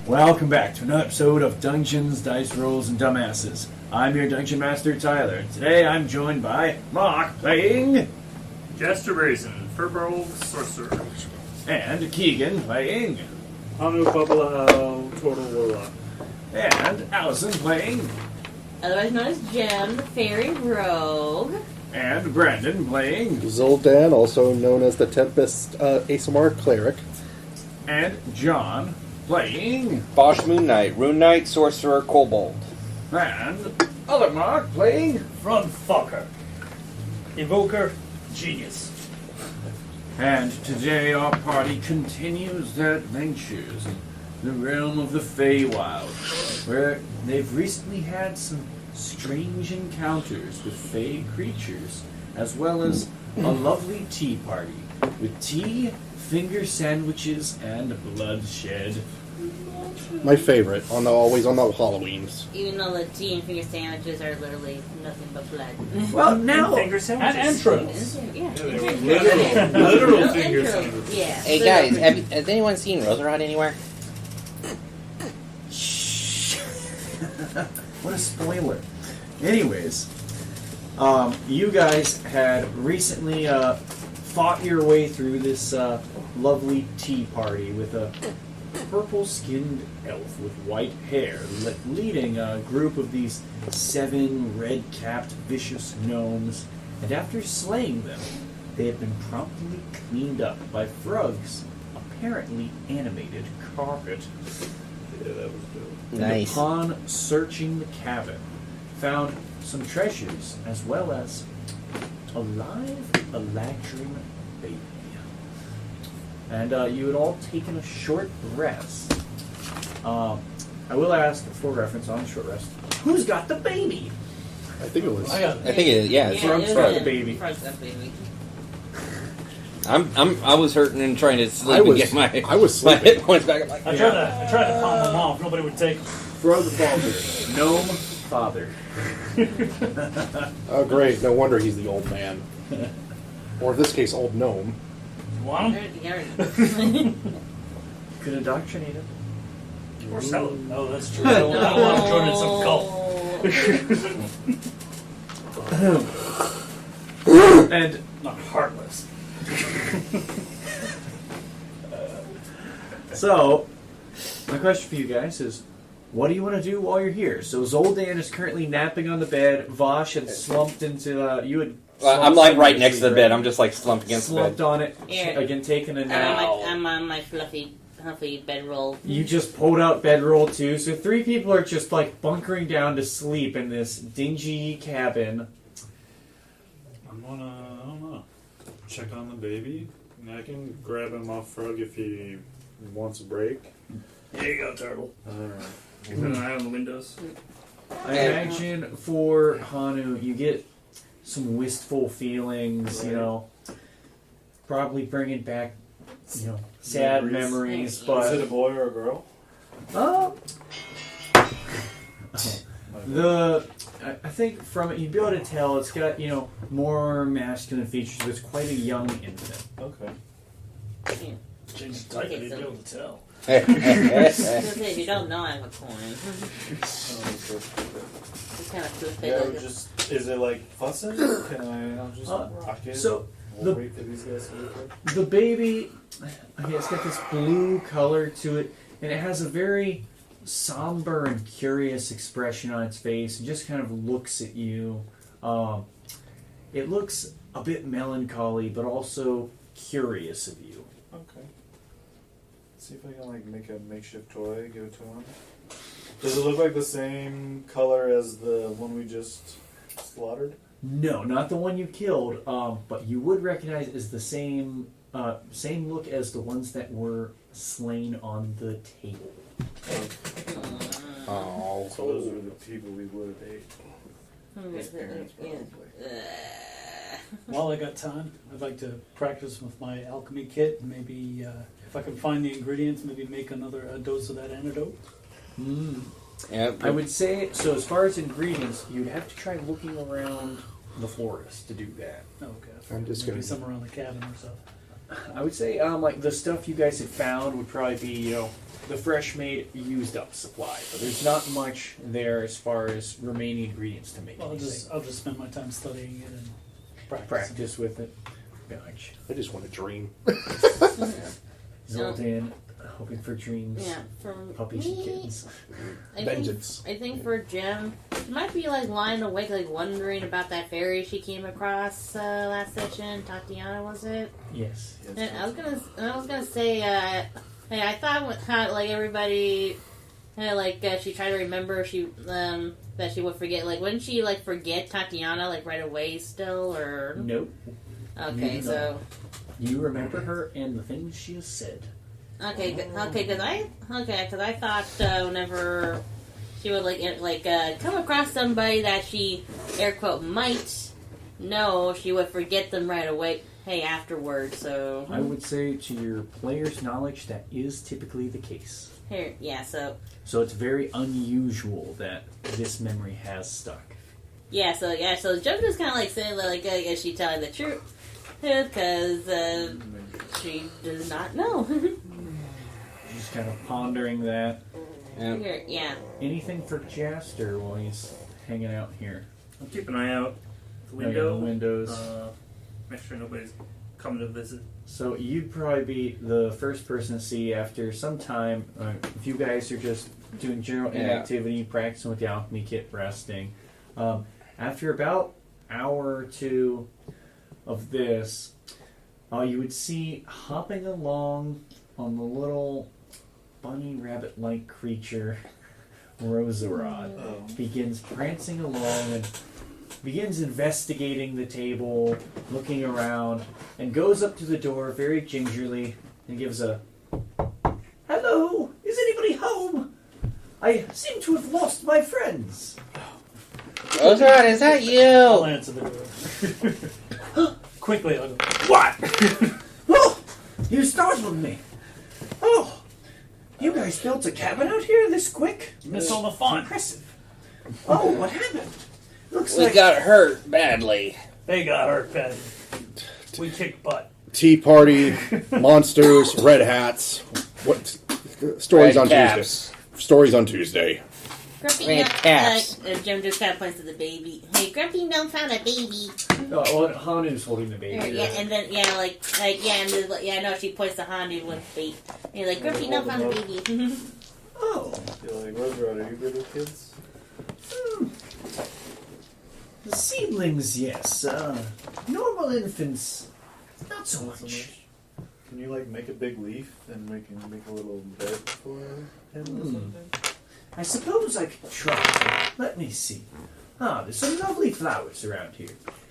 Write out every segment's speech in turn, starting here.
Welcome back to another episode of Dungeons, Dice Rolls, and Dumbasses. I'm your Dungeon Master, Tyler, and today I'm joined by Mark playing... Jester Raisin, Furbolg Sorcerer. And Keegan playing... Hanu Bubble Total Warlock. And Allison playing... Otherwise known as Jem, the Fairy Rogue. And Brandon playing... Zoldan, also known as the Tempest ASMR Cleric. And John playing... Bosch Moon Knight, Rune Knight, Sorcerer, Kobold. And other Mark playing... Front Fucker. Evoker, Genius. And today our party continues their adventures in the realm of the Feywild, where they've recently had some strange encounters with Fey creatures, as well as a lovely tea party with tea, finger sandwiches, and bloodshed. My favorite, always on the Halloweens. Even though the tea and finger sandwiches are literally nothing but blood. Well, now... Finger sandwiches. And entrails. Yeah. Literal finger Intro. sandwiches. Yeah. Hey guys, has anyone seen Roserod anywhere? Shh. What a spoiler. Anyways, you guys had recently fought your way through this lovely tea party with a purple-skinned elf with white hair, leading a group of these 7 red-capped vicious gnomes, and after slaying them, they had been promptly cleaned up by Frug's apparently animated carpet. Yeah, that was dope. And Nice. upon searching the cabin, found some treasures as well as a live electrum baby. And you had all taken a short rest. I will ask for reference on the short rest. Who's got the baby? I think it was. I got I think it is, yeah. It's Frog's it got was the baby. Frog's got the baby. I was hurting and trying to sleep I was- and get my, I was my sleeping. hit points back. I'm like, I tried to palm them off. Nobody would take them. Frog father. Gnome father. Oh, great. No wonder he's the old man. Or in this case, old gnome. You want them? Could indoctrinate him. Or sell them. Oh, that's true. I don't want to join in some cult. And Not heartless. so, my question for you guys is, what do you want to do while you're here? So Zoldan is currently napping on the bed. Vosh had slumped into you had. I'm like right next to the bed. I'm just like slumped against the slumped bed. on it Yeah. again, taking a nap. I'm on my fluffy bedroll. You just pulled out bedroll too, so 3 people are just like bunkering down to sleep in this dingy cabin. I'm gonna, I don't know, check on the baby. And I can grab him off Frog if he wants a break. Here you go, turtle. Alright. Keep an eye on the windows. I imagine for Hanu, you get some wistful feelings, you Right. know, probably bringing back, you know, sad memories, but Is it a boy or a girl? I think from it you'd be able to tell it's got, you know, more masculine features, but it's quite a young infant. Okay. Change the title, you'd be able to tell. If you don't know, I have a coin. It's kind of stupid. Yeah, is it like fussing? Can I'll just rock it? So We'll wait for these guys to wake up. the baby, okay, it's got this blue color to it, and it has a very somber and curious expression on its face, and just kind of looks at you. It looks a bit melancholy, but also curious of you. Okay. See if I can like make a makeshift toy, give it to him. Does it look like the same color as the one we just slaughtered? No, not the one you killed, but you would recognize it as the same look as the ones that were slain on the table. Oh. So those are the people we would have ate. His parents probably. While I got time, I'd like to practice with my alchemy kit. Maybe if I can find the ingredients, maybe make a dose of that antidote. Yeah, I would say, so as far as ingredients, you'd have to try looking around the florist to do that. Oh, okay. I'm just Maybe gonna- somewhere around the cabin or something. I would say like the stuff you guys had found would probably be the fresh made used up supply, but there's not much there as far as remaining ingredients to make. I'll anything. just spend my time studying it and Practice with it. Gotcha. I just want to dream. Zoltan, hoping for dreams. Yeah, from Puppies and kittens. Vengeance. I think for Jim, she might be like lying awake, like wondering about that fairy she came across last session. Tatiana, was it? Yes. And I was gonna say, hey, I thought how like everybody, she tried to remember that she would forget. Like, wouldn't she like forget Tatiana like right away still, or Nope. okay, No. so. You remember her and the things she has said. Okay, because I thought whenever she would come across somebody that she air quote might know, she would forget them right away. Hey, afterwards. So I would say, to your player's knowledge, that is typically the case. here, yeah. So it's very unusual that this memory has stuck. So Jim just kind of like saying is she telling the truth? Because she does not know. Just kind of pondering that. Yeah. Here, yeah. Anything for Jaster while he's hanging out here? I'll keep an eye out the Oh, yeah, window. the windows. Make sure nobody's coming to visit. So you'd probably be the first person to see after some time. If you guys are just doing general inactivity, practicing with the alchemy kit, resting. After about an hour or two of this, you would see hopping along on the little bunny rabbit-like creature, Roserod, begins prancing along and begins investigating the table, looking around, and goes up to the door very gingerly and gives a, "Hello, is anybody home? I seem to have lost my friends." Roserod, is that I'll you? answer the door. Quickly, I'll go, What? Oh, you startled me. Oh, you guys built a cabin out here this quick? miss all the fun. Impressive. Oh, what happened? Looks We like got hurt badly. They got hurt bad. We kicked butt. Tea party, monsters, red hats. What stories Red on caps. Tuesday? Stories on Tuesday. Grumpy Red caps. Jim just kind of points to the baby. Hey, Grumpy Gnome found a baby. well, Hanu's holding the baby. Yeah, and then no, she points to Hanu with bait. And you're like, Grumpy Gnome found a baby. Oh, You're like, Roserod, are you good with kids? the seedlings, yes. Normal infants, not so much. Can you like make a big leaf and we can make a little bed for him or something? I suppose I could try. Let me see. There's some lovely flowers around here.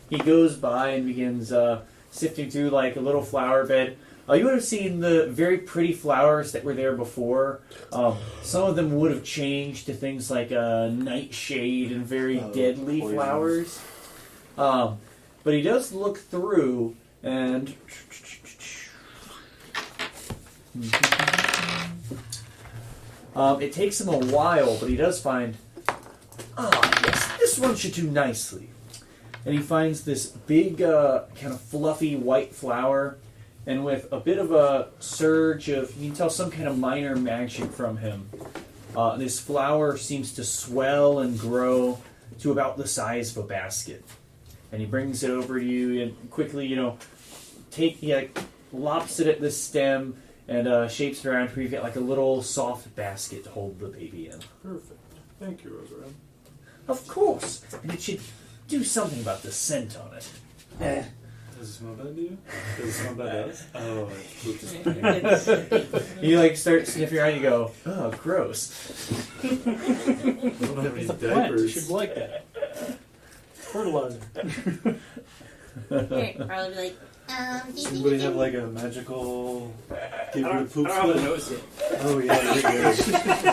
He goes by and begins sifting through like a little flower bed. You would have seen the very pretty flowers that were there before. Some of them would have changed to things like nightshade and very deadly poisons. flowers. But he does look through and... it takes him a while, but he does find... yes, this one should do nicely. And he finds this big, kind of fluffy white flower, and with a bit of a surge of, you can tell, some kind of minor magic from him, this flower seems to swell and grow to about the size of a basket. And he brings it over to you and quickly, he lops it at the stem and shapes it around where you get like a little soft basket to hold the baby in. Perfect. Thank you, Roserod. Of course, and it should do something about the scent on it. Does it smell bad to you? Does it smell bad to us? Oh, it's You start sniffing around and you go, oh, gross. I don't have any It's a plant. You diapers. should like that. Fertilizer. Here, probably be like, Does anybody have like a magical give you the poop I don't have a smell? nose yet. Oh yeah, you're good.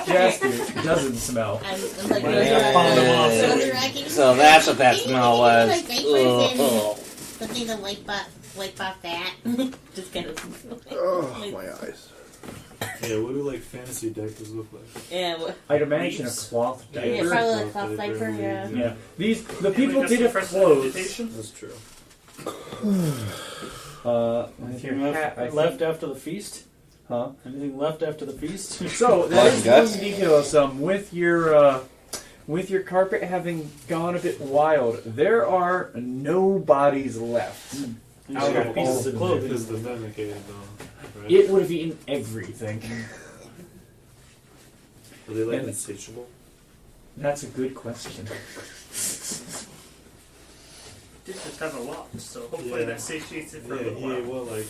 Jaster doesn't smell. I'm like, Yeah. So that's what that smell was. Ugh. Something to wipe off that. Just kind of. Oh, my eyes. Yeah, what do like fantasy diapers look like? Yeah, well, I'd imagine a cloth yeah, diaper. probably like cloth diaper. Yeah. Yeah, the Can we people get did some have fresh clothes. vegetation? That's true. With your hat, I left think- after the feast? Huh? Anything left after the feast? So that Blood is guts? one detail. With your carpet having gone a bit wild, there are no bodies left. You Out got of pieces all of Is clothing. the mimicated though, right? It would have eaten everything. Are they like and- insatiable? That's a good question. Did just have a lot, so hopefully Yeah. that satiates it for a Yeah, little he while. ate what, like?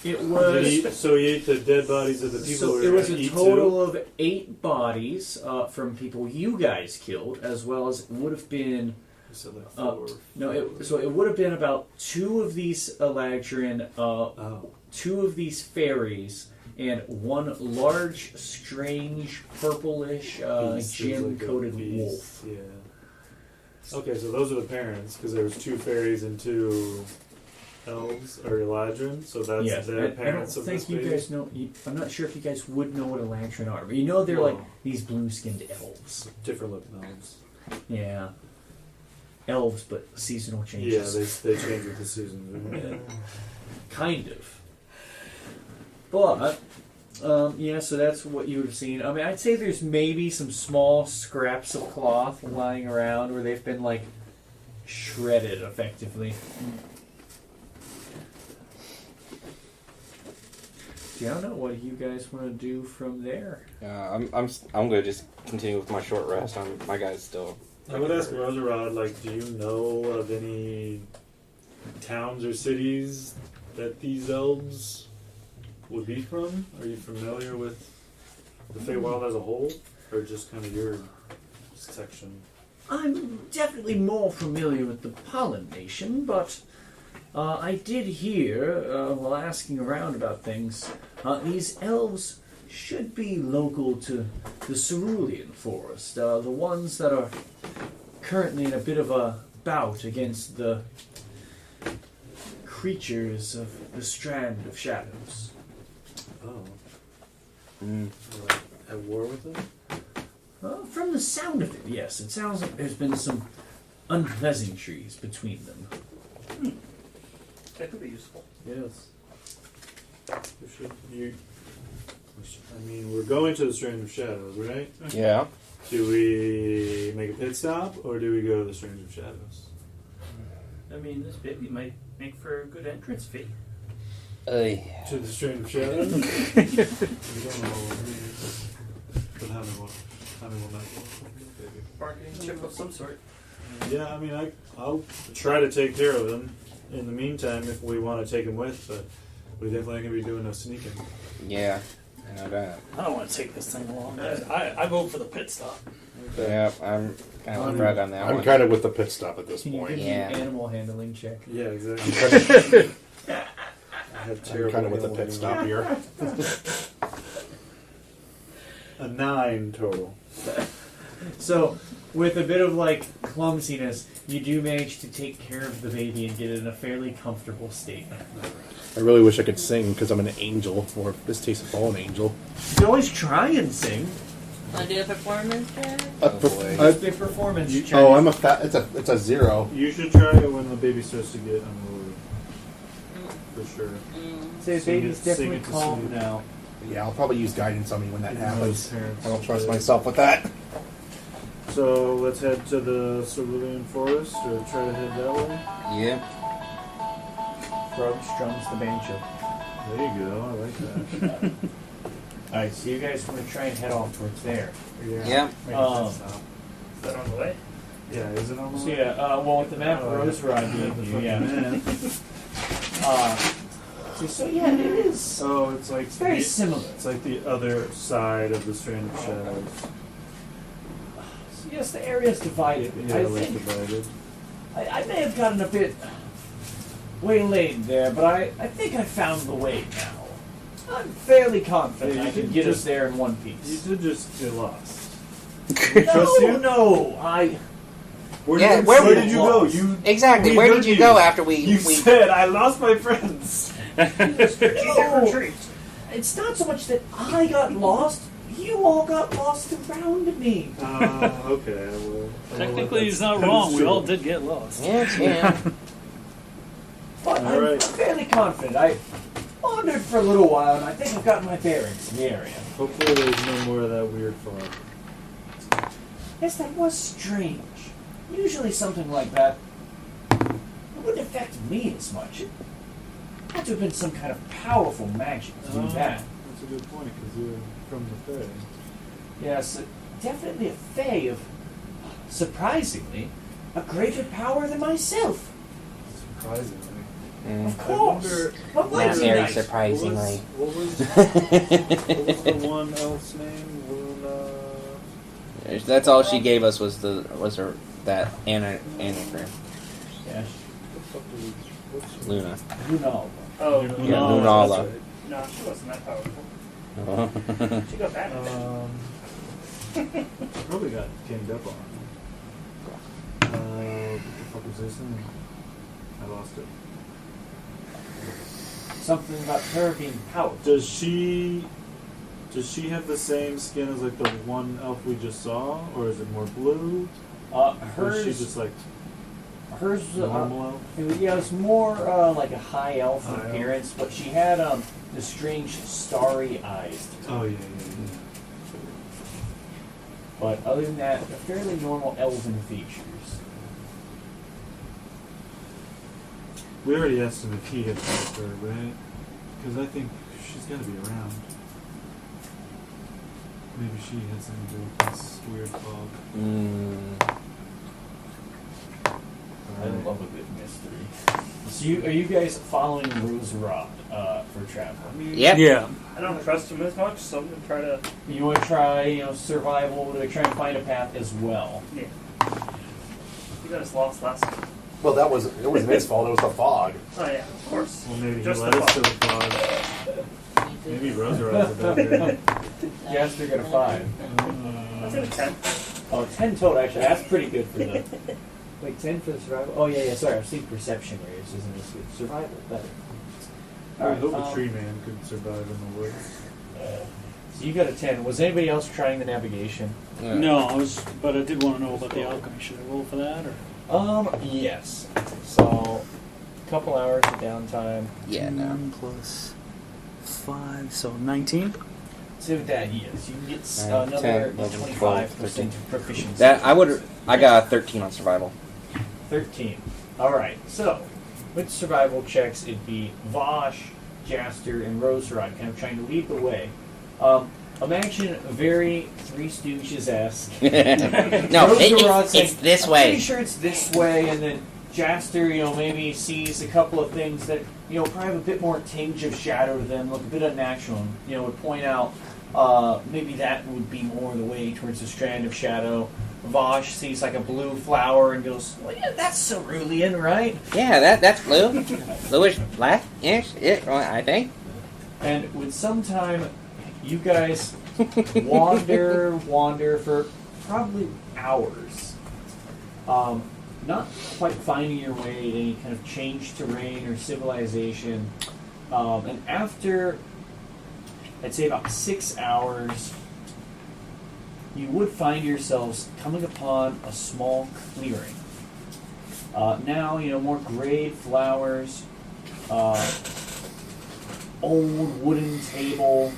It Did was. he, so he ate the dead bodies of the people So who it were was gonna a eat total of 8 bodies from people you guys killed, as well as it would have been. You said like 4. No, it would have been about 2 of these Eladrin, Oh. 2 of these fairies, and 1 large, strange, purplish, Beast, it was like a gem-coated beast, wolf. Yeah. Okay, so those are the parents, because there was 2 fairies and 2 elves, or Eladrin, so that's Yes, their I don't parents of think this you baby? guys know. I'm not sure if you guys would know what Eladrin are, but you know they're like Whoa. these blue-skinned elves. Different looking elves. Yeah, elves, but seasonal Yeah, changes. they change with the seasons. Right? Kind of. But, yeah, so that's what you would have seen. I mean, I'd say there's maybe some small scraps of cloth lying around where they've been, like, shredded effectively. See, I don't know. What do you guys want to do from there? I'm gonna just continue with my short rest. My guy's still. I would ask Roserod, like, do you know of any towns or cities that these elves would be from? Are you familiar with the Feywild as a whole, or just kind of your section? I'm definitely more familiar with the Pollen Nation, but I did hear, while asking around about things, these elves should be local to the Cerulean Forest, the ones that are currently in a bit of a bout against the creatures of the Strand of Shadows. Oh. Mm. Like, at war with them? From the sound of it, yes. It sounds like there's been some unpleasantries between them. That could be useful. Yes. I mean, we're going to the Strand of Shadows, right? Yeah. Do we make a pit stop, or do we go to the Strand of Shadows? I mean, this baby might make for a good entrance fee. To the Strand of Shadows? We don't know what it means. But how many will that go? Bargaining chip of some sort. Yeah, I mean, I'll try to take care of him in the meantime if we want to take him with, but we definitely going to be doing no sneaking. Yeah. I know that. I don't want to take this thing along. I vote for the pit stop. Yeah, I'm kind of drug on that I'm one. kind of with the pit stop at this Can you point. give me Yeah. an animal handling check? Yeah, exactly. I have I'm terrible kind of with the handling. pit stop here. A 9 total. So, with a bit of like clumsiness, you do manage to take care of the baby and get it in a fairly comfortable state. I really wish I could sing because I'm an angel, or this tastes of fallen angel. You can always try and sing. Want to do a performance check? Oh, boy. It's the performance check. Oh, I'm a fat. It's a 0. You should try it when the baby starts to get unruly. For sure. So the Sing baby's it- definitely sing it to calm sleep. now. Yeah, I'll probably use guidance on me when that happens. Parents I don't trust should. myself with that. So let's head to the Cerulean Forest, or try to head that way. Yeah. Frog strums the banjo. There you go. I like that. Alright, so you guys want to try and head off towards there. Yeah. Make Um, a pit stop. Is that on the way? Yeah, is it on the So way? yeah, well with the map Oh, Roserod yeah, gave the you, fucking yeah. man. So yeah, it is. Oh, it's like It's very similar. It's like the other side of the Strand of Shadows. So yes, the area is divided. Yeah, I like think divided. I may have gotten a bit waylaid there, but I think I found the way now. I'm fairly confident Yeah, you I can did get us just- there in one You piece. did just get lost. No, you? no, Where Yeah, did, where where we did you go? lost. You Exactly. we Where heard did you go after we? You we said I lost my friends. Strategic No. retreat. It's not so much that I got lost. You all got lost around me. Okay. Well, Technically, he's not wrong. We all did get lost. Yeah, yeah. But All I'm right. fairly confident. I wandered for a little while, and I think I've got my bearings in the area. Hopefully there's no more of that weird fog. Yes, that was strange. Usually something like that wouldn't affect me as much. It had to have been some kind of powerful magic to do that. That's a good point, because you're from the Fae. Yes, definitely a Fae of, surprisingly, a greater power than myself. Surprisingly. Of course. What Not was very nice? surprisingly. What was the one elf's name? Luna. That's all she gave us was her that anagram. Yeah, What's Luna. you know. Oh, Yeah, No, Lunala. that's right. no, she wasn't that powerful. Oh. She got back. Probably got ganged up on. What the fuck was this thing? I lost it. Something about her being powerful. Does she have the same skin as like the one elf we just saw, or is it more blue? Or is she Hers, just like hers, normal elf? yeah, it was more like a high elf High elf. appearance, but she had the strange starry eyes. Oh yeah. But other than that, fairly normal elven features. We already asked him if he had talked to her, right? Because I think she's got to be around. Maybe she had something to do with this weird fog. I love a good mystery. So are you guys following Rose Rod for travel? I mean, Yep. Yeah. I don't trust him as much, so I'm gonna try to. You want to try, survival to try and find a path as well. Yeah. You got us lost last time. Well, it wasn't his fault. It was the fog. Oh yeah, of course. Well, maybe Just he the led us to fog. the fog. Maybe Rosarod's a better. Yes, they're gonna 5. That's in a 10. Oh, 10 total, actually. That's pretty good for the... Wait, 10 for the survival? Oh, yeah, sorry. I was thinking perception rates isn't as good. Survival, better. I Alright, hope a tree man could survive in the woods. so you got a 10. Was anybody else trying the navigation? No, but I did want to know about the alchemy. Should I roll for that or? Yes. So, a couple hours of downtime. Yeah, no. 10 plus 5, so 19. So with that, yes. You can get 9, another 10, 11, 25% proficiency. That I got a 13 on survival. 13. Alright, so with survival checks, it'd be Vosh, Jaster, and Roserod kind of trying to lead the way. Imagine a very Three Stooges-esque. No, Roserod's it's saying, this I'm way. pretty sure it's this way, and then Jaster, maybe sees a couple of things that, probably have a bit more tinge of shadow to them, look a bit unnatural, and, would point out maybe that would be more the way towards the strand of shadow. Vosh sees like a blue flower and goes, well, yeah, that's cerulean, right? Yeah, that's blue. Bluish black. Yes, I think. And with some time, you guys wander for probably hours. Not quite finding your way to any kind of changed terrain or civilization. And after, I'd say about 6 hours, you would find yourselves coming upon a small clearing. Now, more grayed flowers, old wooden table,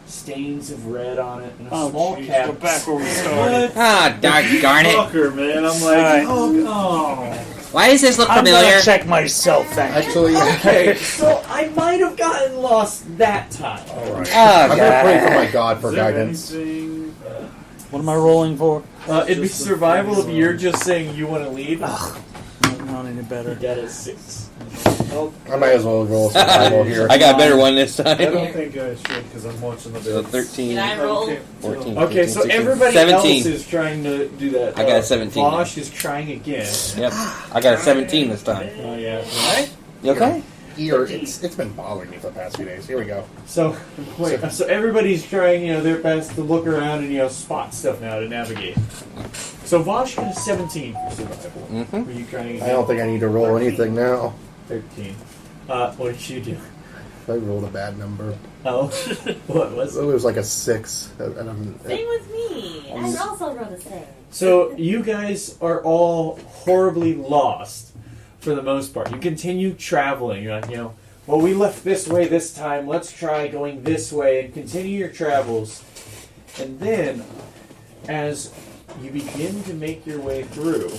stains of red on it, and a small jeez, cabin. go back where we started. Ah, darn it. Fucker, man. I'm like, Alright. Oh. Why does this look I'm familiar? gonna check myself. Thank you. Actually, Okay, so I might have gotten lost that time. all right. Oh, I'm gonna pray for God. my God for is there guidance. anything? What am I rolling for? It'd be Just the survival if first you're one. just saying you want to leave. Not any You better. got a 6. I might as well roll survival here. I got a better one this I time. don't think I should because I'm watching the So bids. 13, Did I roll? Okay. 14, Okay, 15, so 16, everybody 17. else is trying to do that. I got a 17 now. Vosh is trying again. Yep, I got a 17 this time. Oh yeah, right. You okay? Ear, it's been bothering me for the past few days. Here we go. So wait, so everybody's trying, their best to look around and spot stuff now to navigate. So Vosh got a 17 for survival. Mhm. Were you trying again? I don't think I need to roll anything now. 13. What did you do? I rolled a bad number. Oh, what was It it? was like a 6. And I'm, Same with me. I also wrote a 6. So you guys are all horribly lost for the most part. You continue traveling. You're like, well, we left this way this time. Let's try going this way and continue your travels. And then, as you begin to make your way through,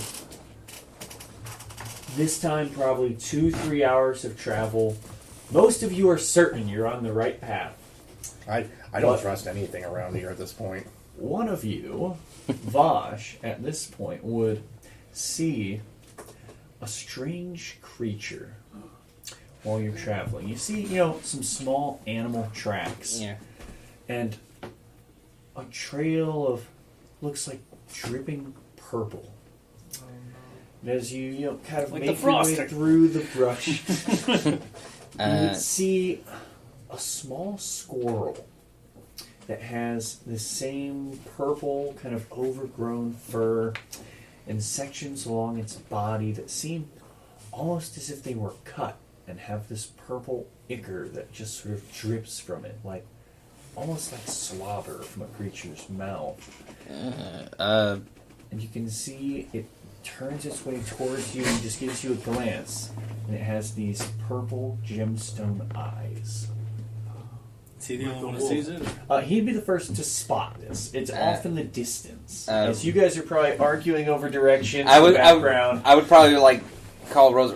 this time probably 2-3 hours of travel, most of you are certain you're on the right path. I don't trust anything around here at this point. One of you, Vosh, at this point would see a strange creature while you're traveling. You see, some small animal tracks. Yeah. And a trail of, looks like dripping purple. And as you, kind of Like make the your way Froster. through the brush, you Uh, would see a small squirrel that has the same purple, kind of overgrown fur and sections along its body that seem almost as if they were cut and have this purple ichor that just sort of drips from it, like almost like slobber from a creature's mouth. And you can see it turns its way towards you and just gives you a glance, and it has these purple gemstone eyes. Is he the only one who sees it? He'd be the first to spot this. It's off in the distance. uh, you guys are probably arguing over directions I in would, the I would, background. I would probably like call Rosa.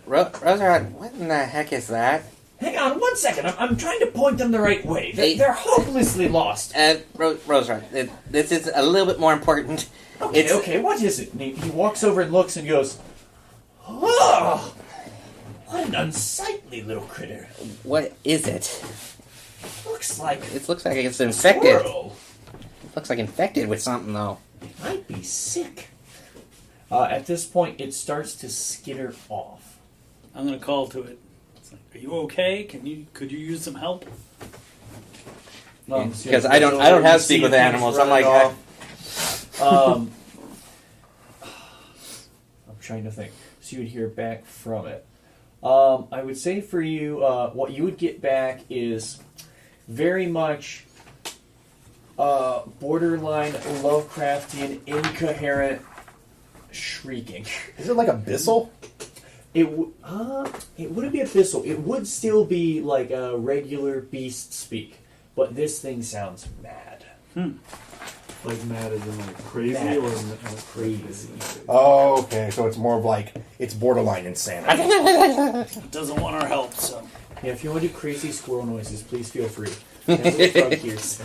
Rosa, what in the heck is that? Hang on 1 second. I'm trying to point them the right way. Hey. They're hopelessly lost. Rosa, this is a little bit more important. Okay, what is it? And he walks over and looks and goes, "Oh, what an unsightly little critter. What is it? Looks like It looks like it's infected. squirrel. It looks like infected with something, though. It might be sick." At this point, it starts to skitter off. I'm going to call to it. It's like, are you okay? Could you use some help? Because I don't have speak with animals. I'm like, I'm trying to think. So you would hear back from it. I would say for you, what you would get back is very much borderline Lovecraftian, incoherent shrieking. Is it like Abyssal? It wouldn't be abyssal. It would still be like a regular beast speak, but this thing sounds mad. Like mad as in like crazy Mad. or Crazy. Oh, okay. So it's more of like, it's borderline insanity. It doesn't want our help, so. Yeah, if you want to do crazy squirrel noises, please feel free. And little frog ears.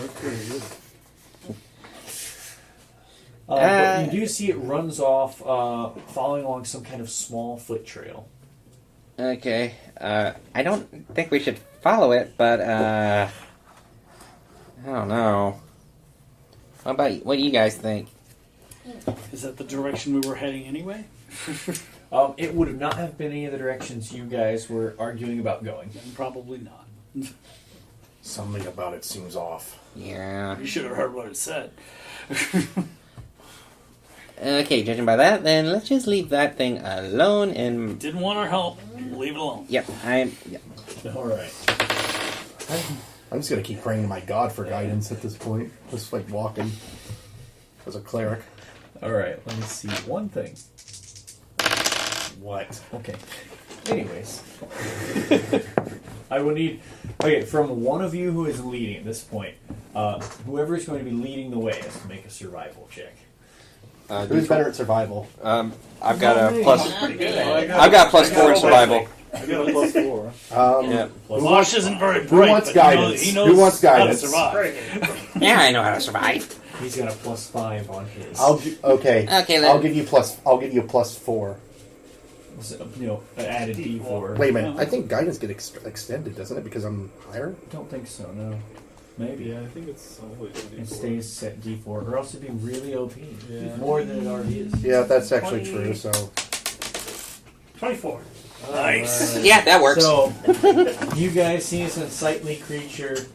But you do see it runs off, following along some kind of small foot trail. okay. I don't think we should follow it, but I don't know. What do you guys think? Is that the direction we were heading anyway? It would not have been any of the directions you guys were arguing about going. Then probably not. Something about it seems off. Yeah. You should have heard what it said. Okay, judging by that, then let's just leave that thing alone and. Didn't want our help. Leave it alone. Yep, Yep. All right. I'm just gonna keep praying to my God for guidance at this point. Just like walking as a cleric. All right. Let me see one thing. What? Okay. Anyways, I will need. Okay, from one of you who is leading at this point, whoever is going to be leading the way has to make a survival check. Who's better at survival? I've got a plus. Not me. I've got +4 in survival. I got a +4. Yeah. Bosch isn't very bright. Who wants but guidance? He knows Who wants guidance? How to survive. Yeah, I know how to survive. He's got a +5 on his. Okay. Okay, then. I'll give you a +4. So, an added D4. Wait a minute. I think guidance gets extended, doesn't it? Because I'm higher. Don't think so. No. Maybe. Yeah, I think it's always It stays set D4, or else it'd be really OP. Yeah. More than it already is. Yeah, that's actually true. So 24. Nice. Yeah, that works. So, you guys see this unsightly creature.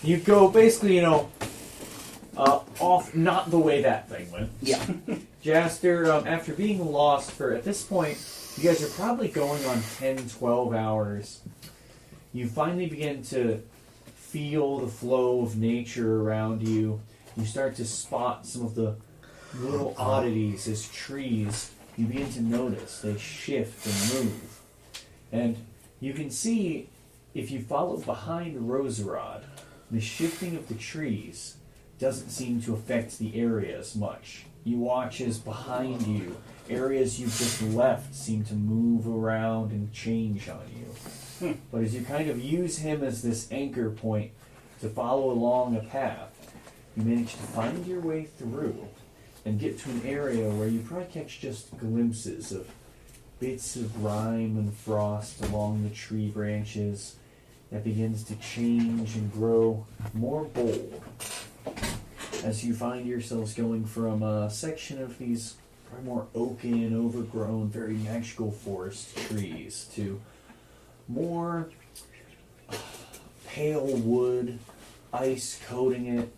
You go basically, off not the way that thing went. Yeah. Jaster, after being lost for, at this point, you guys are probably going on 10, 12 hours. You finally begin to feel the flow of nature around you. You start to spot some of the little oddities as trees. You begin to notice they shift and move. And You can see, if you follow behind Roserod, the shifting of the trees doesn't seem to affect the area as much. You watch as behind you, areas you've just left seem to move around and change on you. But as you kind of use him as this anchor point to follow along a path, you manage to find your way through and get to an area where you probably catch just glimpses of bits of rime and frost along the tree branches that begins to change and grow more bold as you find yourselves going from a section of these probably more oaken, overgrown, very magical forest trees to more pale wood, ice coating it,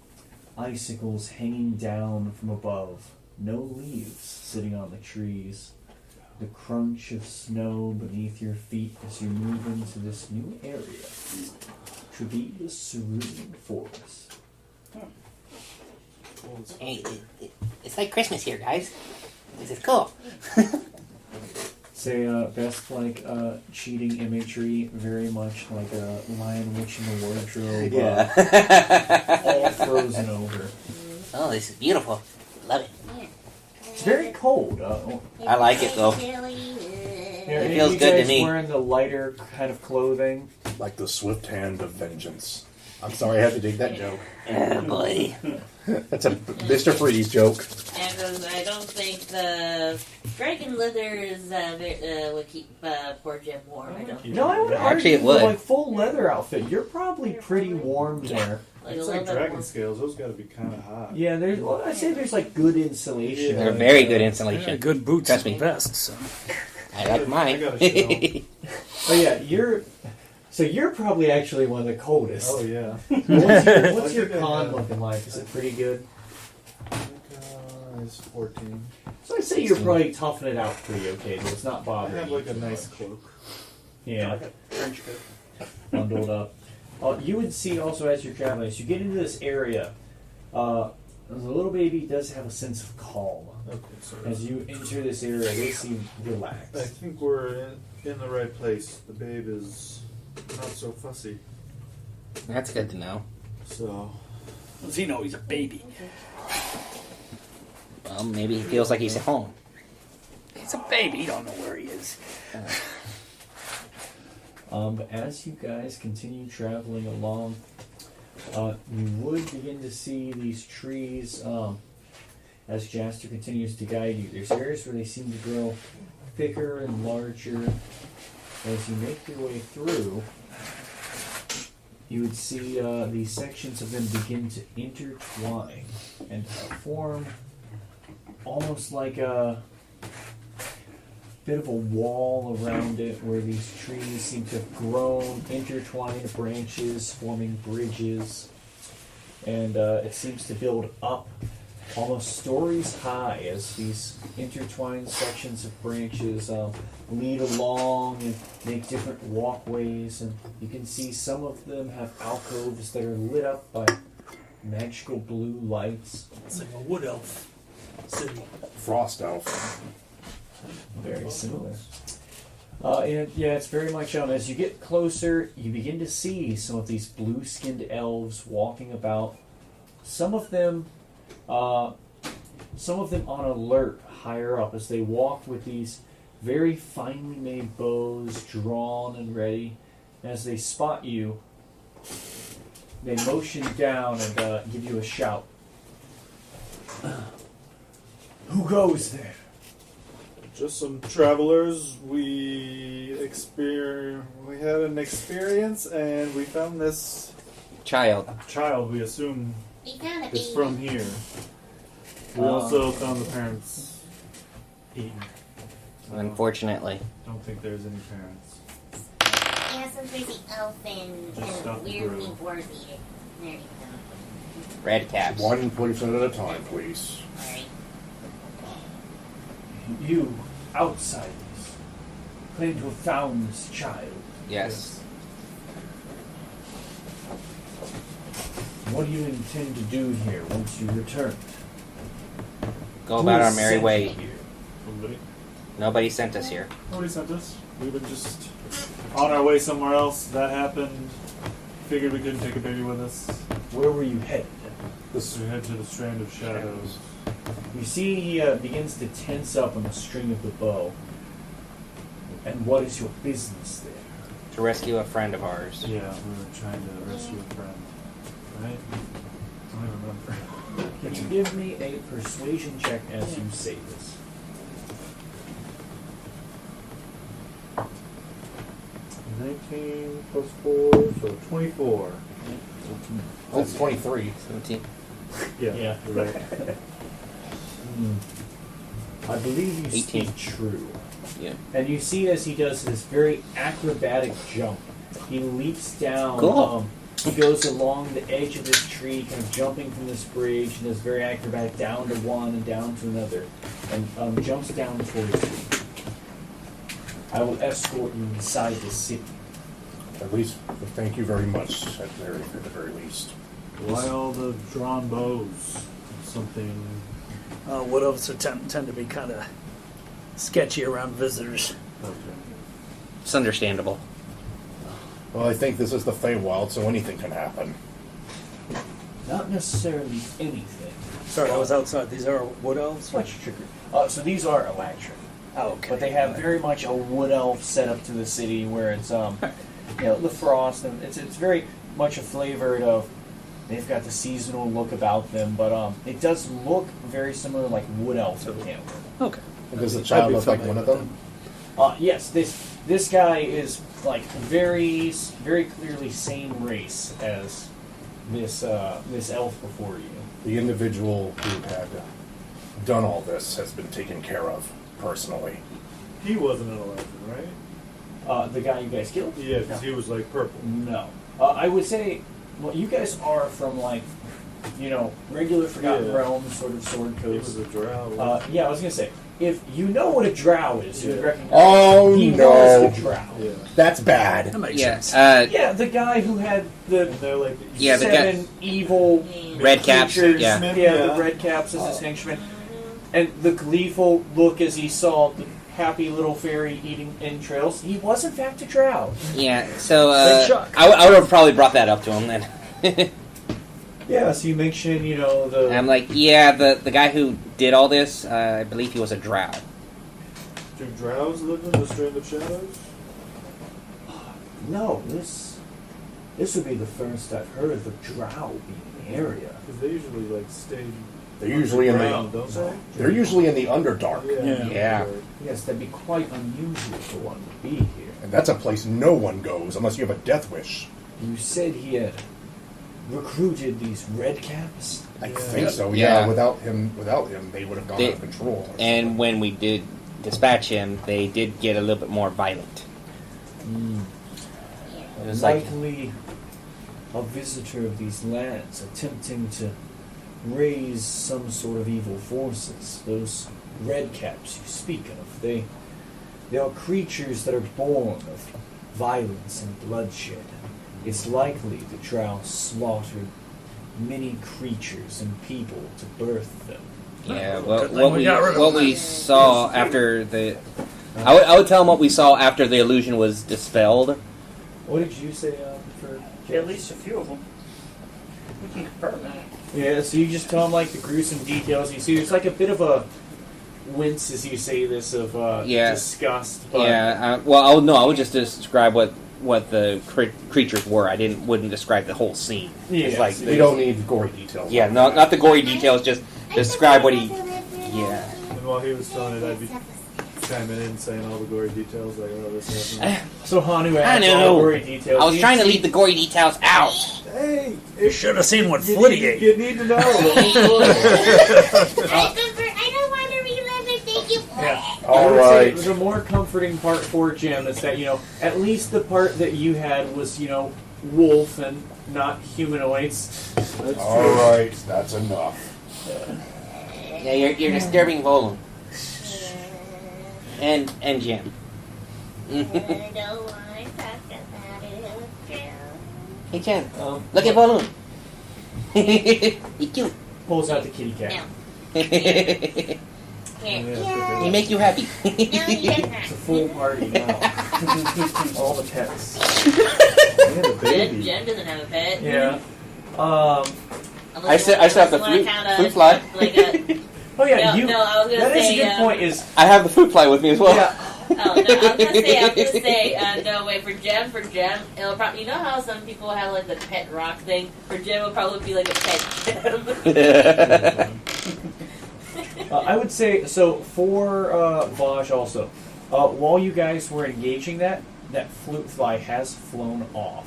icicles hanging down from above, no leaves sitting on the trees, the crunch of snow beneath your feet as you move into this new area to be the serene forest. Hey, it's like Christmas here, guys. This is cool. Say, best like cheating imagery, very much like a Lion Witch in the Wardrobe, Yeah. all frozen over. Oh, this is beautiful. Love it. It's very cold. I like it, though. It feels good to me. Wearing the lighter kind of clothing. Like the swift hand of vengeance. I'm sorry I had to dig that joke. Oh, boy. That's a Mr. Freeze joke. And I don't think the dragon leathers would keep poor Jim warm. I don't. No, I would Actually, argue it would. the, like full leather outfit. You're probably pretty warm there. Like It's a like little bit dragon more. scales. Those got to be kind of hot. Yeah, there's. Well, I say there's like good insulation. They're Like, very good Yeah, insulation. good boots Trust and me. vests. So. I like mine. I got a Oh yeah, you're probably actually one of the coldest. Oh yeah. What's your I think I con have- looking like? Is it pretty good? It's 14. So I'd say you're probably toughing it out pretty okay. Though it's not I bothering have you like a too nice much. cloak. Yeah, French coat. bundled up. You would see also as you're traveling, as you get into this area, the little baby does have a sense of calm. Okay, sorry. As you enter this area, they seem I relaxed. think we're in the right place. The babe is not so fussy. That's good to know. So Does he know he's a baby? Well, maybe he feels like he's at home. He's a baby. You don't know where he is. But as you guys continue traveling along, you would begin to see these trees, as Jaster continues to guide you. There's areas where they seem to grow thicker and larger. As you make your way through, you would see these sections of them begin to intertwine and form almost like a bit of a wall around it where these trees seem to have grown, intertwined branches, forming bridges. And it seems to build up almost stories high as these intertwined sections of branches lead along and make different walkways. And you can see some of them have alcoves that are lit up by magical blue lights. It's like a wood elf city. Frost elf. Very similar. And yeah, it's very much as you get closer, you begin to see some of these blue-skinned elves walking about. Some of them on alert higher up as they walk with these very finely made bows drawn and ready. And as they spot you, they motion down and give you a shout. Who goes there? just some travelers. We had an experience, and we found this Child. child. We assume We found a is baby. from here. We also found the parents eaten. Unfortunately. Don't think there's any parents. Yeah, some crazy elf and Just stuff weird through. meat boars eat it. There you go. Red caps. One person at a time, please. Alright. You, outsiders, claim to have found this child. Yes. What do you intend to do here once you return? Go about Who our has merry sent way. you here? Nobody. Nobody sent us here. Nobody sent us. We've been just on our way somewhere else. That happened. Figured we couldn't take a baby with us. Where were you headed? So we head to the Strand of Shadows. You see he begins to tense up on the string of the bow. And what is your business there? To rescue a friend of ours. Yeah, we were trying to rescue a friend. Right? I don't remember. Can you give me a persuasion check as you say this? 19 plus 4, so 24. That's 23. 17. Yeah, you're right. I believe you 18. speak true. Yeah. And you see as he does this very acrobatic jump, he leaps down. Cool. He goes along the edge of this tree, kind of jumping from this bridge, and does very acrobatic down to one and down to another, and jumps down towards you. I will escort you inside the city. At least, thank you very much, at the very least. Why all the drawn bows? Something. Wood elves tend to be kind of sketchy around visitors. Okay. It's understandable. Well, I think this is the Feywild, so anything can happen. Not necessarily anything. Sorry, I was outside. These are wood elves? Much trickery. So these are electric. Oh, okay. But they have very much a wood elf setup to the city where it's the frost, and it's very much a flavored of. They've got the seasonal look about them, but it does look very similar, like wood elf encampment. Okay. And does the child look like one of them? Yes, this guy is like very clearly same race as this elf before you. The individual who had done all this has been taken care of personally. He wasn't an elected, right? The guy you guys killed? Yeah, because he was like purple. No. I would say, well, you guys are from like, regular Forgotten Yeah. Realms sort of sword He coast. was a drow. Yeah, I was gonna say, if you know what a drow is, you would Yeah. recognize. Oh, he no. was a drow. Yeah. That's bad. That makes Yeah. sense. Yeah, the guy who had the And they're like Yeah, the guy- 7 evil Red caps. creatures, Yeah. the red caps as his henchmen, and the gleeful look as he saw the happy little fairy eating entrails. He was in fact a drow. Yeah, so Big shock. I would have probably brought that up to him then. Yeah, so you mentioned, the. I'm like, yeah, the guy who did all this, I believe he was a drow. Do drows live in the Strand of Shadows? No, this would be the first I've heard of a drow being in the area. Because they usually like stay. They're usually in underground, the. don't they? They're usually in the Underdark, Yeah. Yes, that'd be quite unusual for one to be here. and that's a place no one goes unless you have a death wish. You said he had recruited these red caps? I Yeah. think so. Yeah. Yeah. Without him, they would have gone They- out of control. And when we did dispatch him, they did get a little bit more violent. It was like, Likely a visitor of these lands attempting to raise some sort of evil forces. Those red caps you speak of, they are creatures that are born of violence and bloodshed. It's likely the drow slaughtered many creatures and people to birth them. yeah, Good thing we got rid of what him. we saw after the... I would tell him what we saw after the illusion was dispelled. What did you say for... At least a few of them. We can confirm that. Yeah, so you just tell him like the gruesome details. You see, there's like a bit of a wince as you say this of Yeah. disgust. But Yeah, I would just describe what the creatures were. I wouldn't describe the whole scene. Yeah, It's like, We don't need gory details. yeah, not the gory details. Just describe what he. Yeah. And while he was telling it, I'd be chiming in saying all the gory details, like, oh, this happened. So Hanu I adds all know. the gory details. I was You trying to see- leave the gory details out. Hey, You should have seen what you Flitty need, ate. you need to know. I don't want to relive it. Thank you. I All would say right. the more comforting part for Jim is that at least the part that you had was wolf and not humanoids. That's All true. right. That's enough. Yeah, you're disturbing Volum. And Jim. I don't want to talk about it. Hey Jim, look at Volum. He's cute. Pulls out the kitty cat. No. He Here. make you happy. No, you're not. It's a full party now. All the pets. And a baby. Jen doesn't have a pet. Yeah. I still have the fruit fly. Like a, Oh yeah, no, you. no, I was gonna That is say, a good point. Is I have the fruit fly with me as well. yeah. oh, no, I was gonna say, no, wait, for Jem, it'll probably, you know how some people have like the pet rock thing? For Jem, it'll probably be like a pet gem. I would say so for Vaj also. While you guys were engaging that flute fly has flown off.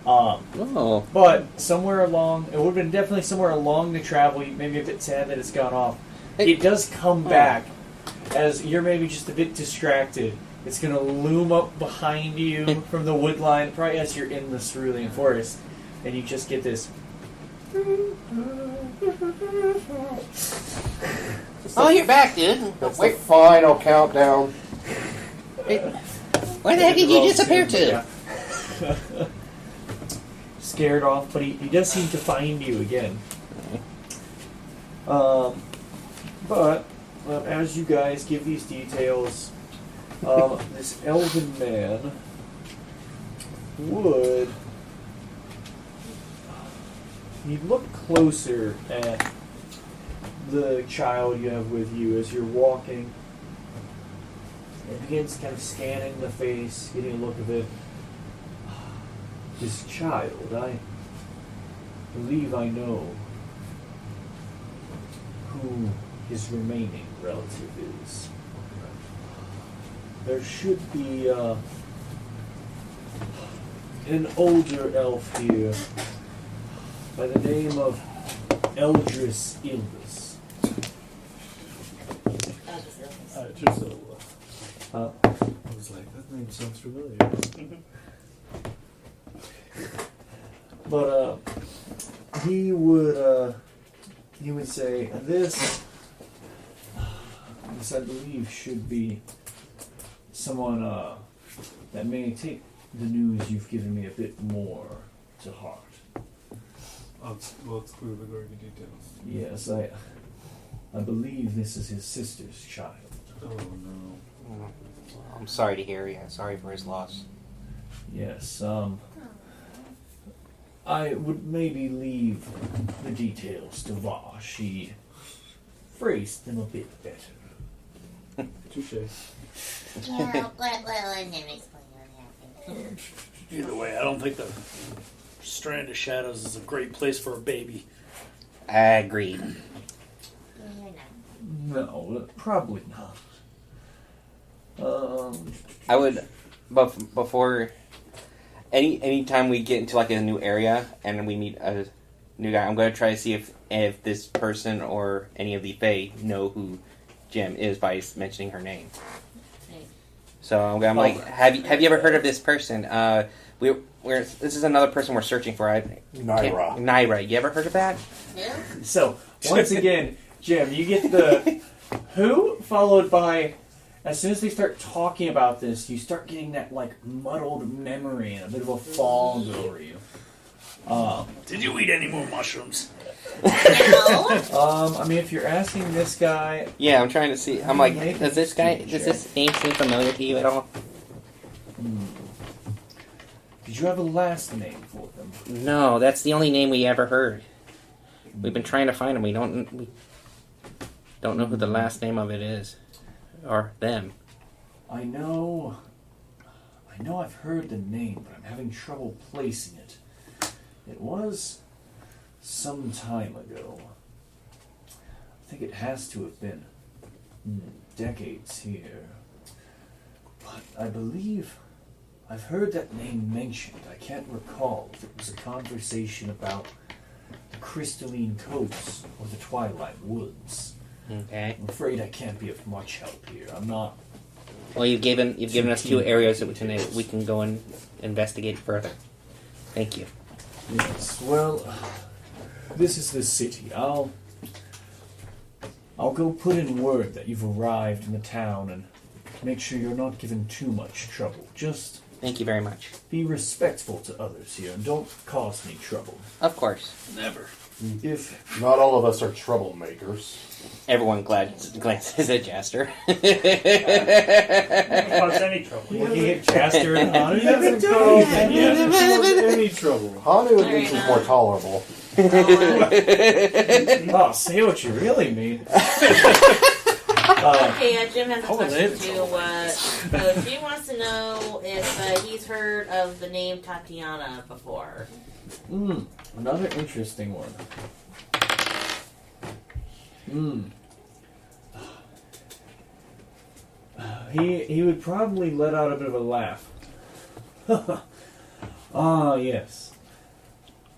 Oh. But somewhere along, it would have been definitely somewhere along the travel. Maybe a bit sad that it's gone off. It does come back as you're maybe just a bit distracted. It's going to loom up behind you from the wood line, probably as you're in the cerulean forest, and you just get this. Oh, you're back, dude. That's the final countdown. Where the heck did you disappear to? Yeah. Scared off, but he does seem to find you again. But as you guys give these details, this elven man would he'd look closer at the child you have with you as you're walking. It begins kind of scanning the face, getting a look of it. This child, I believe I know who his remaining relative is. There should be an older elf here by the name of Eldris Ilvis. Just Uh, I was like, that name sounds familiar. But he would say this I believe should be someone that may take the news you've given me a bit more to heart. We'll exclude regarding details. Yes, I believe this is his sister's child. Oh no. I'm sorry to hear. Yeah, sorry for his loss. Yes, I would maybe leave the details to Vosh. He phrased them a bit better. Touche. Yeah, let him explain what happened. Either way, I don't think the Strand of Shadows is a great place for a baby. Agreed. No, probably not. I would, before any time we get into like a new area and we meet a new guy, I'm going to try to see if this person or any of the Fae know who Jem is by mentioning her name. So I'm like, have you ever heard of this person? This is another person we're searching for. Naira. Naira. You ever heard of that? Yeah. So, once again, Jim, you get the who, followed by, as soon as they start talking about this, you start getting that, like, muddled memory and a bit of a fog over you. Did you eat any more mushrooms? No. I mean, if you're asking this guy... Yeah, I'm trying to see. I'm like, does this name seem familiar to you at all? Did you have a last name for them? No, that's the only name we ever heard. We've been trying to find him. We don't know who the last name of it is, or them. I know I've heard the name, but I'm having trouble placing it. It was some time ago. I think it has to have been decades here. But I believe I've heard that name mentioned. I can't recall if it was a conversation about the crystalline coast or the twilight woods. Okay. I'm afraid I can't be of much help here. I'm not... Well, you've given us 2 areas that we can go and investigate further. Thank you. Yes, well, this is the city. I'll go put in word that you've arrived in the town and make sure you're not given too much trouble. Just Thank you very much. be respectful to others here and don't cause me trouble. Of course. Never. If Not all of us are troublemakers. Everyone glances at Jaster. Cause any trouble. Looking at Jaster and Hanu. He hasn't caused any trouble. Hanu at least is more tolerable. Oh, say what you really mean. Okay, Jim has a Oh, question that's too. She wants to know if he's heard of the name Tatiana before. Another interesting one. He would probably let out a bit of a laugh. Ah, yes.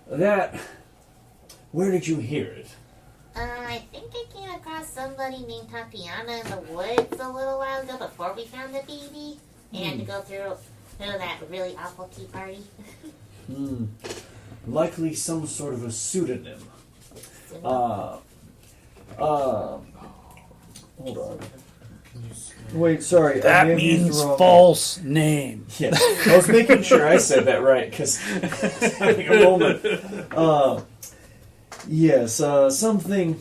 That. Where did you hear it? I think I came across somebody named Tatiana in the woods a little while ago before we found the baby. And to go through that really awful tea party. Likely some sort of a pseudonym. Hold on. Wait, sorry. I That may have used means the wrong false name. Yes, I was making sure I said that right because having a moment. Yes, something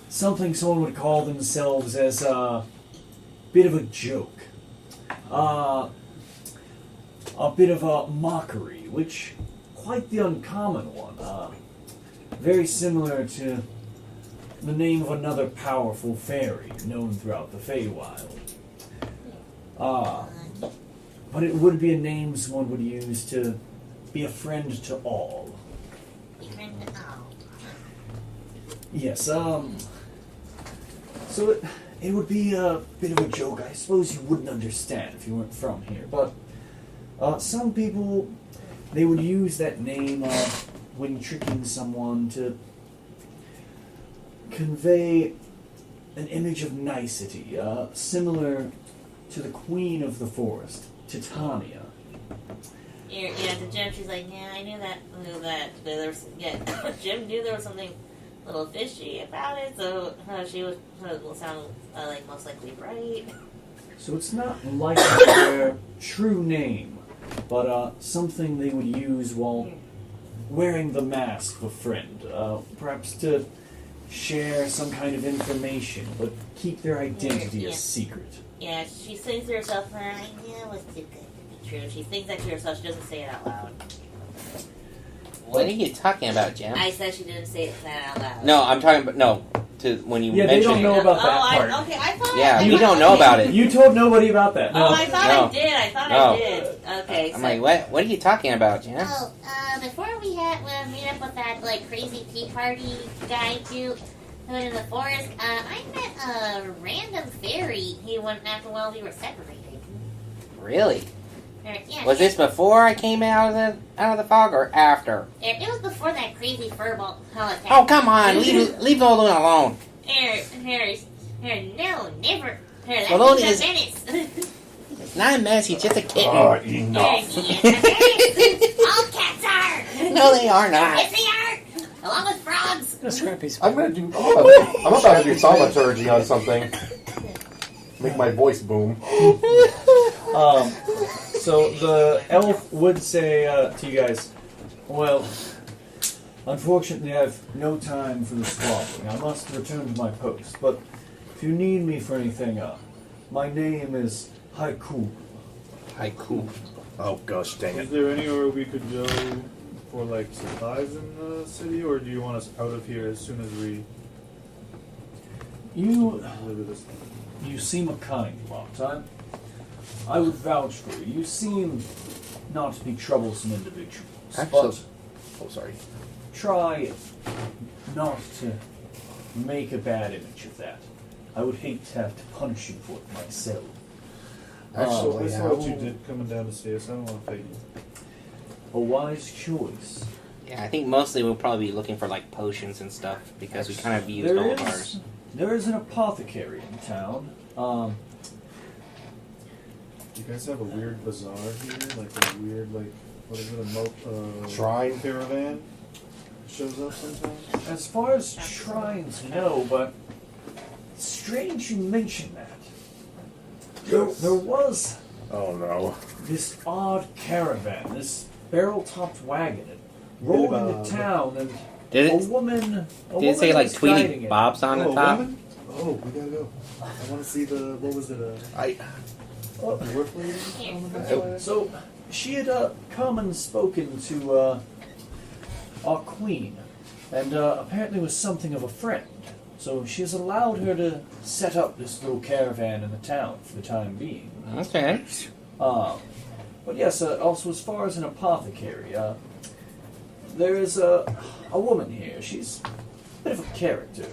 someone would call themselves as a bit of a joke, a bit of a mockery, which quite the uncommon one. Very similar to the name of another powerful fairy known throughout the Feywild. But it would be a name someone would use to be a friend to all. Yes, so it would be a bit of a joke. I suppose you wouldn't understand if you weren't from here, but some people, they would use that name when tricking someone to convey an image of nicety, similar to the queen of the forest, Titania. Yeah, to Jim, she's like, yeah, I knew that. There was, Jim knew there was something a little fishy about it, so she would sound like most likely right. So it's not like their true name, but something they would use while wearing the mask of a friend, perhaps to share some kind of information, but keep their identity a secret. Yeah, she sings to herself, I knew it was too good to be true. She thinks that to herself, she doesn't say it out loud. What are you talking about, Jim? I said she didn't say that out loud. No, I'm talking about when you Yeah, they mentioned don't know it. about that part. Okay, I thought. Yeah, I we don't know about it. You told nobody about that. No. Oh, I thought No. I did. I thought No. I did. Okay. I'm so, like, what are you talking about, Jim? Oh, before we meet up with that crazy tea party guy too, who in the forest, I met a random fairy. He went after while we were separated. Really? Yeah, Was this before I came out of the fog or after? It was before that crazy furball attack. Oh, come on, leave Balloon alone. No, never. That Balloon thing's is- a menace. It's not a mess. He's just a kitten. Enough. All cats are. No, they are not. Yes, they are. Along with frogs. I'm about to do thaumaturgy on something. Make my voice boom. So the elf would say to you guys, well, unfortunately I have no time for the squabbling. I must return to my post, but if you need me for anything, my name is Haiku. Haiku. Oh gosh, dang Is it. there anywhere we could go for supplies in the city, or do you want us out of here as soon as we You deliver this? You seem a kind lot. I would vouch for you. You seem not to be troublesome individuals. Actually, But oh sorry. try not to make a bad image of that. I would hate to have to punish you for it myself. Actually, Based on what you did coming down to see us, I don't want to pay you. A wise choice. Yeah, I think mostly we'll probably be looking for potions and stuff because we kind of used all of ours. There is an apothecary in town. You guys have a weird bazaar here, a weird what is it, a Shrine? caravan shows up sometimes. As far as shrines, no, but strange you mention that. There was Oh no. this odd caravan, this barrel-topped wagon, it rolled into town, and Did a it? woman. Did it say like was Tweety guiding it. Bob's on the Oh, top? women? Oh, we gotta go. I want to see the, what was it, the dwarf lady? So she had come and spoken to our queen, and apparently was something of a friend. So she has allowed her to set up this little caravan in the town for the time being. Okay. But yes, also as far as an apothecary, there is a woman here. She's a bit of a character.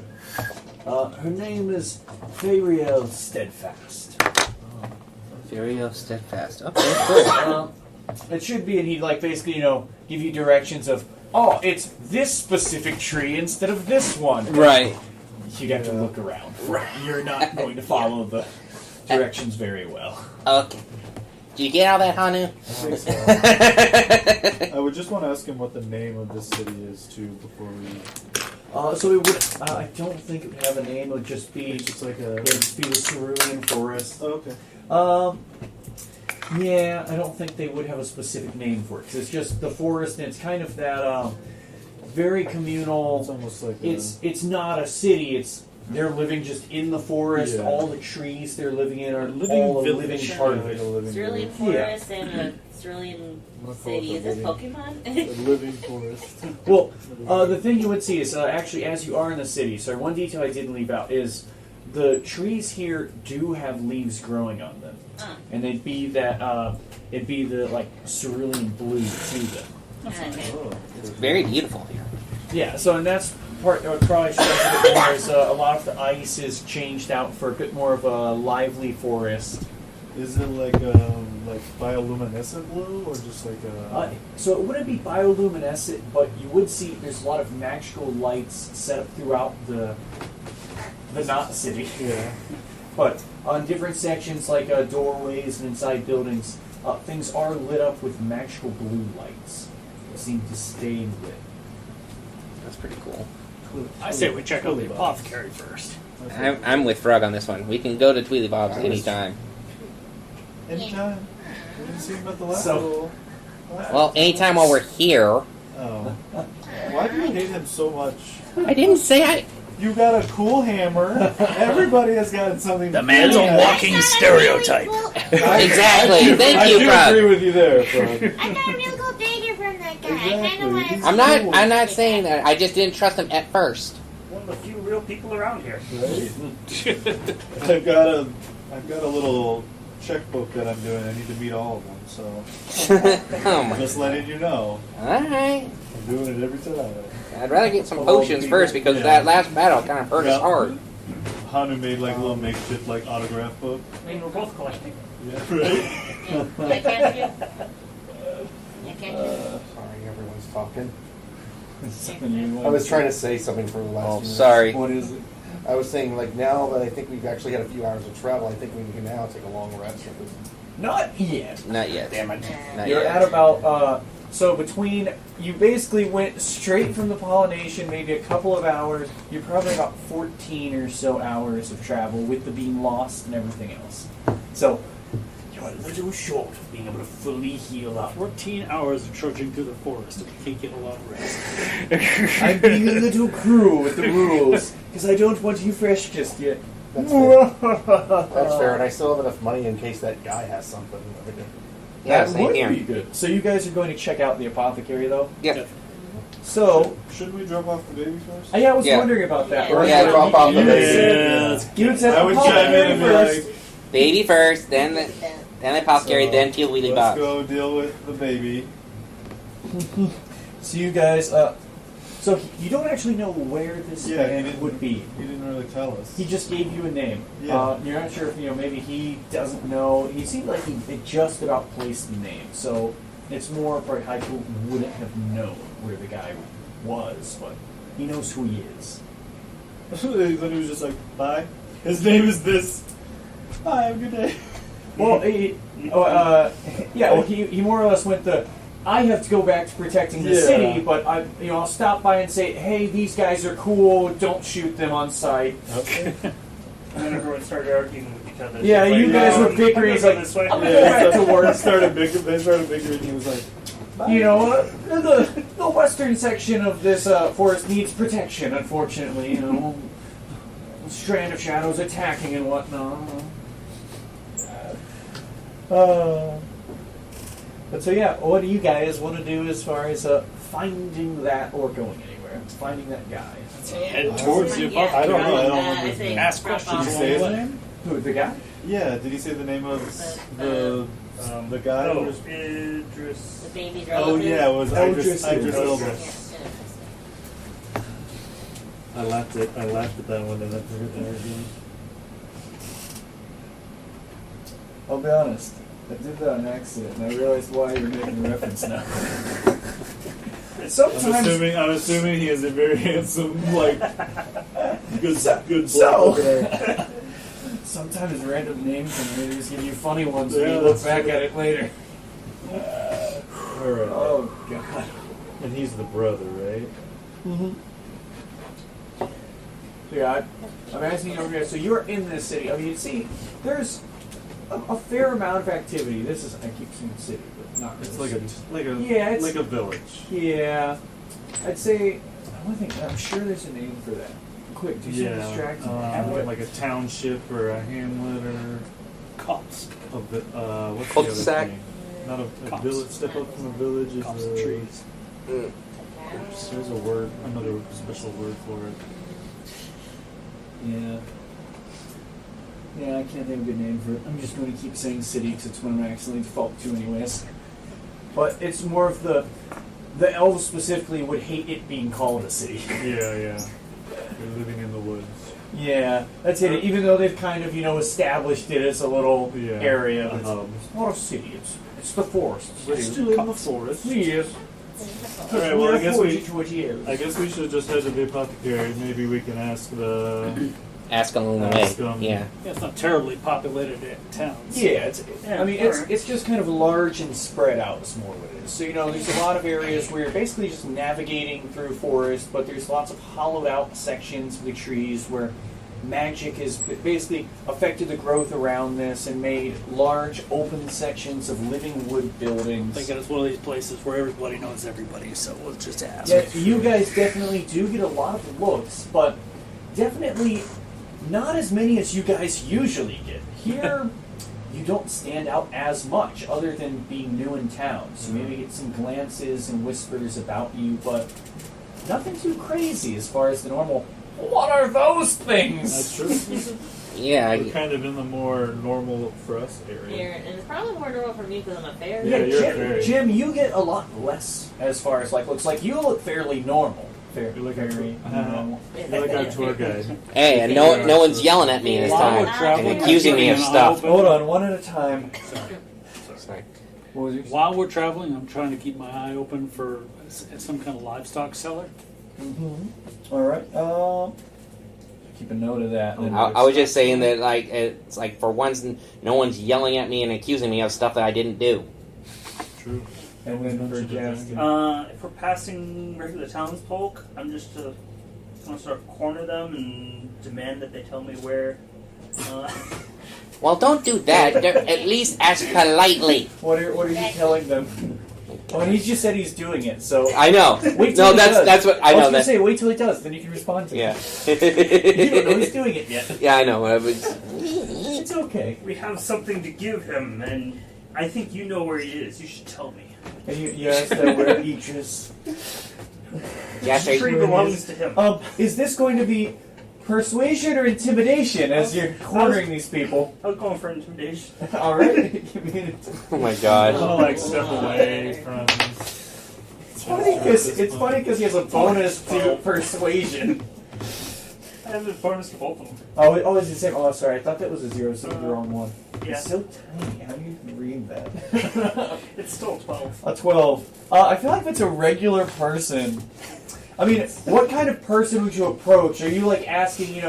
Her name is Feywild Steadfast. Furio Steadfast. Okay, cool. It should be, and he'd like basically, give you directions of, oh, it's this specific tree instead of this one. Right. You'd have to look around. You're not going to follow the directions very well. Okay. Did you get all that, Hanu? I think so. I would just want to ask him what the name of this city is, too, before we... So it would. I don't think it would have a name. It would just be. It's just like a... It would just be the Cerulean Forest. Oh, okay. Yeah, I don't think they would have a specific name for it because it's just the forest, and it's kind of that very communal. It's almost like It's not a city. It's they're living just in the forest. Yeah. All the trees they're living in are Living all a village. living part of it. Cerulean Forest and a Cerulean City. Is this Pokemon? The living forest. Well, the thing you would see is actually as you are in the city. So one detail I didn't leave out is the trees here do have leaves growing on them, and it'd be that it'd be the like cerulean blue to them. Okay. Oh, It's very beautiful here. Yeah. So and that's part what probably shows a bit more is a lot of the ice is changed out for a bit more of a lively forest. is it like bioluminescent blue, or just like a... So it wouldn't be bioluminescent, but you would see there's a lot of magical lights set up throughout the not city. Yeah. But on different sections, like doorways and inside buildings, things are lit up with magical blue lights that seem to stay lit. That's pretty cool. I say we check out the apothecary first. I'm with Frog on this one. We can go to Tweety Bob's anytime. Anytime. We didn't see him at the last So- little... Well, anytime while we're here. Oh. Why do you hate him so much? I didn't say I... You got a cool hammer. Everybody has gotten something. The man's a walking stereotype. Exactly. Thank you, I do Frog. agree with you there, Frog. I got a real gold dagger from that guy. I kind Exactly. of want to. I'm not saying that. I just didn't trust him at first. One of the few real people around here. Right? I've got a little checkbook that I'm doing. I need to meet all of them, so Oh my. just letting you know. Alright. I'm doing it every time. I'd rather get some potions first because that last battle kind of hurt us Yeah. hard. Hanu made like a little makeshift like autograph book. I mean, we're both collecting. Yeah, right. I can't do. I can't do. Sorry, everyone's talking. Something you I want was to- trying to say something for the last Oh, few minutes. sorry. What is it? I was saying, like, now that I think we've actually had a few hours of travel, I think we can now take a long rest. Not yet. Not yet. Damn it. Not You're yet. at about so between you basically went straight from the pollination, maybe a couple of hours. You're probably about 14 or so hours of travel with the being lost and everything else. So you're a little short of being able to fully heal up. 14 hours of trudging through the forest and we can't get a lot of rest. I'm being a little cruel with the rules because I don't want you fresh just yet. That's fair. That's fair, and I still have enough money in case that guy has something. Yeah, That same would here. be good. So you guys are going to check out the apothecary, though. Yeah. So Should we drop off the baby first? yeah, I was Yeah. wondering about that. Yeah. Yeah, drop off the baby. You said I would chime in and be first. like, Baby first, then the apothecary, So, then Tweety let's Bob. go deal with the baby. So you guys, so you don't actually know where this Yeah, he man didn't- would be. He didn't really tell us. He just gave you a name. Yeah. You're not sure if maybe he doesn't know. He seemed like he had just about placed the name, so it's more probably Haiku wouldn't have known where the guy was, but he knows who he is. Then he was just like, bye. His name is this. Bye, have a good day. Well, yeah. Well, he more or less went the. I have to go back to protecting the Yeah. city, but I'll stop by and say, hey, these guys are cool. Don't shoot them on sight. Okay. And then everyone started arguing with each other. Yeah, It's you guys were I'm bickering. gonna He's go like, this way. I'm gonna go back to work. They started bickering. He was like, bye. You know what? The the western section of this forest needs protection, unfortunately. You know, a strand of shadows attacking and whatnot. But so yeah, what do you guys want to do as far as finding that or going anywhere? Finding that guy. Head towards the Yeah, I don't know, I don't I remember his think name. Ask drop questions off. Did he say his What? name? Who, the guy? Yeah, did he say the name of the guy? Oh, who was- Idris. The baby's Oh relative. yeah, it was Idris Idris Elba. Elba. Yeah. I laughed at that one and I forgot that again. I'll be honest. I did that on accident, and I realized why you're making the reference now. Sometimes, I'm assuming he is a very handsome, like, good black so- guy. sometimes random names can really just give you funny ones when Yeah, you look that's back true. at it later. Alright. Oh god. And he's the brother, right? Mm-hmm. So yeah, I'm asking you over here. So you're in this city. I mean, you see, there's a fair amount of activity. This is, I keep saying city, but not It's really like a Yeah, it's- like a village. Yeah, I'd say. I want to think. I'm sure there's a name for that. Quick, do something distracting. Like a township or a hamlet or Cops. a what's the other Cul-de-sac. thing? Not a Cops. village. Step up from a village is Cops a, and trees. There's a word, another special word for it. Yeah. Yeah, I can't think of a good name for it. I'm just going to keep saying city because it's what I'm accidentally default to anyways. But it's more of the elves specifically would hate it being called a city. Yeah. You're living in the woods. Yeah, that's it. Even though they've kind of, established it as a little Yeah. area. A But hub. it's not a city. It's the forest. We're still in the forest. Yes. Alright, well, I guess we we. should just head to the apothecary. Maybe we can ask the. Ask along the Ask way. 'em. Yeah. Yeah, it's not terribly populated towns. Yeah, Yeah, I mean, alright. it's just kind of large and spread out is more what it is. So, there's a lot of areas where you're basically just navigating through forest, but there's lots of hollowed out sections of the trees where magic has basically affected the growth around this and made large open sections of living wood buildings. Thinking it's one of these places where everybody knows everybody, so we'll just ask. Yeah, you guys definitely do get a lot of looks, but definitely not as many as you guys usually get. Here, you don't stand out as much, other than being new in town. So maybe get some glances and whispers about you, but nothing too crazy as far as the normal, what are those things? That's true. Yeah. We're kind of in the more normal for us area. Here, and it's probably more normal for me because I'm a fairy. Yeah, you're Jim, very- Jim, you get a lot less as far as looks like. You look fairly normal. You're like a Very normal. You're like our tour guide. Hey, and no one's yelling at me this While we're time traveling, and accusing me of I'm stuff. open- Hold on, one at a time. Sorry. What was yours? While we're traveling, I'm trying to keep my eye open for some kind of livestock seller. Mm-hmm. All right. Keep a note of that. and then I was just saying that, like, it's like for once, no one's yelling at me and accusing me of stuff that I didn't do. True. And then for Justin. If we're passing regular townsfolk, I'm just going to sort of corner them and demand that they tell me where. Well, don't do that. At least ask politely. What are you telling them? Oh, and he just said he's doing it, so I know. wait till No, he does. that's what I was know. gonna That. say, wait till he does, then you can respond to Yeah. it. You don't know he's doing it yet. Yeah, I know. It's okay. We have something to give him, and I think you know where he is. You should tell me. And you asked where each is. Yes, The tree belongs to him. Is this going to be persuasion or intimidation as you're cornering these people? I was going for intimidation. All right. Give me an Oh my I'm god. gonna like step away from. It's funny because he has a bonus to persuasion. I have a bonus to both of them. Oh, it's the same. Oh, sorry. I thought that was a 0, so the wrong one. Yeah. It's so tiny. How do you read that? It's still 12. A 12. I feel like if it's a regular person. I mean, what kind of person would you approach? Are you like asking,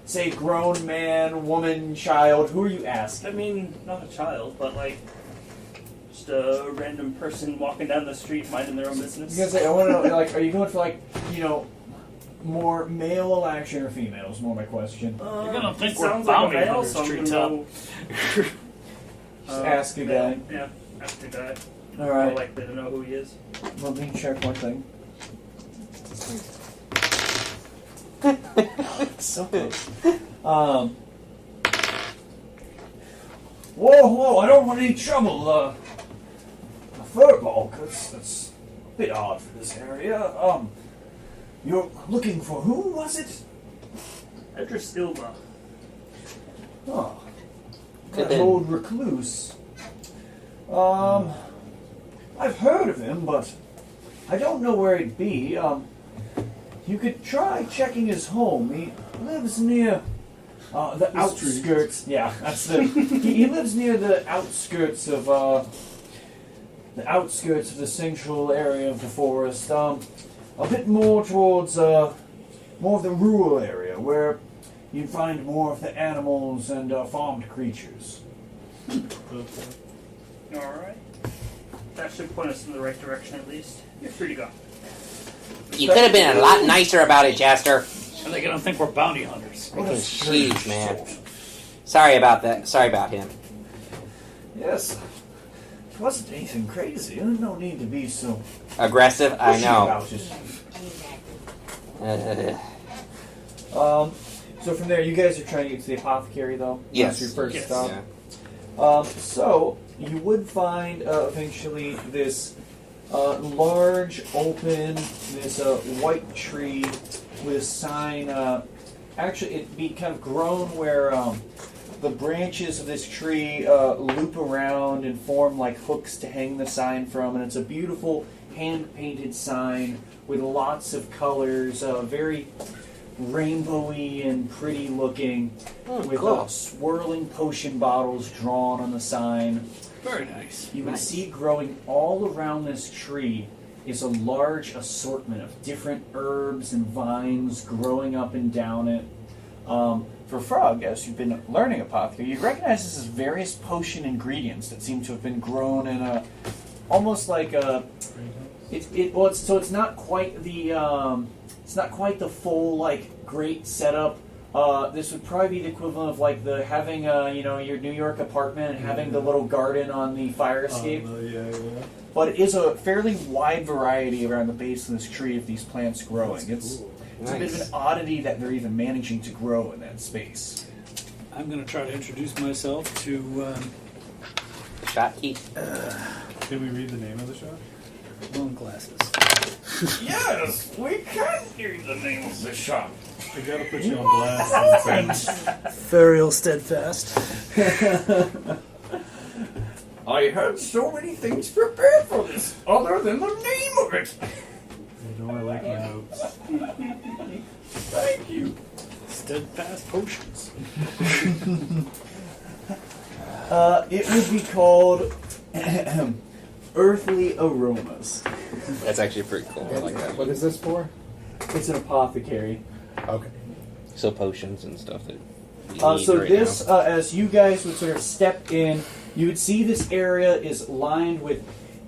say grown man, woman, child? Who are you asking? I mean, not a child, but like just a random person walking down the street minding their own business. I was gonna say, I want to know, are you going for more male action or female? Is more my question. You're gonna think we're sounds like a bounty male, hunters, so I'm treetop. gonna go. Just ask a guy. Yeah, ask the guy. All More right. likely to know who he is. Let me check one thing. So close. Whoa! I don't want any trouble. A furball. That's a bit odd for this area. You're looking for who was it? Edris Ilva. Oh, Could that been. old recluse. I've heard of him, but I don't know where he'd be. You could try checking his home. He lives near the outskirts. Yeah, that's the. he lives near the outskirts of the central area of the forest. A bit more towards more of the rural area where you find more of the animals and farmed creatures. Alright. That should point us in the right direction at least. You're free to go. You could have been a lot nicer about it, Chester. And they don't think we're bounty hunters. What a Jeez, man. Sorry about that. Sorry about him. Yes. It wasn't anything crazy. There's no need to be so Aggressive? I pushy know. about it. So from there, you guys are trying to get to the apothecary, though? Yes. That's your first Yes. stop. Yeah. So you would find eventually this large, open, this white tree with a sign. Actually, it'd be kind of grown where the branches of this tree loop around and form like hooks to hang the sign from, and it's a beautiful hand-painted sign with lots of colors, very rainbowy and pretty looking, with swirling potion bottles drawn on the sign. Very nice. You can see growing all around this tree is a large assortment of different herbs and vines growing up and down it. For Frog, as you've been learning apothecary, you recognize this as various potion ingredients that seem to have been grown in a almost like a. It's not quite the full like great setup. This would probably be the equivalent of like the having your New York apartment and having the little garden on the fire escape. Yeah. But it is a fairly wide variety around the base of this tree of these plants growing. It's a bit of an oddity that they're even managing to grow in that space. I'm going to try to introduce myself to Shotkeep. Can we read the name of the shop? Long Glasses. Yes, we can hear the name of the shop. I gotta put you on blast. Ferial Steadfast. I had so many things prepared for this, other than the name of it. You know I like my notes. Thank you. Steadfast Potions. It would be called Earthly Aromas. That's actually pretty cool. I like that. What is this for? It's an apothecary. Okay. So potions and stuff that you need So right this, now. as you guys would sort of step in, you would see this area is lined with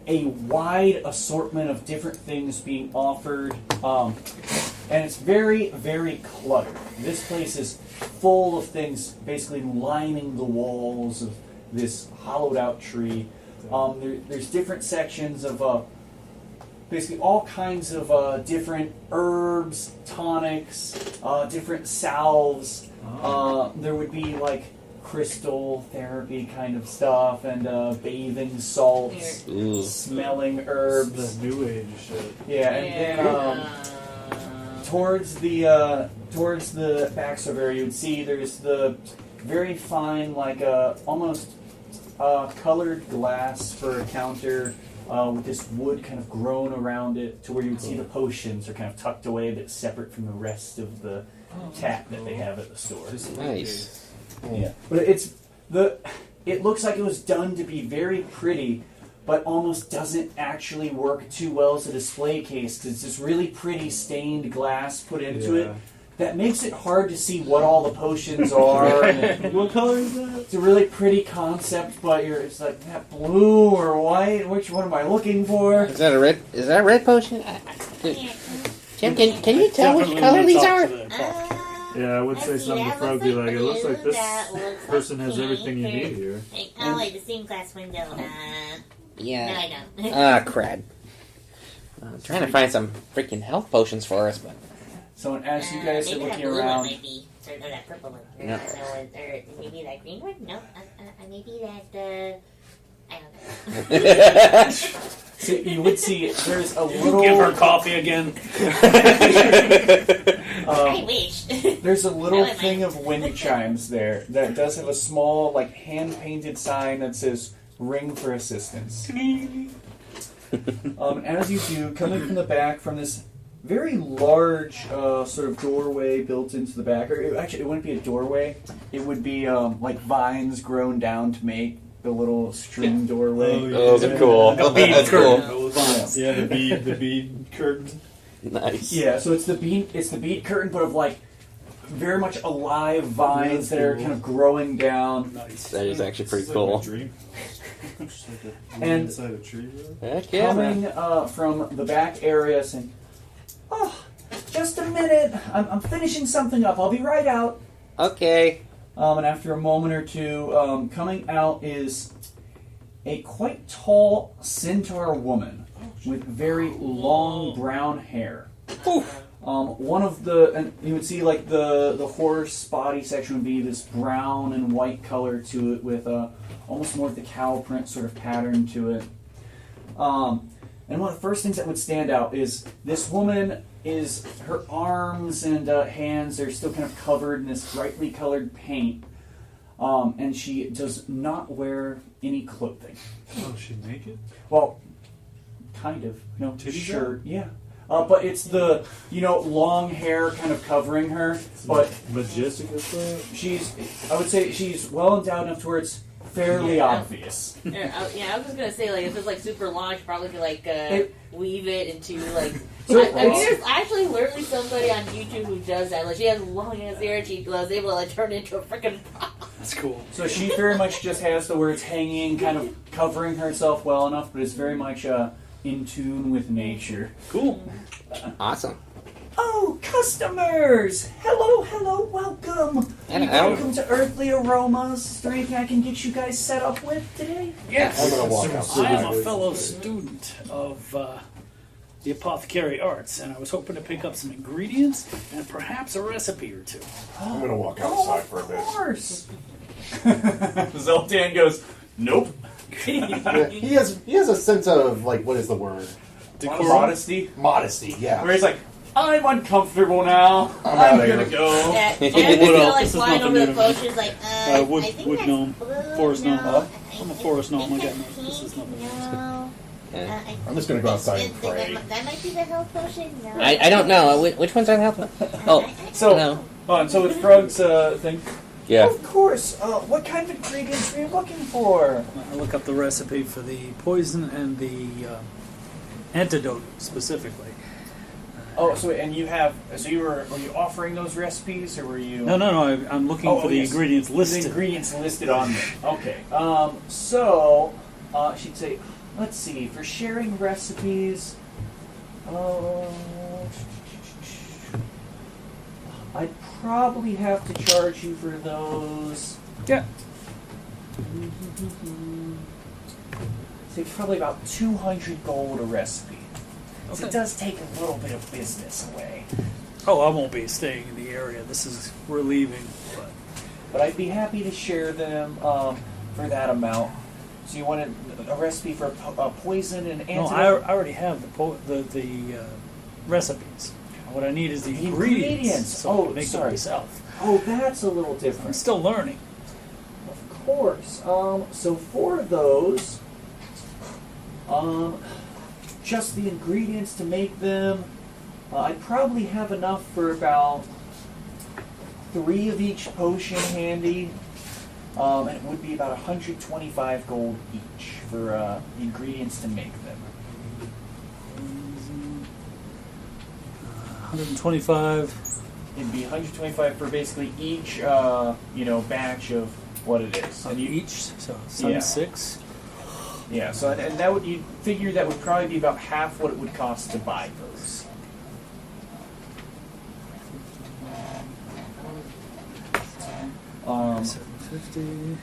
a wide assortment of different things being offered, and it's very, very cluttered. This place is full of things basically lining the walls of this hollowed out tree. There's different sections of basically all kinds of different herbs, tonics, different salves. There would be like crystal therapy kind of stuff and bathing salts, Ooh. smelling herbs. The new age shit. Yeah, and then towards the back area, you would see there's the very fine, like almost colored glass for a counter with this wood kind of grown around it, to where you would see the potions are kind of tucked away a bit separate from the rest of the tap that they have at the store. Nice. Yeah, but it looks like it was done to be very pretty, but almost doesn't actually work too well as a display case because it's this really pretty stained glass put into it that makes it hard to see what all the potions are. And What color is that? it's a really pretty concept, but it's like that blue or white. Which one am I looking for? Is that a red? Is that a red potion? Tim, can you tell which color these are? Yeah, I would say something to Frog. Be like, it looks like this person has everything you need here. Oh, wait, the stained glass window. No, Yeah. I don't. Ah, crud. I'm trying to find some freaking health potions for us, but So as you guys are maybe looking that blue one around, might be, or that purple one, or, No. or maybe that green one. No, maybe that. I don't know. so you would see there's a little. Give her coffee again. I wish. There's a little Now I thing might. of wind chimes there that does have a small, like, hand-painted sign that says "Ring for assistance." And as you do, coming from the back, from this very large sort of doorway built into the back, or actually, it wouldn't be a doorway. It would be like vines grown down to make the little string doorway. Oh, yeah. those are cool. That's cool. Yeah, the bead curtain. Nice. Yeah, so it's the bead curtain, but of like very much alive vines that are kind of growing down. Nice. That is actually pretty It's cool. Like a dream. Just like a And- inside a tree. Right? Heck yeah, man. Coming from the back area, saying, "Oh, just a minute. I'm finishing something up. I'll be right out." Okay. And after a moment or two, coming out is a quite tall centaur woman with very long brown hair. One of the, and you would see like the horse body section would be this brown and white color to it with almost more of the cow print sort of pattern to it. And one of the first things that would stand out is this woman is, her arms and hands are still kind of covered in this brightly colored paint. And she does not wear any clothing. Oh, she naked? Well, kind of. No, Titties shirt. Yeah. But it's the, long hair kind of covering her. But Majestic as that? I would say she's well endowed enough to where it's fairly obvious. Yeah, I was just gonna say, like, if it's like super long, she probably could like weave it into like. So I mean, there's actually literally somebody on YouTube who does that. Like, she has long ass hair, and she was able to like turn it into a freaking. That's cool. So she very much just has the where it's hanging, kind of covering herself well enough, but it's very much in tune with nature. Cool. Awesome. Oh, customers! Hello, welcome! Welcome to Earthly Aromas. Is there anything I can get you guys set up with today? Yes. I'm gonna walk out. I am a fellow student of the apothecary arts, and I was hoping to pick up some ingredients and perhaps a recipe or two. I'm gonna walk Oh, outside of for a bit. course! Zoltan goes, nope. Yeah, he has a sense of, like, what is the word? Modesty. Modesty, yeah. Where he's like, I'm uncomfortable now. I'm I'm outta gonna here." go. Yeah, Wood and elf, like this is flying nothing over the new to me. potions, like Wood- I think wood that's gnome. blue. Forest gnome. No, I'm a I forest gnome, think I got that's no- this is pink. nothing. No. Yeah. I'm just gonna go outside and pray. That might be the health potion. No. I don't know. Which ones are the health? Oh, So, no. so with Frog's thing. Yeah. Of course. What kind of ingredients are you looking for? I look up the recipe for the poison and the antidote specifically. Oh, so and you have. So were you offering those recipes, or were you? No. I'm looking for the yes. ingredients The listed. ingredients listed on there. Okay. So she'd say, let's see, for sharing recipes. I'd probably have to charge you for those. Yeah. So it's probably about 200 gold a recipe. So Okay. it does take a little bit of business away. Oh, I won't be staying in the area. We're leaving. But I'd be happy to share them for that amount. So you wanted a recipe for poison and No, antidote? I already have the recipes. What I need is the The ingredients. ingredients. So I Oh, can make sorry. them myself. Oh, that's a little I'm different. still learning. Of course. So for those, just the ingredients to make them, I'd probably have enough for about 3 of each potion handy. And it would be about 125 gold each for the ingredients to make them. 125. It'd be 125 for basically each, batch of what it is. On And you, each, so 76. yeah. So and that would, you figure that would probably be about half what it would cost to buy those. Um, 750.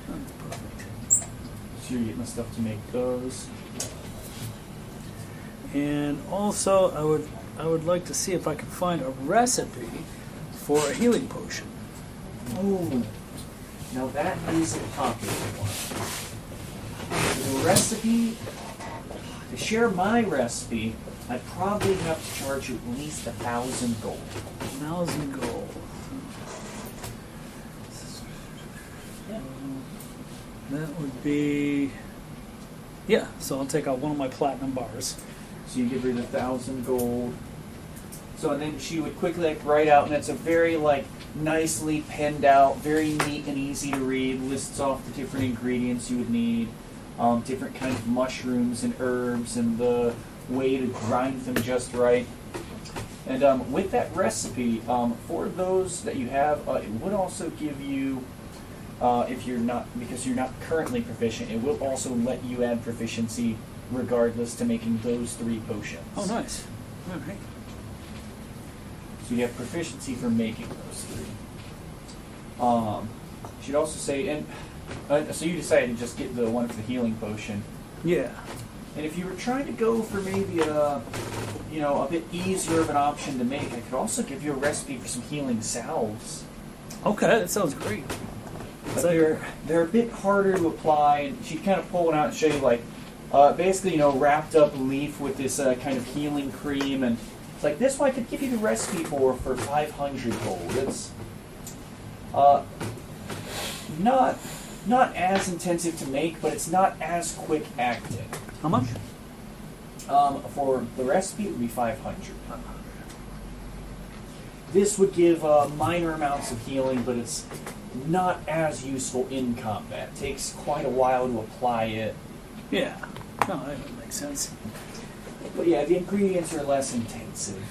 Perfect. So you're getting the stuff to make those. And also, I would like to see if I can find a recipe for a healing potion. Oh, now that is a popular one. The recipe, to share my recipe, I'd probably have to charge you at least 1,000 gold. 1,000 gold. That would be... Yeah, so I'll take out one of my platinum bars. So you give her the 1,000 gold. So and then she would quickly write out, and it's a very nicely penned out, very neat and easy to read. Lists off the different ingredients you would need, different kinds of mushrooms and herbs, and the way to grind them just right. And with that recipe, for those that you have, it would also give you, if you're not, because you're not currently proficient, it will also let you add proficiency regardless to making those 3 potions. Oh, nice. All right. So you have proficiency for making those 3. Should also say, and so you decided to just get the one for the healing potion. Yeah. And if you were trying to go for maybe a bit easier of an option to make, I could also give you a recipe for some healing salves. Okay, that sounds great. But they're a bit harder to apply, and she'd kind of pull one out and show you basically wrapped up leaf with this kind of healing cream, and it's like this one I could give you the recipe for 500 gold. It's not as intensive to make, but it's not as quick acting. How much? For the recipe, it would be 500. This would give minor amounts of healing, but it's not as useful in combat. It takes quite a while to apply it. Yeah. No, that would make sense. But yeah, the ingredients are less intensive.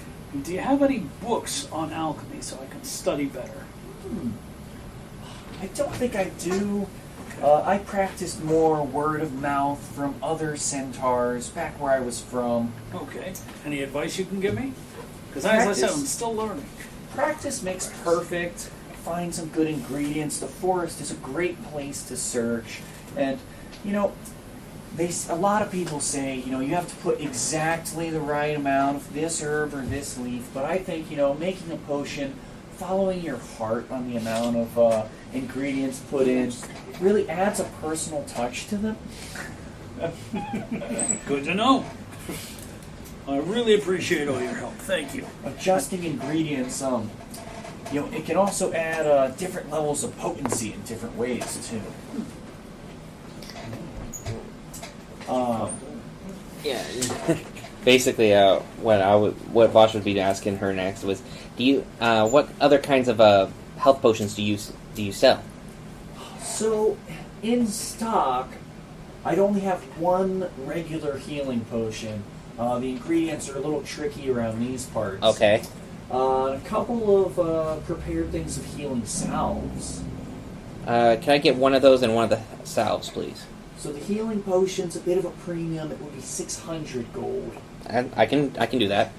Do you have any books on alchemy so I can study better? I don't think I do. I practiced more word of mouth from other centaurs back where I was from. Okay. Any advice you can give me? Because as I said, I'm still learning. Practice makes perfect. Find some good ingredients. The forest is a great place to search. And, a lot of people say, you have to put exactly the right amount of this herb or this leaf. But I think, making a potion, following your heart on the amount of ingredients put in, really adds a personal touch to them. Good to know. I really appreciate all your help. Thank you. Adjusting ingredients, it can also add different levels of potency in different ways too. Yeah. Basically, what Vosh would be asking her next was, what other kinds of health potions do you sell? So, in stock, I'd only have one regular healing potion. The ingredients are a little tricky around these parts. Okay. A couple of prepared things of healing salves. Can I get one of those and one of the salves, please? So the healing potion's a bit of a premium. It would be 600 gold. I can do that.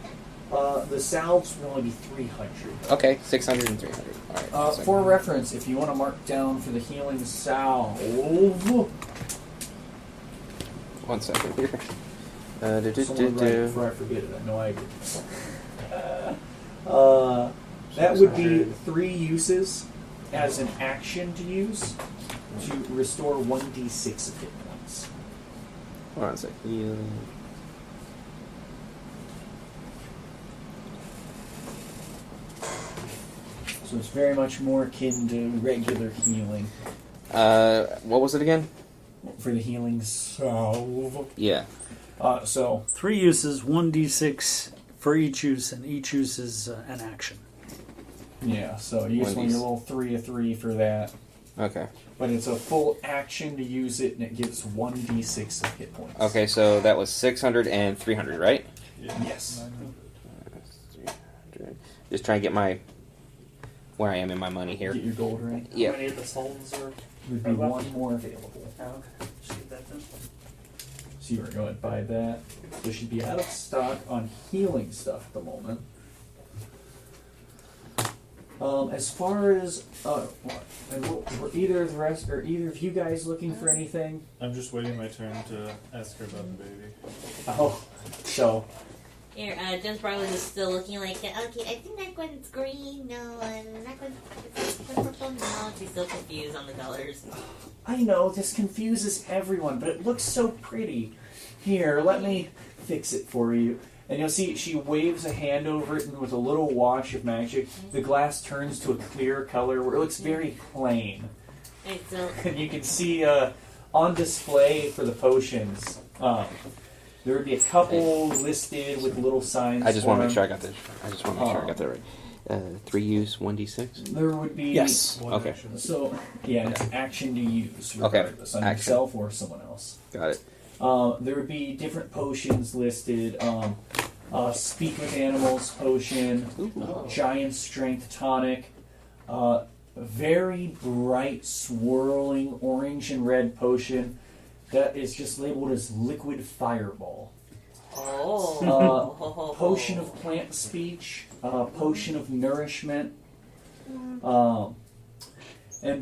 The salves would only be 300. Okay, 600 and 300. All right. For reference, if you want to mark down for the healing salve, 1 second here. someone write it before I forget it. I know I did. That would be 3 uses as an action to use to restore 1d6 of hit points. Hold on a second. Healing. So it's very much more akin to regular healing. What was it again? For the healing salve. Yeah. So 3 uses, 1d6 for each use, and each use is an action. yeah, so you just want your little 3 of 3 for that. Okay. But it's a full action to use it, and it gives 1d6 of hit points. Okay, so that was 600 and 300, right? Yes. Just trying to get where I am in my money here. Get your gold right. Yeah. How many of the salves are? Would be one more available. Oh, okay. Just get that then. So you were going to buy that. So she'd be out of stock on healing stuff at the moment. As far as were either of you guys looking for anything? I'm just waiting my turn to ask her about the baby. Oh, so Here, Jen's probably just still looking like, okay, I think that one's green. No, that one's purple. No, she's still confused on the colors. I know this confuses everyone, but it looks so pretty. Here, let me fix it for you. And you'll see she waves a hand over it, and with a little wash of magic, the glass turns to a clear color where it looks very plain. Right, so And you can see on display for the potions, there would be a couple listed with little signs. I just want to for make sure I them. got this. I just want to make sure I got that right. 3 use 1d6. There would be Yes. One Okay. action. So yeah, it's action to use Okay, regardless on action. yourself or someone else. Got it. There would be different potions listed. Speak with Animals potion, Giant Strength tonic, very bright swirling orange and red potion that is just labeled as Liquid Fireball. Potion of Plant Speech, Potion of Nourishment, and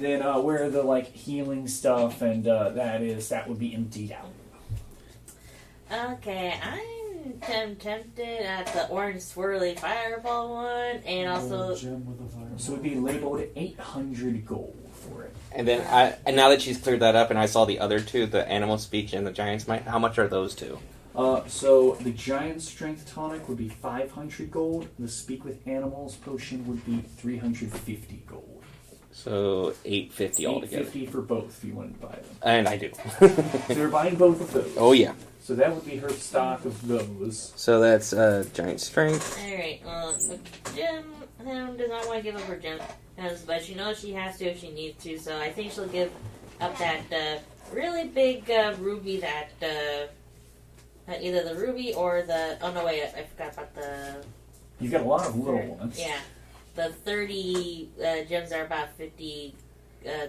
then where the healing stuff and that would be emptied out. okay, I'm tempted at the orange swirly fireball one, and also Gem with a fire. So it would be labeled 800 gold for it. And then and now that she's cleared that up, and I saw the other two, the animal speech and the giant's might. How much are those two? So the Giant Strength tonic would be 500 gold. The Speak with Animals potion would be 350 gold. So 850 altogether. 850 for both if you wanted to buy them. And I do. So you're buying both of those. Oh yeah. So that would be her stock of those. So that's giant strength. alright, Jem does not want to give up her gem, but she knows she has to if she needs to, so I think she'll give up that really big ruby that either the ruby or the oh no wait, I forgot about the You've got a lot of little ones. yeah, the 30 gems are about 50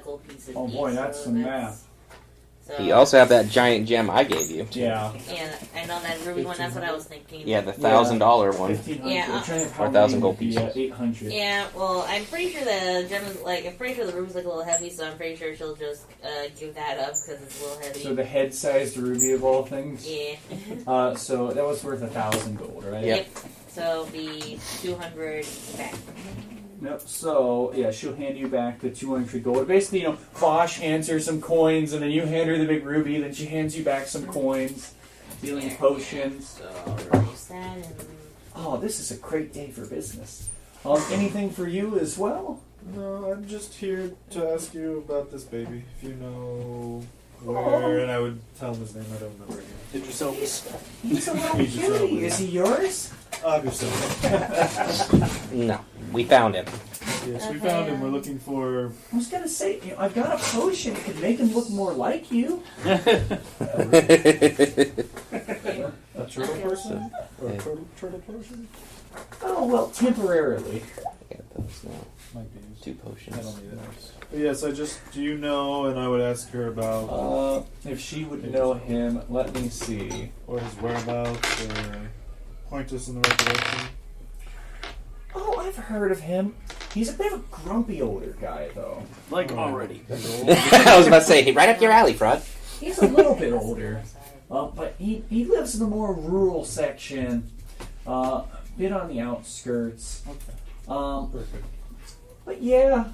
gold pieces. Oh boy, each, that's so some math. So, You also have that giant gem I gave you. Yeah. yeah, I know that ruby one. That's what I was thinking. Yeah, the $1,000 one. 1,500. Yeah, I'm trying to or how 1,000 many gold would be, pieces. 800. Yeah, well, I'm pretty sure the gem is I'm pretty sure the ruby's a little heavy, so I'm pretty sure she'll just give that up because it's a little heavy. So the head-sized ruby of all things. Yeah. So that was worth 1,000 gold, right? Yep. So it'll be 200 back. Yep. So yeah, she'll hand you back the 200 gold. Basically, Bosch hands her some coins, and then you hand her the big ruby. Then she hands you back some coins, dealing potions. So I'll erase that and Oh, this is a great day for business. Anything for you as well? No, I'm just here to ask you about this baby. If you know where, and I would tell him his name. I don't remember again. He's a little He's just cutie. over Is he yours? Obviously. No, we found him. Yes, we found him. We're looking for. I was gonna say, I've got a potion that could make him look more like you. A turtle person? Or a turtle person? Oh well, temporarily. I got those now. Might be used. 2 I potions. don't need it. But yes, do you know, and I would ask her about, If she would know him, let me see. or his whereabouts, or point us in the right direction. Oh, I've heard of him. He's a bit of a grumpy older guy, though. Like already. I was about to say, right up your alley, Fraud. He's a little bit older, but he lives in the more rural section, a bit on the outskirts. Perfect. But yeah,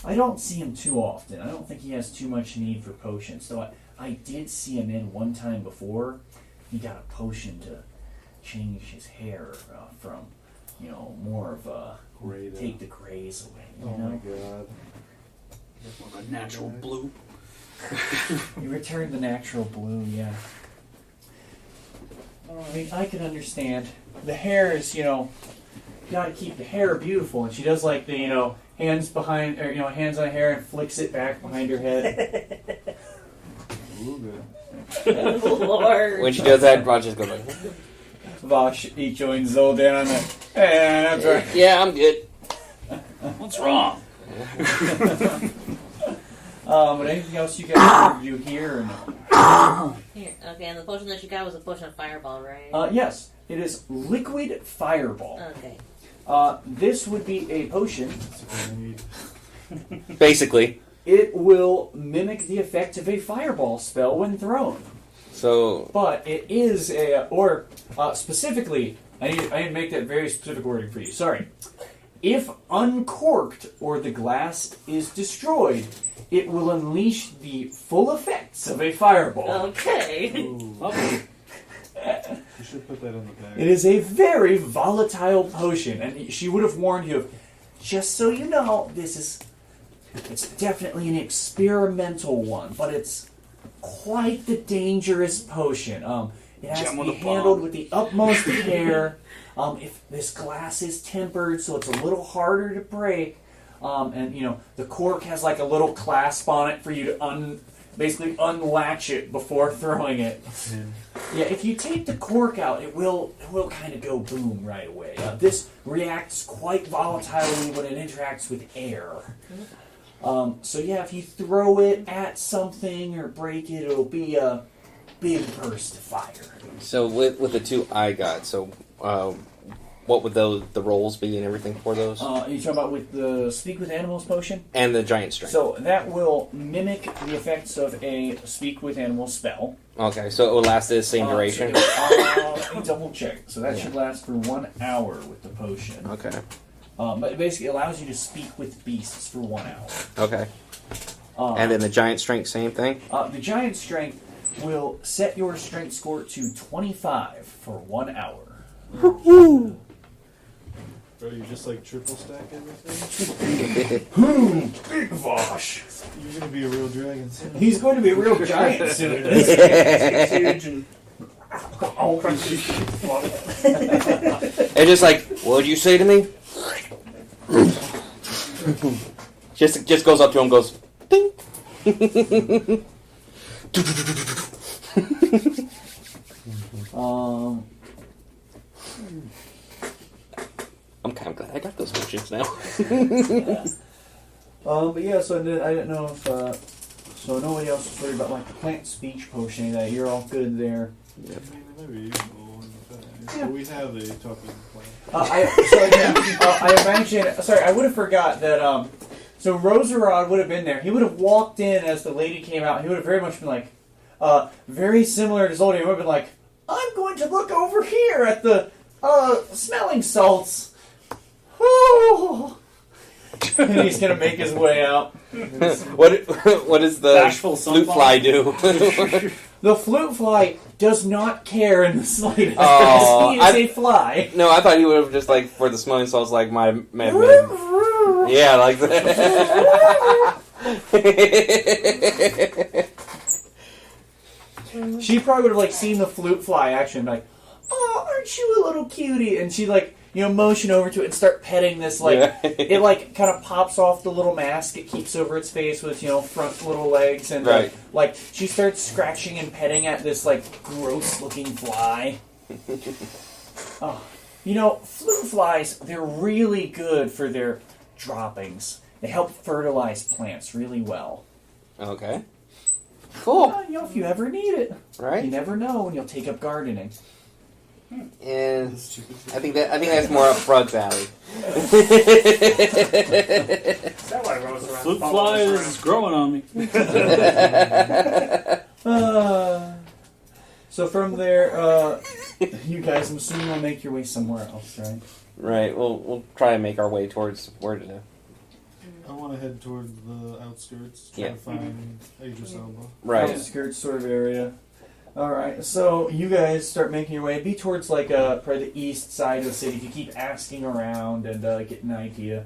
I don't see him too often. I don't think he has too much need for potions. Though I did see him in one time before. He got a potion to change his hair from, more of a Gray. take the grays away. Oh my god. A natural blue. You return the natural blue, yeah. I mean, I can understand. The hair is, got to keep the hair beautiful, and she does like the, hands behind, or hands on her hair and flicks it back behind her head. Ooh, good. Lord. When she does that, Rod just goes like, Vosh, he joins Zoldan on that. That's right. yeah, I'm good. What's wrong? But anything else you guys want to do here? Or no? Here, okay, and the potion that you got was a potion of fireball, right? Yes, it is liquid fireball. Okay. This would be a potion. That's what I need. Basically. It will mimic the effect of a fireball spell when thrown. So, But it is specifically, I need to make that very specific wording for you. Sorry. If uncorked or the glass is destroyed, it will unleash the full effects of a fireball. Okay. Ooh. You should put that in the bag. It is a very volatile potion, and she would have warned you of, just so you know, it's definitely an experimental one, but it's quite the dangerous potion. It has to be handled with the utmost care. If this glass is tempered, so it's a little harder to break, and the cork has like a little clasp on it for you to basically unlatch it before throwing it. Yeah, if you take the cork out, it will kind of go boom right away. This reacts quite volatilely when it interacts with air. So yeah, if you throw it at something or break it, it'll be a big burst of fire. so with the two I got, so what would the rolls be and everything for those? Are you talking about with the Speak with Animals potion? And the giant strength. So that will mimic the effects of a Speak with Animals spell. Okay, so it will last the same duration. Let me double check. So that should last for 1 hour with the potion. Okay. But it basically allows you to speak with beasts for 1 hour. Okay. And then the giant strength, same thing? The giant strength will set your strength score to 25 for 1 hour. Bro, you just like triple stack everything? Big Vosh! You're gonna be a real dragon soon. He's going to be a real giant soon. It's huge and And just like, what would you say to me? just goes up to him and goes, ding. I'm kind of glad I got those potions now. But yeah, so then I didn't know if so nobody else was worried about like the plant speech potion. That you're all good there. Yeah, I mean, it might be useful in the past. But we have a talking plant. I imagine. Sorry, I would have forgot that. So Roserod would have been there. He would have walked in as the lady came out. He would have very much been like, very similar to Zoldy. He would have been like, "I'm going to look over here at the smelling salts." Oh. And he's gonna make his way out. What does the Bashful flute sunflower. fly do? The flute fly does not care in the slightest. Oh, He is a fly. No, I thought he would have just like for the smelling salts like my yeah, like that. She probably would have like seen the flute fly action, like, "Oh, aren't you a little cutie?" And she like motion over to it and start petting this like it like kind of pops off the little mask it keeps over its face with front little legs and Right. like she starts scratching and petting at this like gross looking fly. Flute flies, they're really good for their droppings. They help fertilize plants really well. Okay. Cool. If you ever need it. Right. You never know when you'll take up gardening. And I think that's more up Frog Valley. is that why Rose around Flute fly is growing on me. So from there, you guys, I'm assuming will make your way somewhere else, right? Right. We'll try and make our way towards where to. I want to head toward the outskirts, try Yeah. to find Idris Elba. Right. Outskirts sort of area. Alright, so you guys start making your way. Be towards like probably the east side of the city. If you keep asking around and get an idea.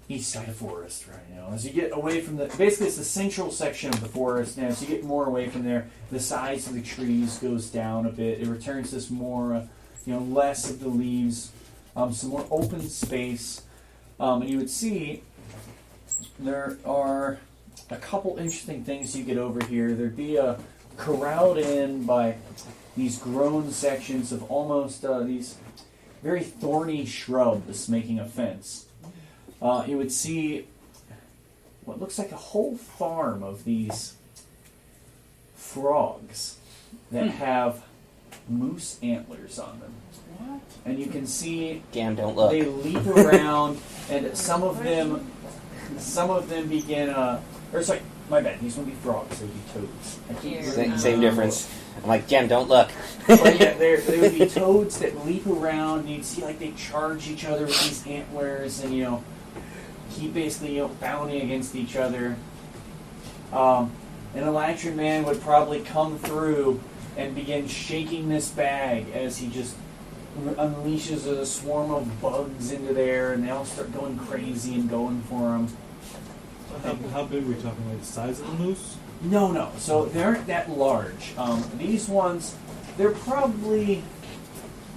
East side of forest, right? As you get away from basically it's the central section of the forest. Now, as you get more away from there, the size of the trees goes down a bit. It returns this more, less of the leaves, some more open space. And you would see there are a couple interesting things you get over here. There'd be corralled in by these grown sections of almost these very thorny shrubs making a fence. You would see what looks like a whole farm of these frogs that have moose antlers on them. What? And you can see Damn, don't look. they leap around, and some of them begin. Or sorry, my bad. These won't be frogs; they would be toads. I keep Same difference. I'm like, Jen, don't look. But yeah, there would be toads that leap around, and you'd see like they charge each other with these antlers, and keep basically bounding against each other. And Electric Man would probably come through and begin shaking this bag as he just unleashes a swarm of bugs into there, and they all start going crazy and going for him. How big are we talking? Like the size of the moose? No. So they aren't that large. These ones, they're probably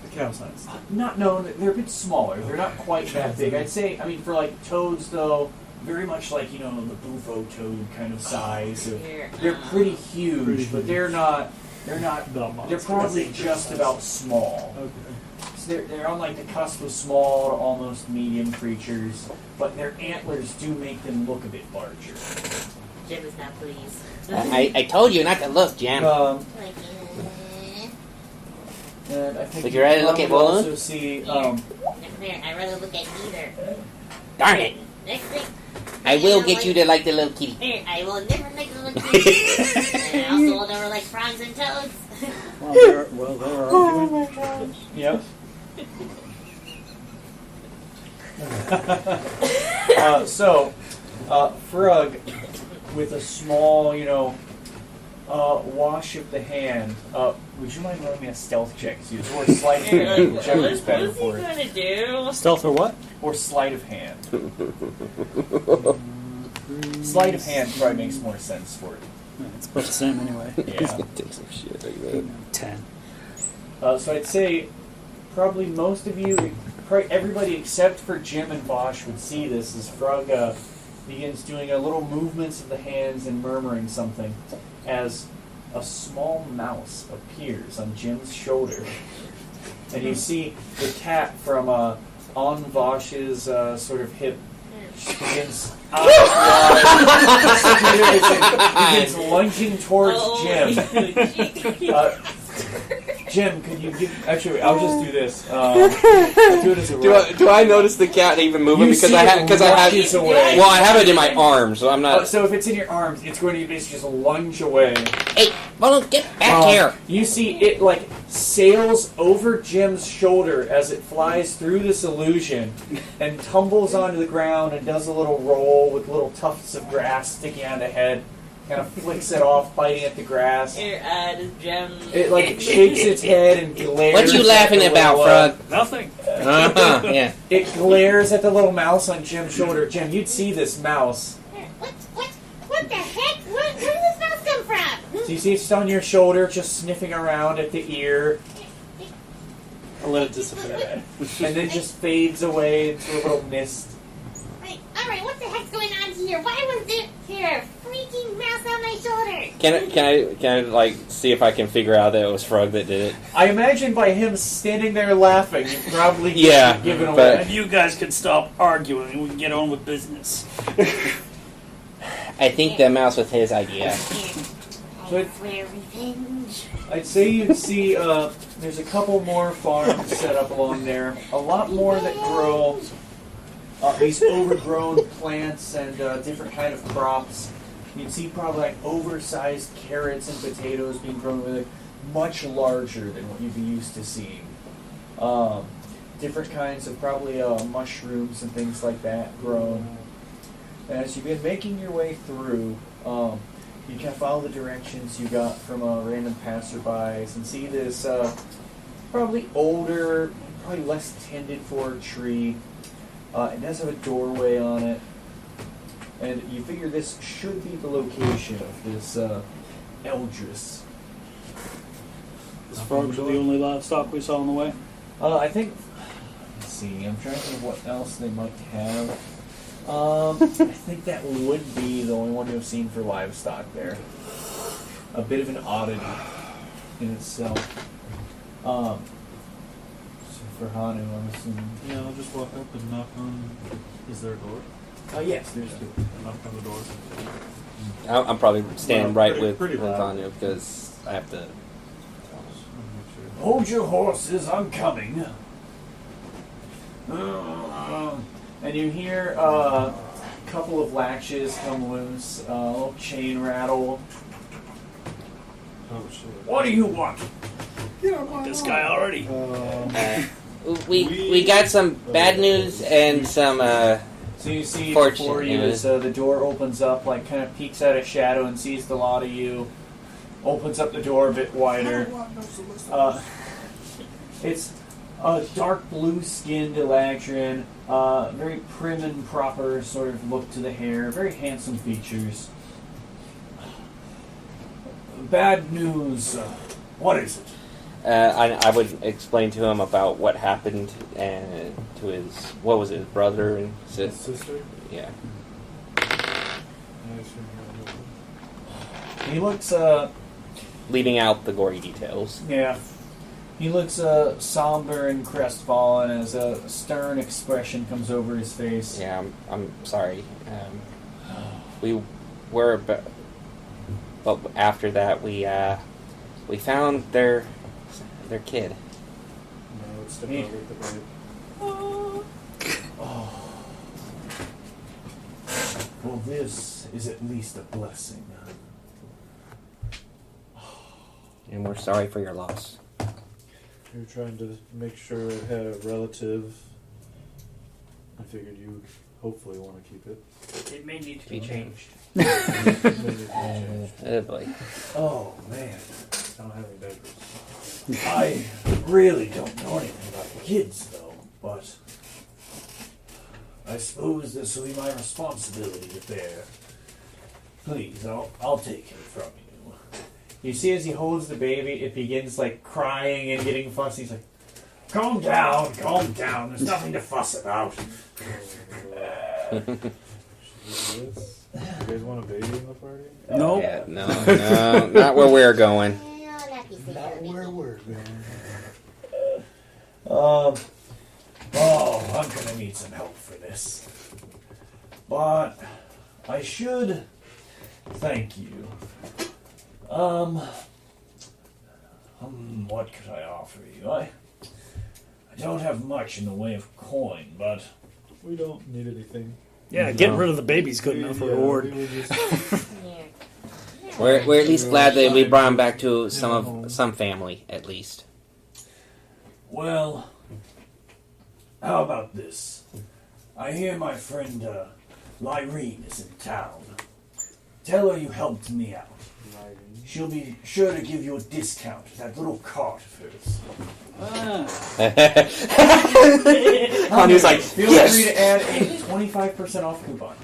The cow size. they're a bit smaller. They're not quite that big. I'd say. I mean, for like toads though, very much like the bufo toad kind of size. So they're pretty huge, but they're not. They're probably just about small. Okay. So they're on like the cusp of small to almost medium creatures, but their antlers do make them look a bit larger. Jim is not pleased. I told you not to look, Jen. Like, And I think Would you rather look at will Balloon? also see. I'd rather look at neither. Darn it. Next thing. I will get you to like the little kitty. Here, I will never like the little kitty. And I also will never like frogs and toads. They're arguing. Yep. Frog, with a small, wash of the hand. Would you mind rolling me a stealth check? Or sleight of hand, whichever is better What's he for it. gonna do? Stealth or what? Or sleight of hand. Sleight of hand probably makes more sense for it. Yeah, it's about the same anyway. Yeah. Take some shit like that. 10. So I'd say probably most of you, probably everybody except for Jim and Bosch would see this as Frog begins doing a little movements of the hands and murmuring something as a small mouse appears on Jim's shoulder. And you see the cat from on Vosh's sort of hip begins begins lunging towards Jim. Jim, could you give... Actually, I'll just do this. I'll do it as a roll. Do I notice the cat even moving? You Because see I it have rushes away. Well, I have it in my arms, so I'm not. So if it's in your arms, it's going to basically just lunge away. Hey, Balloon, get back here! You see it like sails over Jim's shoulder as it flies through this illusion and tumbles onto the ground and does a little roll with little tufts of grass sticking out of the head. Kind of flicks it off, biting at the grass. Here, does Jim... It like shakes its head and glares. What you laughing at the about, little, Frog? Nothing. Yeah. It glares at the little mouse on Jim's shoulder. Jim, you'd see this mouse. What the heck? Where did this mouse come from? So you see it's on your shoulder, just sniffing around at the ear, I'll let it disappear. and then just fades away into a little mist. Alright, what the heck's going on here? Why was there a freaking mouse on my shoulder? Can I like see if I can figure out that it was Frog that did it? I imagine by him standing there laughing, you probably Yeah, given but- away. If you guys can stop arguing, we can get on with business. I think the mouse was his idea. I But- swear revenge. I'd say you'd see there's a couple more farms set up along there. A lot more that grow these overgrown plants and different kind of crops. You'd see probably like oversized carrots and potatoes being grown with it, much larger than what you'd be used to seeing. Different kinds of probably mushrooms and things like that grown. And as you've been making your way through, you can follow the directions you got from random passerbys and see this probably older, probably less tended for tree. It does have a doorway on it, and you figure this should be the location of this Eldris. Is frogs the only livestock we saw on the way? I think. Let's see. I'm trying to think of what else they might have. I think that would be the only one you've seen for livestock there. A bit of an oddity in itself. So for Hanu, I'm assuming. Yeah, I'll just walk up and knock on. Is there a door? Yes, there's two. Knock on the door. I'm probably standing Well, right with pretty loud. Tanya because I have to. Hold your horses, I'm coming. And you hear a couple of latches come loose, a little chain rattle. Oh shit. What do you want? This guy already. We got some bad news and some So you see Fortune before you news. as the door opens up, like kind of peeks out of shadow and sees the lot of you. Opens up the door a bit wider. It's a dark blue skinned Eladrin, very prim and proper sort of look to the hair, very handsome features. Bad news. What is it? I would explain to him about what happened and to his what was it, his brother and sister. Sister? Yeah. He looks, Leaving out the gory details. yeah. He looks somber and crestfallen as a stern expression comes over his face. Yeah, I'm sorry. We were, but after that we found their kid. No, it's step out with the babe. Well, this is at least a blessing. And we're sorry for your loss. You were trying to make sure it had a relative. I figured you hopefully want to keep it. It may need to be changed. Oh boy. Oh, man. I don't have any diapers. I really don't know anything about the kids, though, but I suppose this will be my responsibility to bear. Please, I'll take it from you. You see as he holds the baby, it begins, like, crying and getting fussy. He's like, calm down, there's nothing to fuss about. You guys want a baby in the party? Nope. Yeah, no, not where we're going. Where we're going. I'm gonna need some help for this. But I should thank you. What could I offer you? I don't have much in the way of coin, but We don't need anything. Yeah, getting rid of the baby's good enough for Yeah, reward. we were just- We're at least glad that we brought him back to some family at least. well, how about this? I hear my friend Lyrene is in town. Tell her you helped me out. She'll be sure to give you a discount at that little cart of hers. Connor's like, Feel yes! free to add a 25% off coupon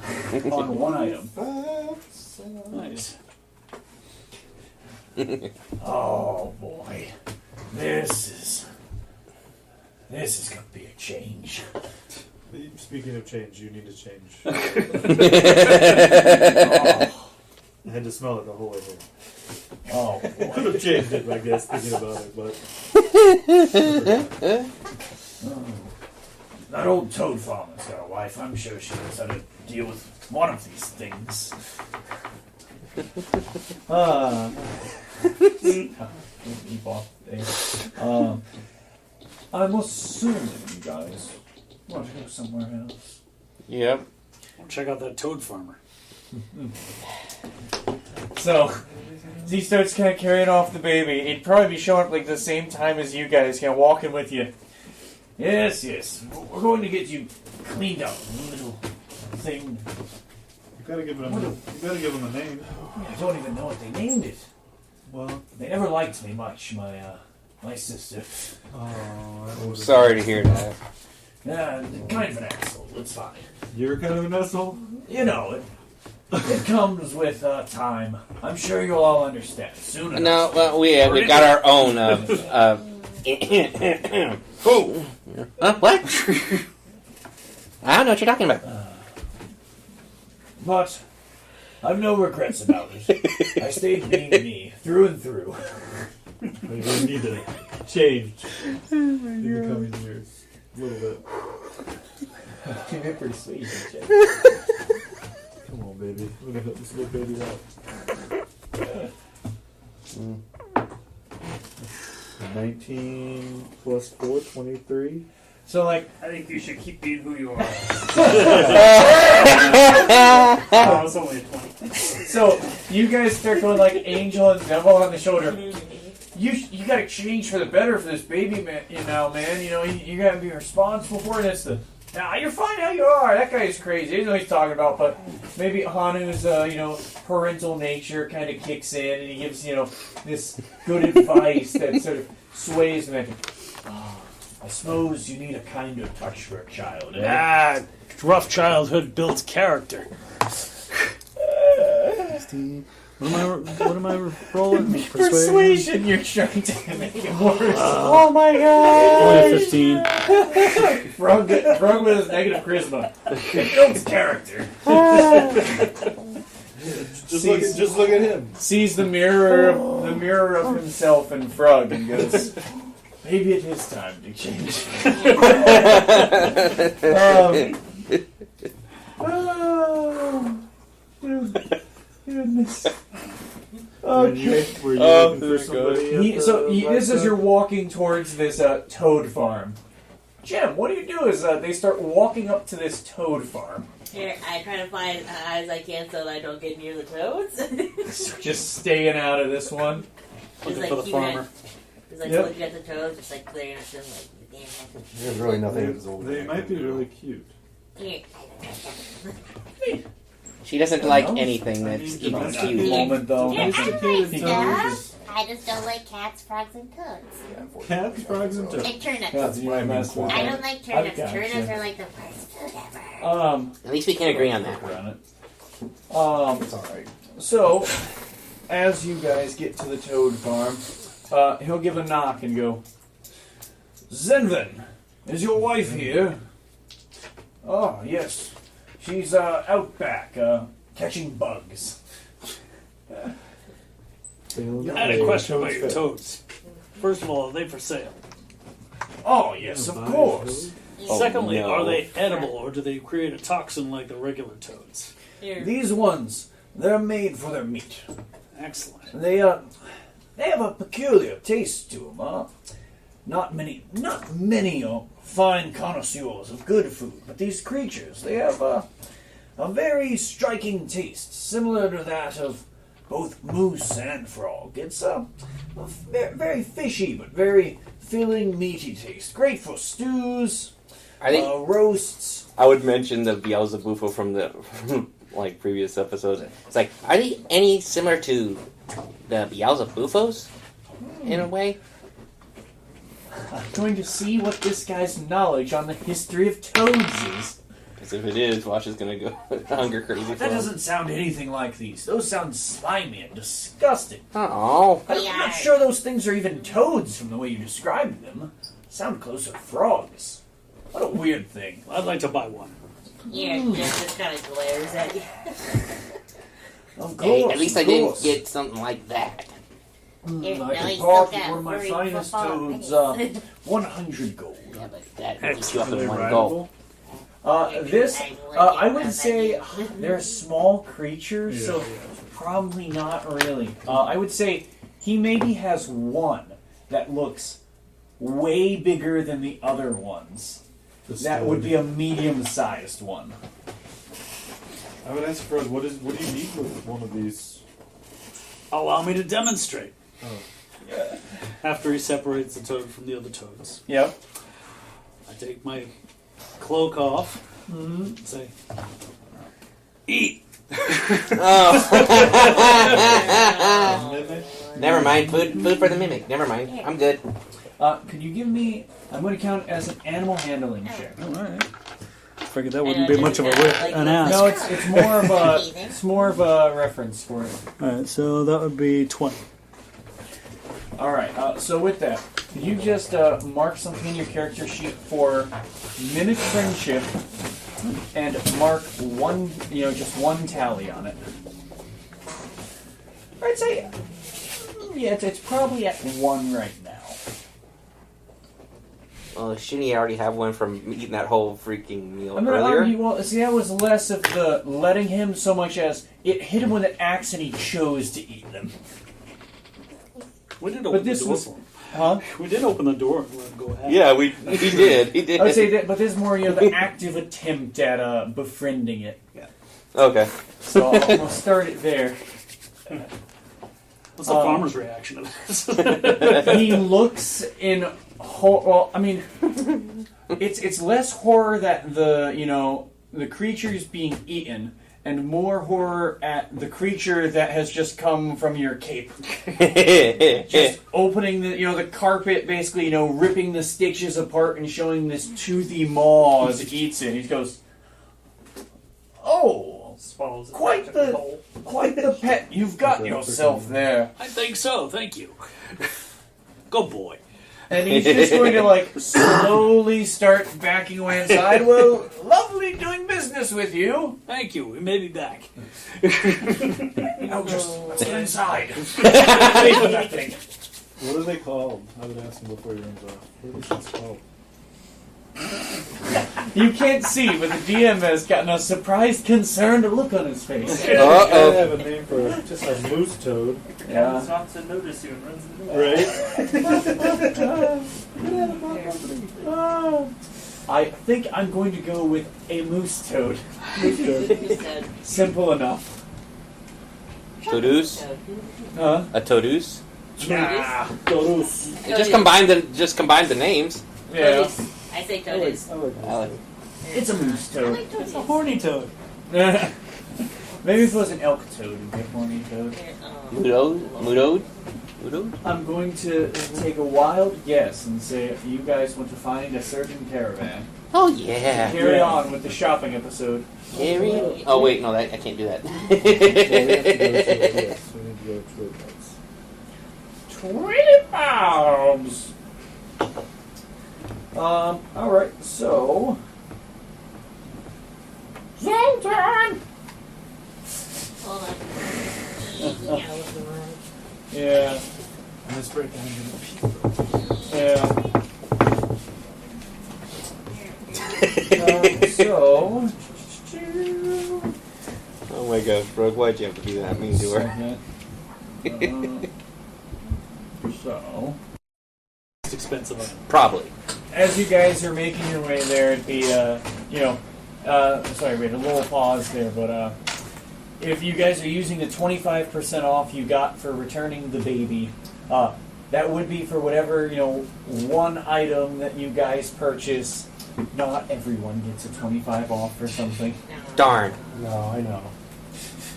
on one item. Nice. Oh boy, this is gonna be a change. Speaking of change, you need to change. Oh, I had to smell it the whole way here. oh Could boy. have changed it, I guess, thinking about it, but That old toad farmer's got a wife. I'm sure she knows how to deal with one of these things. I'm assuming you guys want to go somewhere else. Yep. Check out that toad farmer. So, he starts kind of carrying off the baby. He'd probably be showing up like the same time as you guys, kind of walking with you. Yes, we're going to get you cleaned up. Little thing. you gotta give him a name. I don't even know what they named it. Well, They never liked me much, my sister. I'm sorry to hear that. Yeah, kind of an asshole. It's fine. you're kind of an asshole? You know, it comes with time. I'm sure you'll all understand soon enough. No, well, we got our own. Oh, what? I don't know what you're talking about. But I've no regrets about it. I stayed being me, through and through. Maybe we need to change in the coming years. A little bit. You're pretty sweet, Jay. Come on, baby. We're gonna help this little baby out. 19 plus 4, 23. So like, I think you should keep being who you are. Oh, it's only a 20. so you guys start going like angel and devil on the shoulder. You got to change for the better for this baby, man. Man. You got to be responsible for it. It's the you're fine how you are. That guy's crazy. He doesn't know what he's talking about, but maybe Hanu's parental nature kind of kicks in, and he gives this good advice that sort of sways him. I suppose you need a kinder touch for a child. Rough childhood builds character. What am I rolling? Persuasion. You're trying to make it worse. Oh my god! Only a 15. Frog with his negative charisma. It builds character. Just look at him. Sees the mirror of himself and Frog and goes, maybe it is time to change. Goodness. Okay. Were you looking for somebody? This is you're walking towards this toad farm. Jim, what do you do? Is they start walking up to this toad farm. Here, I try to find as I can so that I don't get near the toads. Just staying out of this one. Just Looking for the keeping farmer. Just looking at the toads, just like clearing up them, like, damn. There's really nothing visible. They might be really cute. Here. She doesn't like anything that's even cute. Moment though. Yeah, I like Stuff. I just don't like cats, frogs, and toads. Cats, frogs, and toads. And turnips. That's you might mess with I that. don't like turnips. I've got Turnips you. are like the worst food ever. At least we can agree on that. It's alright. So, as you guys get to the toad farm, he'll give a knock and go, Zenvin, is your wife here? Oh, yes. She's out back, catching bugs. I had a question about your toads. First of all, are they for sale? Oh, yes, of course. Secondly, no. are they edible or do they create a toxin like the regular toads? Here. These ones, they're made for their meat. Excellent. They have a peculiar taste to them, Not many fine connoisseurs of good food, but these creatures, they have a very striking taste, similar to that of both moose and frog. It's a very fishy, but very filling, meaty taste. Great for stews, Are they? roasts. I would mention the Beelzebufo from the previous episodes. It's like, are they any similar to the Beelzebufos in a way? I'm going to see what this guy's knowledge on the history of toads is. Because if it is, Wash is gonna go hunger crazy. For That him. doesn't sound anything like these. Those sound slimy and disgusting. Oh, I'm not sure those things are even toads from the way you described them. Sound closer to frogs. What a weird thing. I'd like to buy one. Here, just kind of glares at you. Of hey, course, at least of I didn't course. get something like that. Here, I now can he's part still got for my furry finest football toads, face. 100 gold. Yeah, but that eats you up Are they in one rideable? go. I would say they're small creatures, so probably not really. I would say he maybe has one that looks way bigger than the other ones. That would be a medium-sized one. I would ask Fred, what do you need with one of these? Allow me to demonstrate. Oh. After he separates the toad from the other toads, Yep. I take my cloak off and say, "Eat." Never mind. Food for the mimic. Never mind. I'm good. Could you give me? I'm going to count it as an animal handling check. All right. Figured that wouldn't be much of an ask. No, it's more of a reference for it. All right, so that would be 20. All right. So with that, could you just mark something in your character sheet for mimic friendship, and mark one, just one tally on it. I'd say, it's probably at 1 right now. Well, shouldn't he already have one from eating that whole freaking meal I'm going to earlier? argue, well, see, that was less of the letting him so much as it hit him with an axe and he chose to eat them. We did But this was, Huh? We did open the door and let him go ahead. Yeah, he did. He did. I would say that, but this is more the active attempt at befriending it. Okay. So I'll start it there. What's the farmer's reaction to this? He looks in well, I mean, it's less horror that the creature's being eaten, and more horror at the creature that has just come from your cape. Just opening the carpet, basically, ripping the stitches apart and showing this toothy maw as it eats it. He goes, "Oh, Swallows it quite back in bowl. quite the pet you've got yourself there." I think so, thank you. Good boy. And he's just going to slowly start backing away inside. Well, lovely doing business with you. Thank you, we may be back. Let's get inside. What are they called? I would ask him before he runs off. What are these things called? You can't see, but the DM has gotten a surprised, concerned look on his face. I gotta have a name for just a moose toad. Yeah. It's not to notice you and runs the door. Right? I think I'm going to go with a moose toad. Simple enough. Toadooze? Huh? A toadooze? Nah. Toadooze. Just combine the names. Yeah. I say toadies. I like I like It's a moose toad. It's a horny toad. Maybe if it was an elk toad, it'd be a horny toad. Mudo? I'm going to take a wild guess and say you guys want to find a certain caravan. Oh yeah. Carry on with the shopping episode. Carry. Oh wait, no, I can't do that. So we have to go to yes. We need to go to it. 20 pounds. Alright, so Zoltan! Hold on. Yeah, look around. Yeah, Let's break down into yeah. So Oh my gosh, Brooke, why'd you have to be that mean to her? So It's expensive. Probably. as you guys are making your way there, it'd be, sorry, wait, a little pause there, but, if you guys are using the 25% off you got for returning the baby, that would be for whatever, one item that you guys purchase. Not everyone gets a 25 off or something. Darn. No, I know.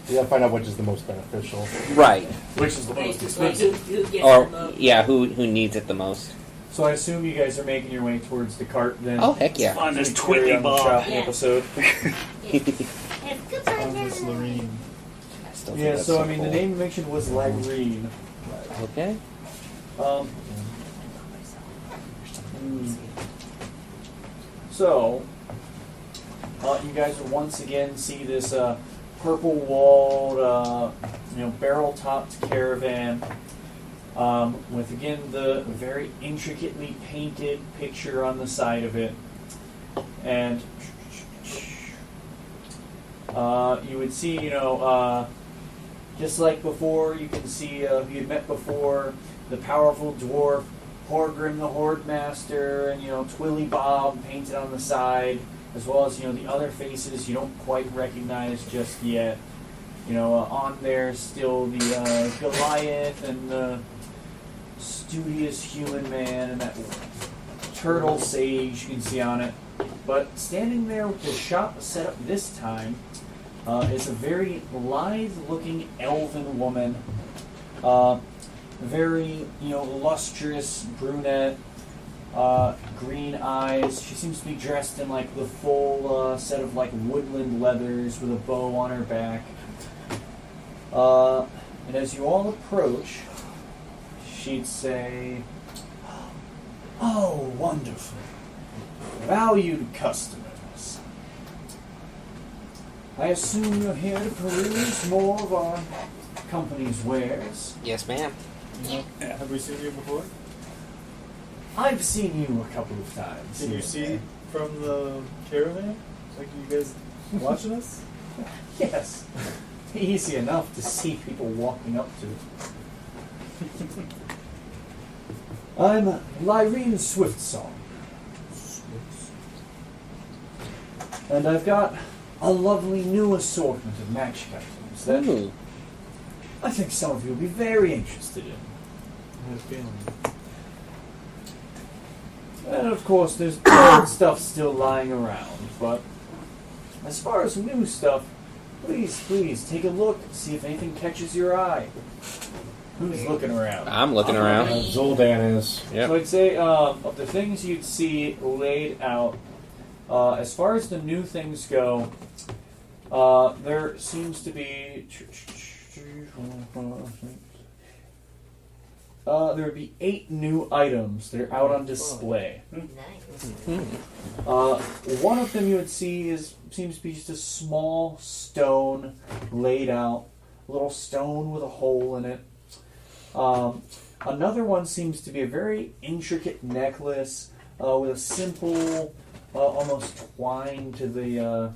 We gotta find out which is the most beneficial. Right. Which is the Wait, most who expensive. gets the Or most? yeah, who needs it the most? So I assume you guys are making your way towards the cart then. Oh heck yeah. Find this Carry Twitty on the Bob. shopping Yeah. episode. Miss Lorene. I still think Yeah, that's so I mean, the cool. name you mentioned was Lagreen. Okay. So, you guys will once again see this purple-walled, barrel-topped caravan with, again, the very intricately painted picture on the side of it. And you would see, just like before, you can see you had met before the powerful dwarf, Horgrim the Horde Master, and Twilly Bob painted on the side, as well as the other faces you don't quite recognize just yet. On there still the Goliath and the studious human man and that turtle sage you can see on it. But standing there with the shop set up this time is a very lithe-looking elven woman. Very, lustrous brunette, green eyes. She seems to be dressed in the full set of woodland leathers with a bow on her back. And as you all approach, she'd say, "Oh, wonderful. Valued customers. I assume you're here to peruse more of our company's wares." Yes, ma'am. Have we seen you before? I've seen you a couple of times. Can you see from the caravan? Like you guys watching us? Yes. Easy enough to see people walking up to. I'm Lyrene Swiftsong. And I've got a lovely new assortment of magic items that Ooh. I think some of you will be very interested in. I have a feeling. And of course, there's old stuff still lying around, but as far as new stuff, please take a look, see if anything catches your eye. Who's looking around? I'm looking around. Zoldan is. So Yep. I'd say of the things you'd see laid out, as far as the new things go, there seems to be there would be 8 new items that are out on display. Nice. One of them you would see seems to be just a small stone laid out, a little stone with a hole in it. Another one seems to be a very intricate necklace with a simple, almost twine to the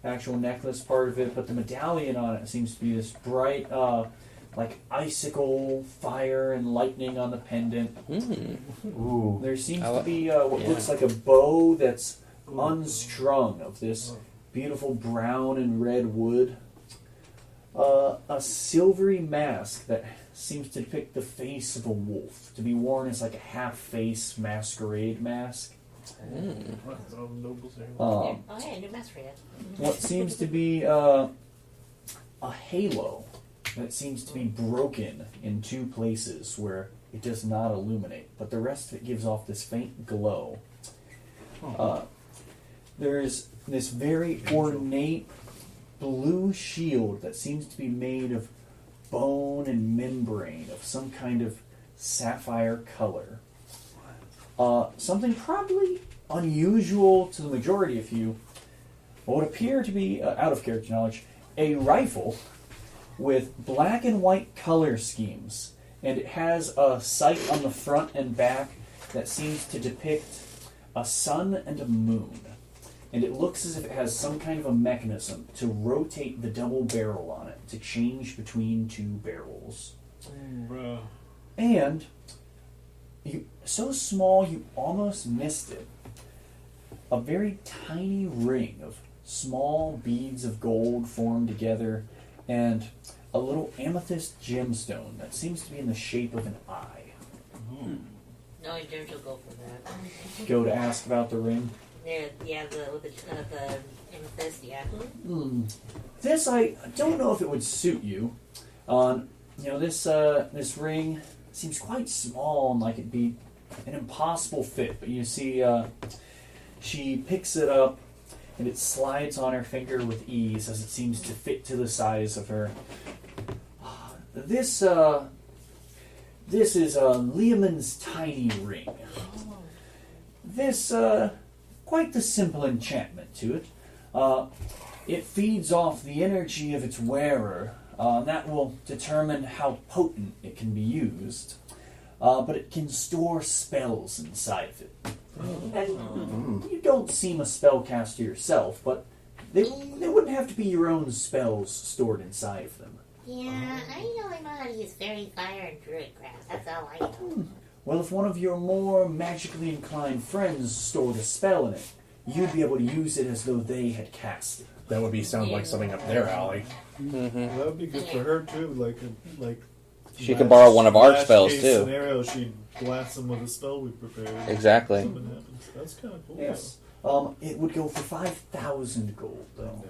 actual necklace part of it, but the medallion on it seems to be this bright, like icicle fire and lightning on the pendant. Ooh. There seems I to li- be what looks like a bow that's unstrung of this beautiful brown and red wood. A silvery mask that seems to depict the face of a wolf, to be worn as like a half-face masquerade mask. Oh, yeah, new mask for you. What seems to be a halo that seems to be broken in 2 places where it does not illuminate, but the rest of it gives off this faint glow. There's this very ornate blue shield that seems to be made of bone and membrane of some kind of sapphire color. Something probably unusual to the majority of you, what would appear to be, out of character knowledge, a rifle with black and white color schemes, and it has a sight on the front and back that seems to depict a sun and a moon. And it looks as if it has some kind of a mechanism to rotate the double barrel on it, to change between 2 barrels. And so small you almost missed it. A very tiny ring of small beads of gold formed together, and a little amethyst gemstone that seems to be in the shape of an eye. No, James will go for that. Go to ask about the ring. There, yeah, the amethyst, yeah. This, I don't know if it would suit you. This ring seems quite small and like it'd be an impossible fit. But you see, she picks it up and it slides on her finger with ease as it seems to fit to the size of her. This is Leomund's tiny ring. This, quite the simple enchantment to it. It feeds off the energy of its wearer. That will determine how potent it can be used. But it can store spells inside of it. And you don't seem a spellcaster yourself, but they wouldn't have to be your own spells stored inside of them. Yeah, I only know how to use fairy, fire, and druid craft. That's all I know. Well, if one of your more magically inclined friends stored a spell in it, you'd be able to use it as though they had cast it. That would sound like something up their alley. That would be good for her too. Like She could borrow one of our last spells case too. Scenario, she'd blast them with a spell we prepared. Exactly. Something happens. That's kind of cool. Yes. It would go for 5,000 gold, though.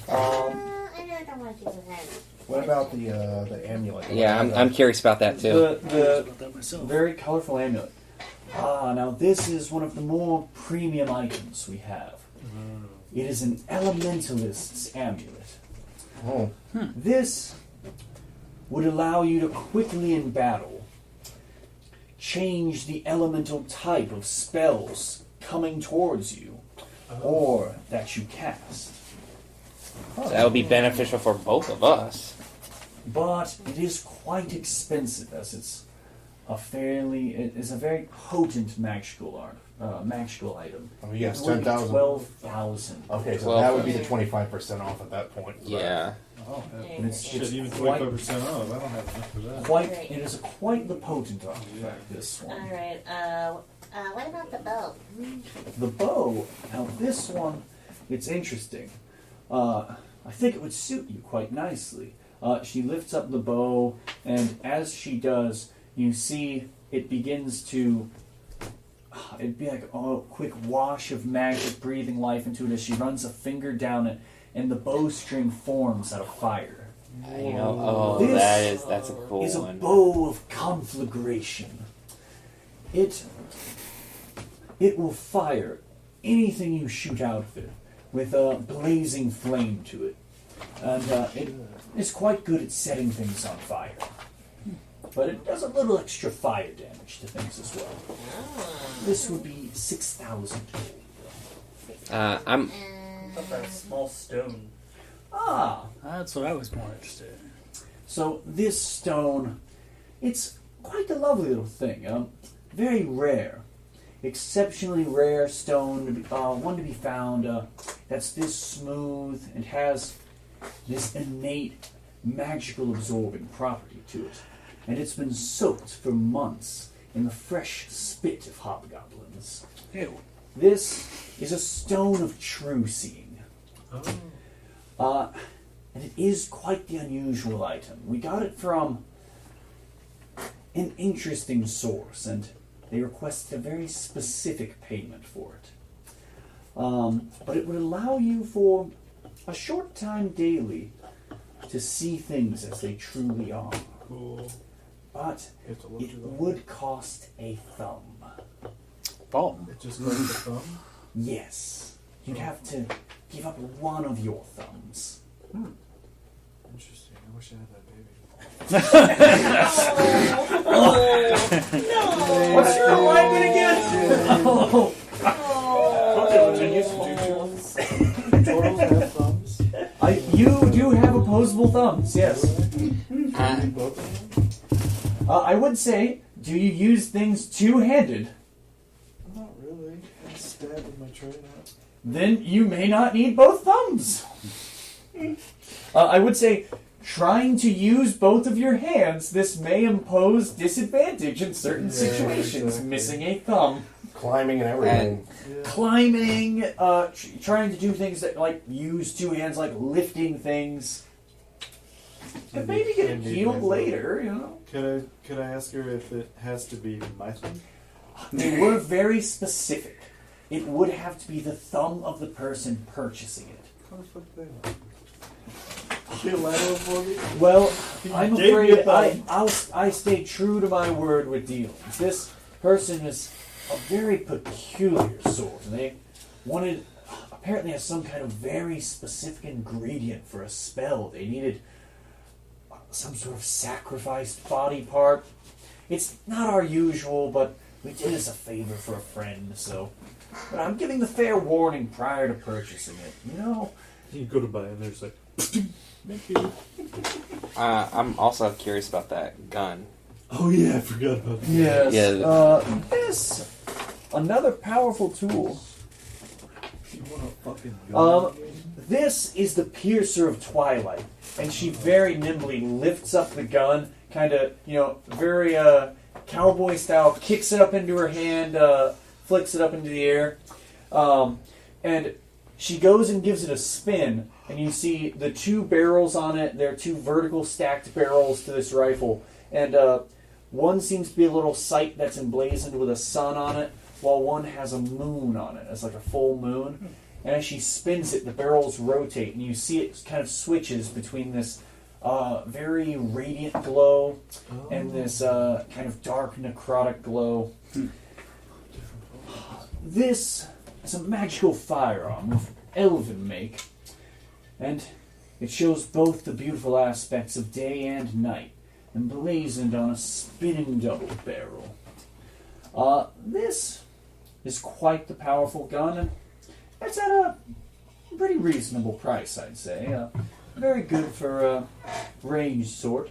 I don't want to do that. What about the amulet? Yeah, I'm curious about that too. The very colorful amulet. Now this is one of the more premium items we have. It is an elementalist's amulet. Oh. This would allow you to quickly in battle change the elemental type of spells coming towards you or that you cast. So that would be beneficial for both of us. But it is quite expensive as it's it is a very potent magical item. Oh, yes, It would be 10,000. 12,000. Okay, so 12. that would be the 25% off at that point. Yeah. Oh, And it's shit, even quite, 25% off. I don't have enough for that. quite. It is quite the potent artifact. This one. Alright, what about the bow? The bow. Now this one, it's interesting. I think it would suit you quite nicely. She lifts up the bow, and as she does, you see it begins to. It'd be like a quick wash of magic, breathing life into it as she runs a finger down it, and the bowstring forms out of fire. You know, oh, This that's a cool Is a one. bow of conflagration. It will fire anything you shoot out of it with a blazing flame to it, and it is quite good at setting things on fire. But it does a little extra fire damage to things as well. This would be 6,000 gold. I'm What about a small stone? Ah, That's what I was more interested in. so this stone, it's quite a lovely little thing. Very rare, exceptionally rare stone. One to be found that's this smooth and has this innate magical absorbing property to it. And it's been soaked for months in the fresh spit of hobgoblins. Ew. This is a stone of true seeing. And it is quite the unusual item. We got it from an interesting source, and they requested a very specific payment for it. But it would allow you for a short time daily to see things as they truly are. Cool. But You have to look it through them. would cost a thumb. Bomb. It just goes the thumb. Yes. You'd have to give up one of your thumbs. Interesting. I wish I had that baby. What's your alignment again? Oh. Turtles have thumbs. You do have opposable thumbs, yes. Both of them? I would say, do you use things two-handed? Not really. I stabbed with my tray now. Then you may not need both thumbs. I would say, trying to use both of your hands, this may impose disadvantage in certain Yeah, situations, exactly. missing a thumb. Climbing and everything. Yeah. Climbing, trying to do things that like use two hands, like lifting things. And maybe get it Indeed, healed indeed. later, you know. Could I ask her if it has to be my thumb? They were very specific. It would have to be the thumb of the person purchasing it. How the fuck did they know? Get lateral for me? Well, I'm Gave me a afraid thumb. I stay true to my word with dealings. This person is a very peculiar sort. They wanted, apparently has some kind of very specific ingredient for a spell. They needed some sort of sacrificed body part. It's not our usual, but we did as a favor for a friend, so. But I'm giving the fair warning prior to purchasing it. You know, You go to buy it and there's like, thank you. I'm also curious about that gun. Oh yeah, I forgot about that. yes. Yeah. This another powerful tool. You want a fucking gun? This is the Piercer of Twilight, and she very nimbly lifts up the gun, kind of, very cowboy style, kicks it up into her hand, flicks it up into the air, and she goes and gives it a spin, and you see the two barrels on it. They're two vertical stacked barrels to this rifle, and one seems to be a little sight that's emblazoned with a sun on it, while one has a moon on it. It's like a full moon. And as she spins it, the barrels rotate, and you see it kind of switches between this very radiant glow and this kind of dark necrotic glow. This is a magical firearm of elven make, and it shows both the beautiful aspects of day and night, emblazoned on a spinning double barrel. This is quite the powerful gun, and it's at a pretty reasonable price, I'd say. Very good for a ranged sort.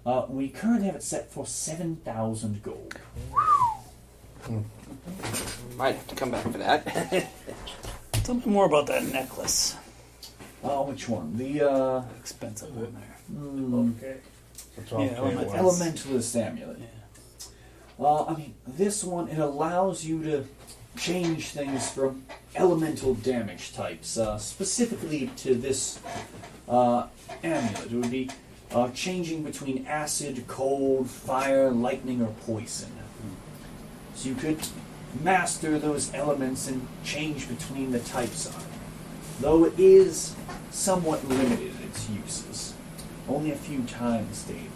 We currently have it set for 7,000 gold. Might have to come back for that. Tell me more about that necklace. Which one? The Expensive one there. Okay. Elementalist amulet. Yeah. This one, it allows you to change things from elemental damage types, specifically to this amulet. It would be changing between acid, cold, fire, lightning, or poison. So you could master those elements and change between the types on it. Though it is somewhat limited in its uses. Only a few times daily.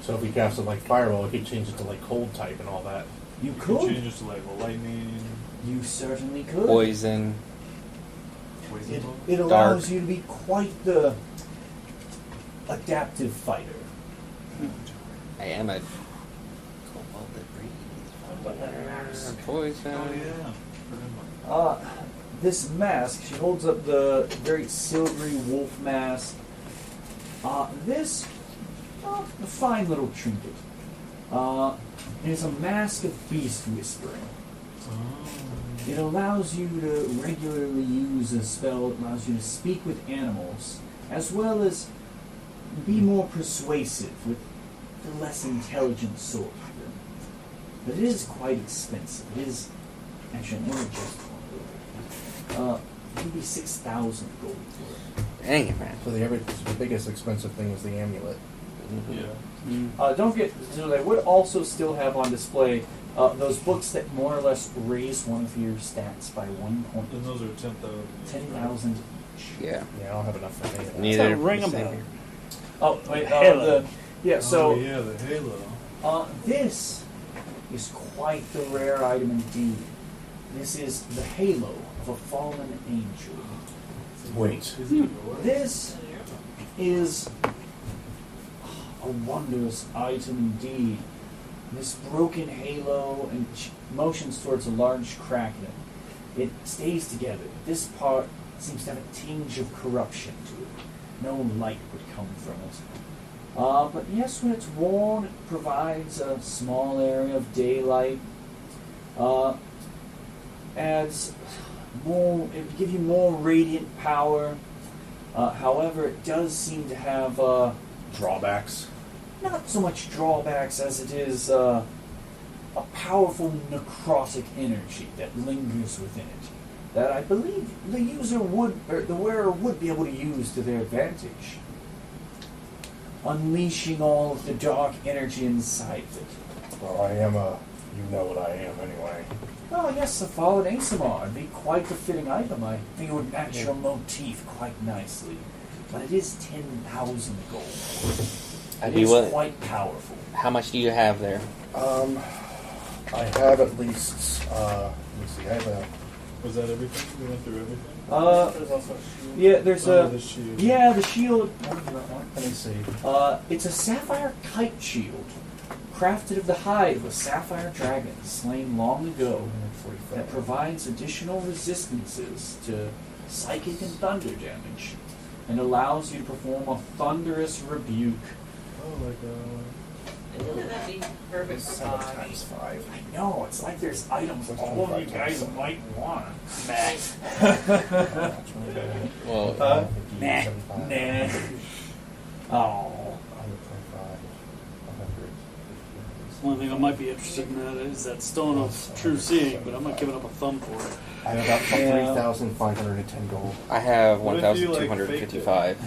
So if we cast it like Fireball, we could change it to like Cold type and all that. You You could. can change it to like lightning. You certainly could. Poison. It allows you to be quite the adaptive fighter. I am a poison. Oh yeah. This mask, she holds up the very silvery wolf mask. This, a fine little trinket. It is a mask of beast whispering. It allows you to regularly use a spell that allows you to speak with animals, as well as be more persuasive with the less intelligent sort of them. But it is quite expensive. It is actually more just one. Maybe 6,000 gold for it. Dang it, man. So the biggest expensive thing is the amulet. Yeah. Don't get. So they would also still have on display those books that more or less raise one of your stats by 1 point. And those are 10,000. 10,000 each. Yeah. Yeah, I don't have enough for any of that. Neither. What's that ring about? Oh wait. Halo. So Oh, yeah, the halo. this is quite the rare item indeed. This is the halo of a fallen angel. Wait. This is a wondrous item indeed. This broken halo and motions towards a large crack in it. It stays together. This part seems to have a tinge of corruption to it. No light would come from it. But yes, when it's worn, it provides a small area of daylight. Adds more. It would give you more radiant power. However, it does seem to have Drawbacks. not so much drawbacks as it is a powerful necrotic energy that lingers within it. That I believe the user would, or the wearer would be able to use to their advantage. Unleashing all of the dark energy inside of it. Well, I am a. You know what I am anyway. Oh yes, the fallen Asimar would be quite a fitting item. I think it would match your motif quite nicely. But it is 10,000 gold. It is quite powerful. How much do you have there? I have at least. Let me see. I have a. Was that everything? We went through everything? There's also a shield. Yeah, there's The shield. the shield. Let me see. It's a sapphire kite shield, crafted of the hide of a sapphire dragon slain long ago, that provides additional resistances to psychic and thunder damage, and allows you to perform a thunderous rebuke. Oh, like Wouldn't that be perfect for 7 Bobby? times 5. I know, it's like there's items What's all of you 25 guys times might want. Well, Nah. 75, Nah. Oh. 125, 100. One thing I might be interested in that is that stone of true seeing, but I'm not giving up a thumb for it. I have about Yeah. 3,510 gold. I have What if you, like, 1,255.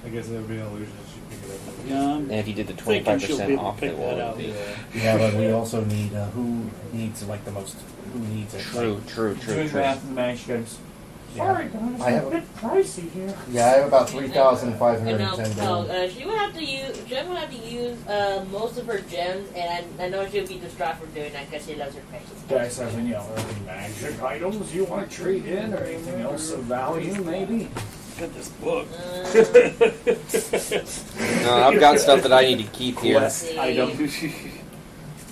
I guess it would be an illusion that you pick it up. Yeah, And if you did the thinking she'll be 25% able to off, pick it that will out. be. Yeah, but we also need who needs like the most. Who needs it? True. Doing math and math, you guys. Sorry, guys, I have a bit pricey here. Yeah, I have about I know, 3,510 gold. she would have to use. Jen would have to use most of her gems, and I know she would be distraught for doing that because she loves her precious. Guys have any other magic items you want to trade in, or anything else of value, maybe? Get this book. No, I've got stuff that I need to keep here. Quest item.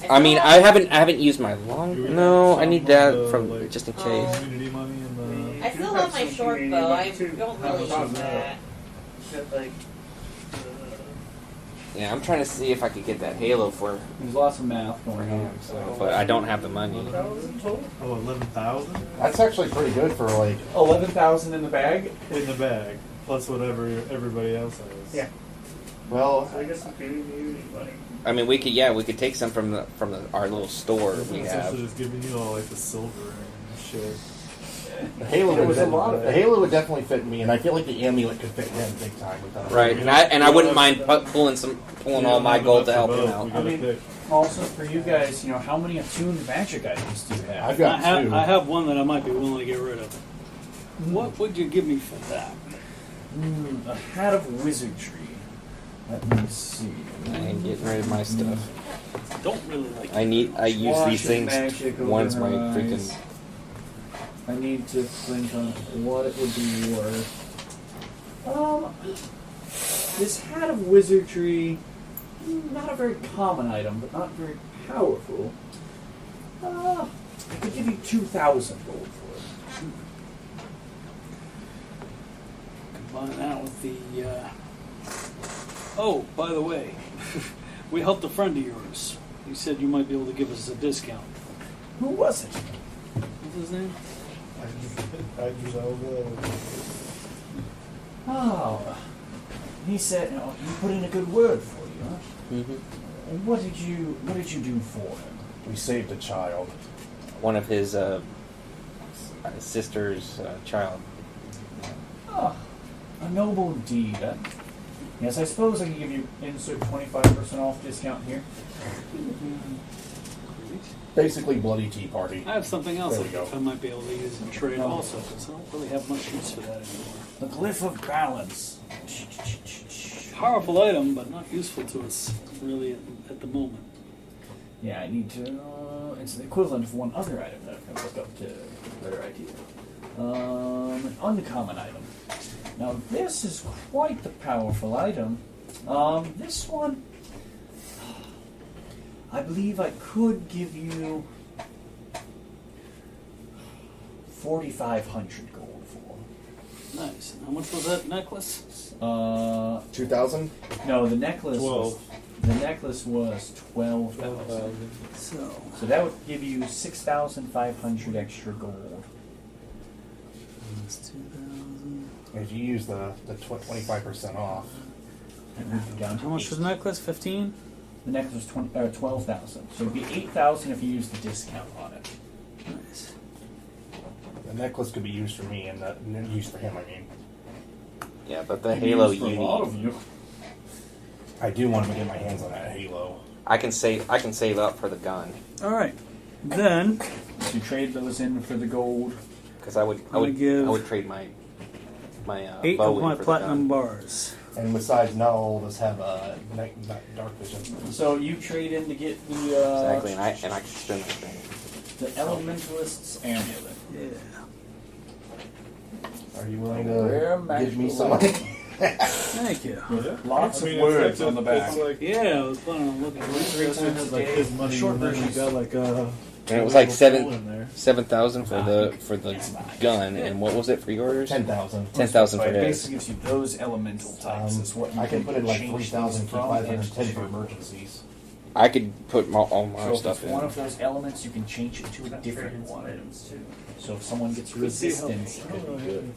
I mean, I haven't used my long. No, I need that from Like, just in case. Community money and the. I still have my short bow. I don't really use that. Got like Yeah, I'm trying to see if I could get that halo for There's lots of math going him, on. so, but I don't have the money. Oh, 11,000 That's actually pretty good for like. 11,000 in the bag. in the bag, plus whatever everybody else has. Yeah. Well, So I guess some beauty money. I mean, we could take some from our little store we It's have. actually just giving you all like the silver and shit. the halo There would was a lot of the it. halo would definitely fit me, and I feel like the amulet could fit him big time with that. Right, and I wouldn't mind pulling all my gold to help him We out. gotta I mean, pick. Also, for you guys, how many attuned magic items do you have? I've got two. I have one that I might be willing to get rid of. What would you give me for that? A hat of wizardry. Let me see. I ain't getting rid of my stuff. Don't really like. I use Wash these of things magic over once my her freaking. eyes. I need to think on what it would be worth. This hat of wizardry, not a very common item, but not very powerful. I could give you 2,000 gold for it. Combine that with the. Oh, by the way, we helped a friend of yours. He said you might be able to give us a discount. Who was it? What's his name? I just Oh, he said he put in a good word for you. Huh? Mm-hmm. And what did you do for him? We saved a child. One of his sister's child. Oh, a noble deed. Huh? Yes, I suppose I can give you insert 25% off discount here. Basically, bloody tea party. I have something else There we go. I might be able to use in trade also, because I don't really have much use for that anymore. The glyph of balance. Powerful item, but not useful to us really at the moment. Yeah, I need to. It's the equivalent of one other item that I've looked up to get a better idea. An uncommon item. Now this is quite the powerful item. This one, I believe I could give you 4,500 gold for. Nice. How much was that necklace? 2,000. No, the necklace 12. was. The necklace was 12,000. So that would give you 6,500 extra gold. That's 2,000. If you use the 25% off, That moved it down to How much was the necklace? 15? The necklace was 12,000. So it'd be 8,000 if you use the discount on it. Nice. the necklace could be used for me and used for him. I mean, Yeah, but the Could be Halo used for you a lot need. of you. I do want to get my hands on that Halo. I can save up for the gun All right. Then So you trade those in for the gold. because I would trade my 8 bow of in my for platinum the gun. bars. And besides, not all of us have night dark vision. So you trade in to get the Exactly, and I can spin that thing. the elementalist's amulet. Yeah. Are you willing Rare to give me magical some? weapon. Thank you. Lots I mean, of words it's on the back. It's like Yeah, I was planning on looking at Three it. times a like day. his money. Short and then version. you got like And it was like little pool in there. 7,000 for the gun, and what was it for yours? 10,000. 10,000 for It his. basically gives you those elemental types. Is what you I can put in like change 3,000 these to from 510 into. for emergencies. I could put all my So if stuff it's one in. of those elements, you can change it to a different one. So if someone gets resistance, it could be good.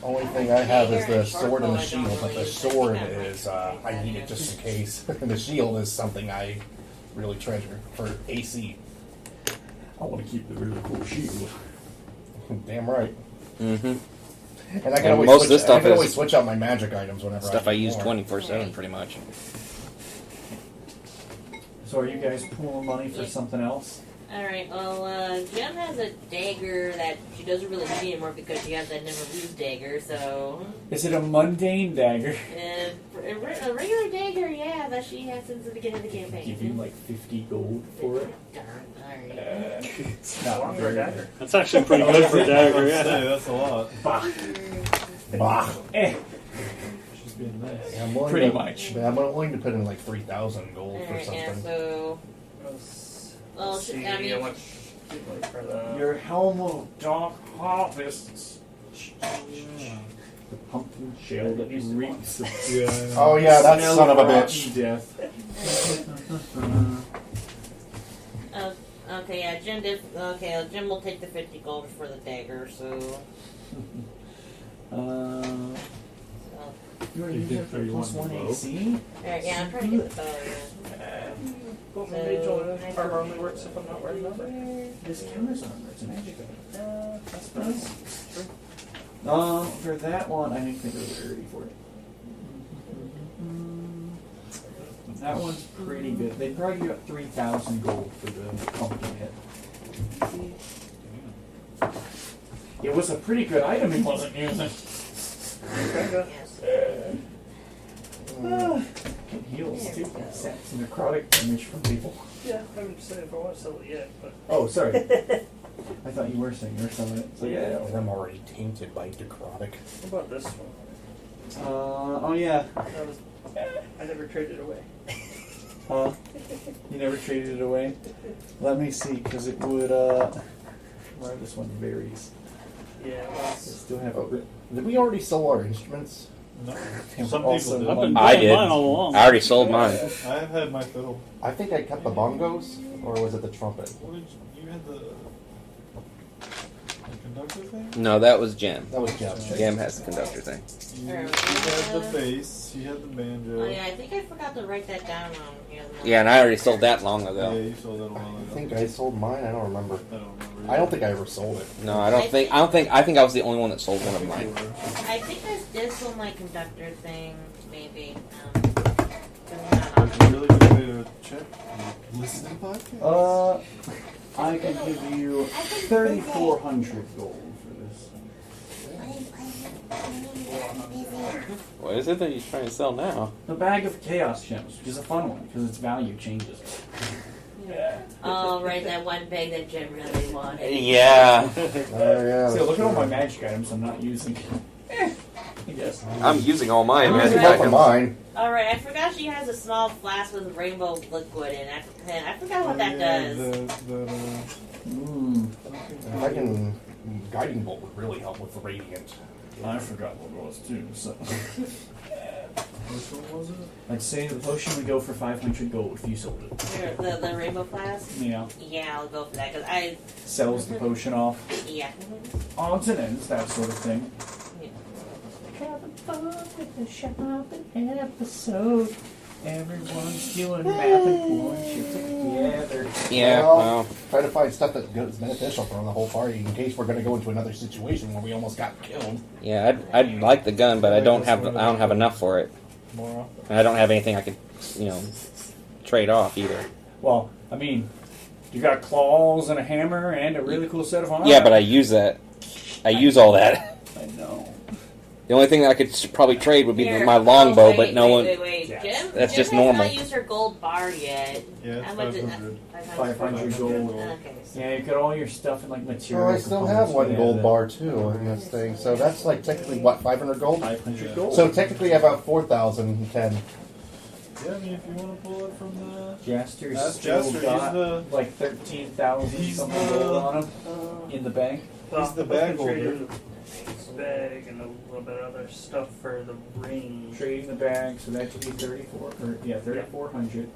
Only thing I have is the sword and the shield, but the sword is I need it just in case. And the shield is something I really treasure for AC. I want to keep the really cool shield. Damn right. Mm-hmm. And I can And always most of switch, this stuff I can always is switch out my magic items whenever Stuff I need use more. 24/7 pretty much. So are you guys pooling money for something else? Alright, well, Jem has a dagger that she doesn't really need anymore because she has that never lose dagger, so. Is it a mundane dagger? A regular dagger, yeah, that she has since the beginning of the campaign. Give you like 50 gold for it? Darn, alright. It's not very good. That's actually pretty good for a dagger, Say, yeah. that's a lot. Bah. She's being nice. Yeah, I'm willing Pretty to, much. I'm willing to put in like 3,000 gold for Alright, yeah, something. so. Well, See I mean, how much for the. Your helm of dark harvests. The pumpkin shell that reeks of Oh yeah, that smell son of a rotten bitch. death. Okay, yeah, Jim did. Okay, Jim will take the 50 gold for the dagger. So. You already You used did it for pretty plus one 1 low. AC? Alright, yeah, I'm trying to get the bow. Yeah. Both So, mage armor only works if I'm not wearing armor. This counters armor. It's a magic item. That's nice. True. For that one, I think they go 30 for it. That one's pretty good. They probably give up 3,000 gold for the pumpkin head. It was a pretty good item he wasn't using. Yes. It heals too. Sets necrotic damage from people. Yeah, I haven't decided if I want to sell it yet, but Oh, sorry. I thought you were saying you were selling it. So yeah. I'm already tainted by necrotic. what about this one? Oh yeah. I never traded it away. Huh? You never traded it away? Let me see, because it would, well, this one varies. Yeah, I still have a bit. Did we already sell our instruments? No. And Some also people I've do. been I playing did. mine all along. I already sold mine. I've had my fiddle. I think I kept the bongos, or was it the trumpet? What did you had the conductor thing? No, that was Jim. That was Jeff. Jim has the conductor thing. You had the bass. You had the banjo. Oh yeah, I think I forgot to write that down on here. Yeah, and I already sold that long Yeah, ago. you sold that a while ago. I think I sold mine. I don't remember. I don't remember. I don't think I ever sold it. No, I think I was the only one that sold one of mine. I think I did still my conductor thing, maybe. That's a really good way to check. Listen to podcasts. I can give you 3,400 gold for this. What is it that he's trying to sell now? The bag of chaos gems, which is a fun one because its value changes. Oh, right, that one bag that Jim really wanted. Yeah, Oh yeah. See, look at all my magic items I'm not using. I guess. I'm using all mine. Oh, Magic yeah. Not for items. mine. Alright, I forgot she has a small flask with rainbow liquid in it. I forgot what that does. If I can, guiding bolt would really help with the radiant. I forgot what it was too. So Which one was it? I'd say the potion would go for 500 gold if you sold it. Here, the rainbow flask? Yeah, Yeah, I'll go for that, because I... sells the potion off. Yeah. Odds and ends, that sort of thing. Having fun with the shopping episode. Everyone's doing math and pulling shit together. Yeah, Well, well, try to find stuff that is beneficial for the whole party in case we're going to go into another situation where we almost got killed. yeah, I'd like the gun, but I don't have enough for it, More. and I don't have anything I could, trade off either. Well, I mean, you got claws and a hammer and a really cool set of armor. Yeah, but I use that. I use all that. I know. The only thing that I could probably trade would be Here. my longbow, wait, but no one. Wait. Yeah. Jim, That's Jim just has normal. not used her gold bar yet. Yeah, How much is that? 500. 500 gold. Okay. So Yeah, you got all your stuff in like Oh, material. I still have one gold bar too in this thing, so that's like technically what, 500 gold? 500 gold. So technically I have about 4,010. Yeah, I mean, if you want to pull it from the. Jaster's Ask still Jester, got he's the- like 13,000 He's something the- gold on him in the bank. He's the bag holder. Bag and a little bit of other stuff for the ring. Trading the bag, so that should be 3,400.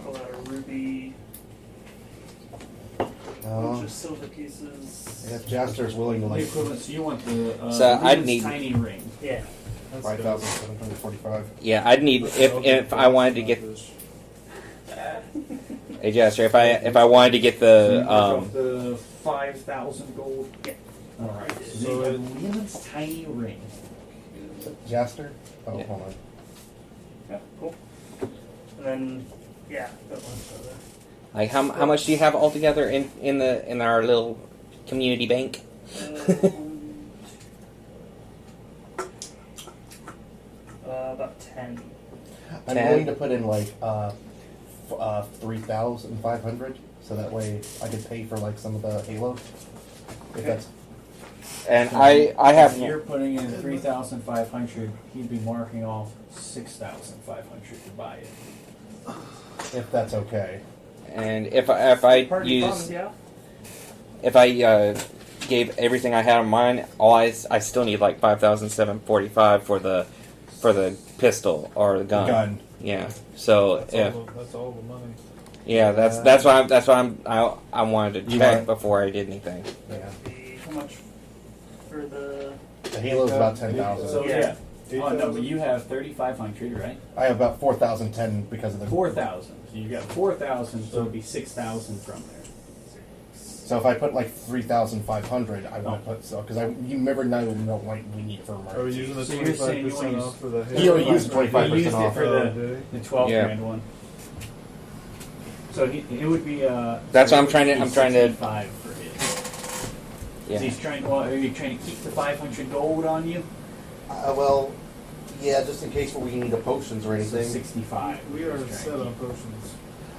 Pull out a ruby, bunch Oh, of silver pieces. if Jaster's willing to The like equivalent, so you want the So I'd Ruben's need- tiny ring. Yeah. 5,745. Yeah, I'd need if I wanted to get. Hey, Jester, if I wanted to get the 5,000 gold. Yeah. All right. So So you have Leland's tiny ring. Jaster? Oh, Yeah. hold on. Yeah, cool. And then, yeah, that one's over there. like how much do you have altogether in our little community bank? About 10. I'm 10. willing to put in like 3,500, so that way I could pay for like some of the Halo. If that's And I have If you're putting in 3,500, he'd be marking off 6,500 to buy it. if that's okay. and if I Party use fun, yeah. if I gave everything I had on mine. I still need like 5,745 for the pistol or the gun. Gun. Yeah. So That's all the money. yeah, that's why I wanted to You check want- before I did anything. Yeah. How much for the? The Halo's about 10,000. So Yeah. yeah. Oh no, but you have 3,500, right? I have about 4,010 because of the 4,000. So you got 4,000, so it'd be 6,000 from there. So if I put like 3,500, I want to put so because you never know what we need for Are we emergency. using the So you're saying you 25% wanna off for the He only used 25% We used it off. for the 12 Yeah. grand one. So it would be. That's so what I'm it trying would to- be I'm trying to- 65 for his. Yeah. He's trying. Well, are you trying to keep the 500 gold on you? Well, yeah, just in case we need the potions or So anything. 65. We are He's trying set to on keep. potions.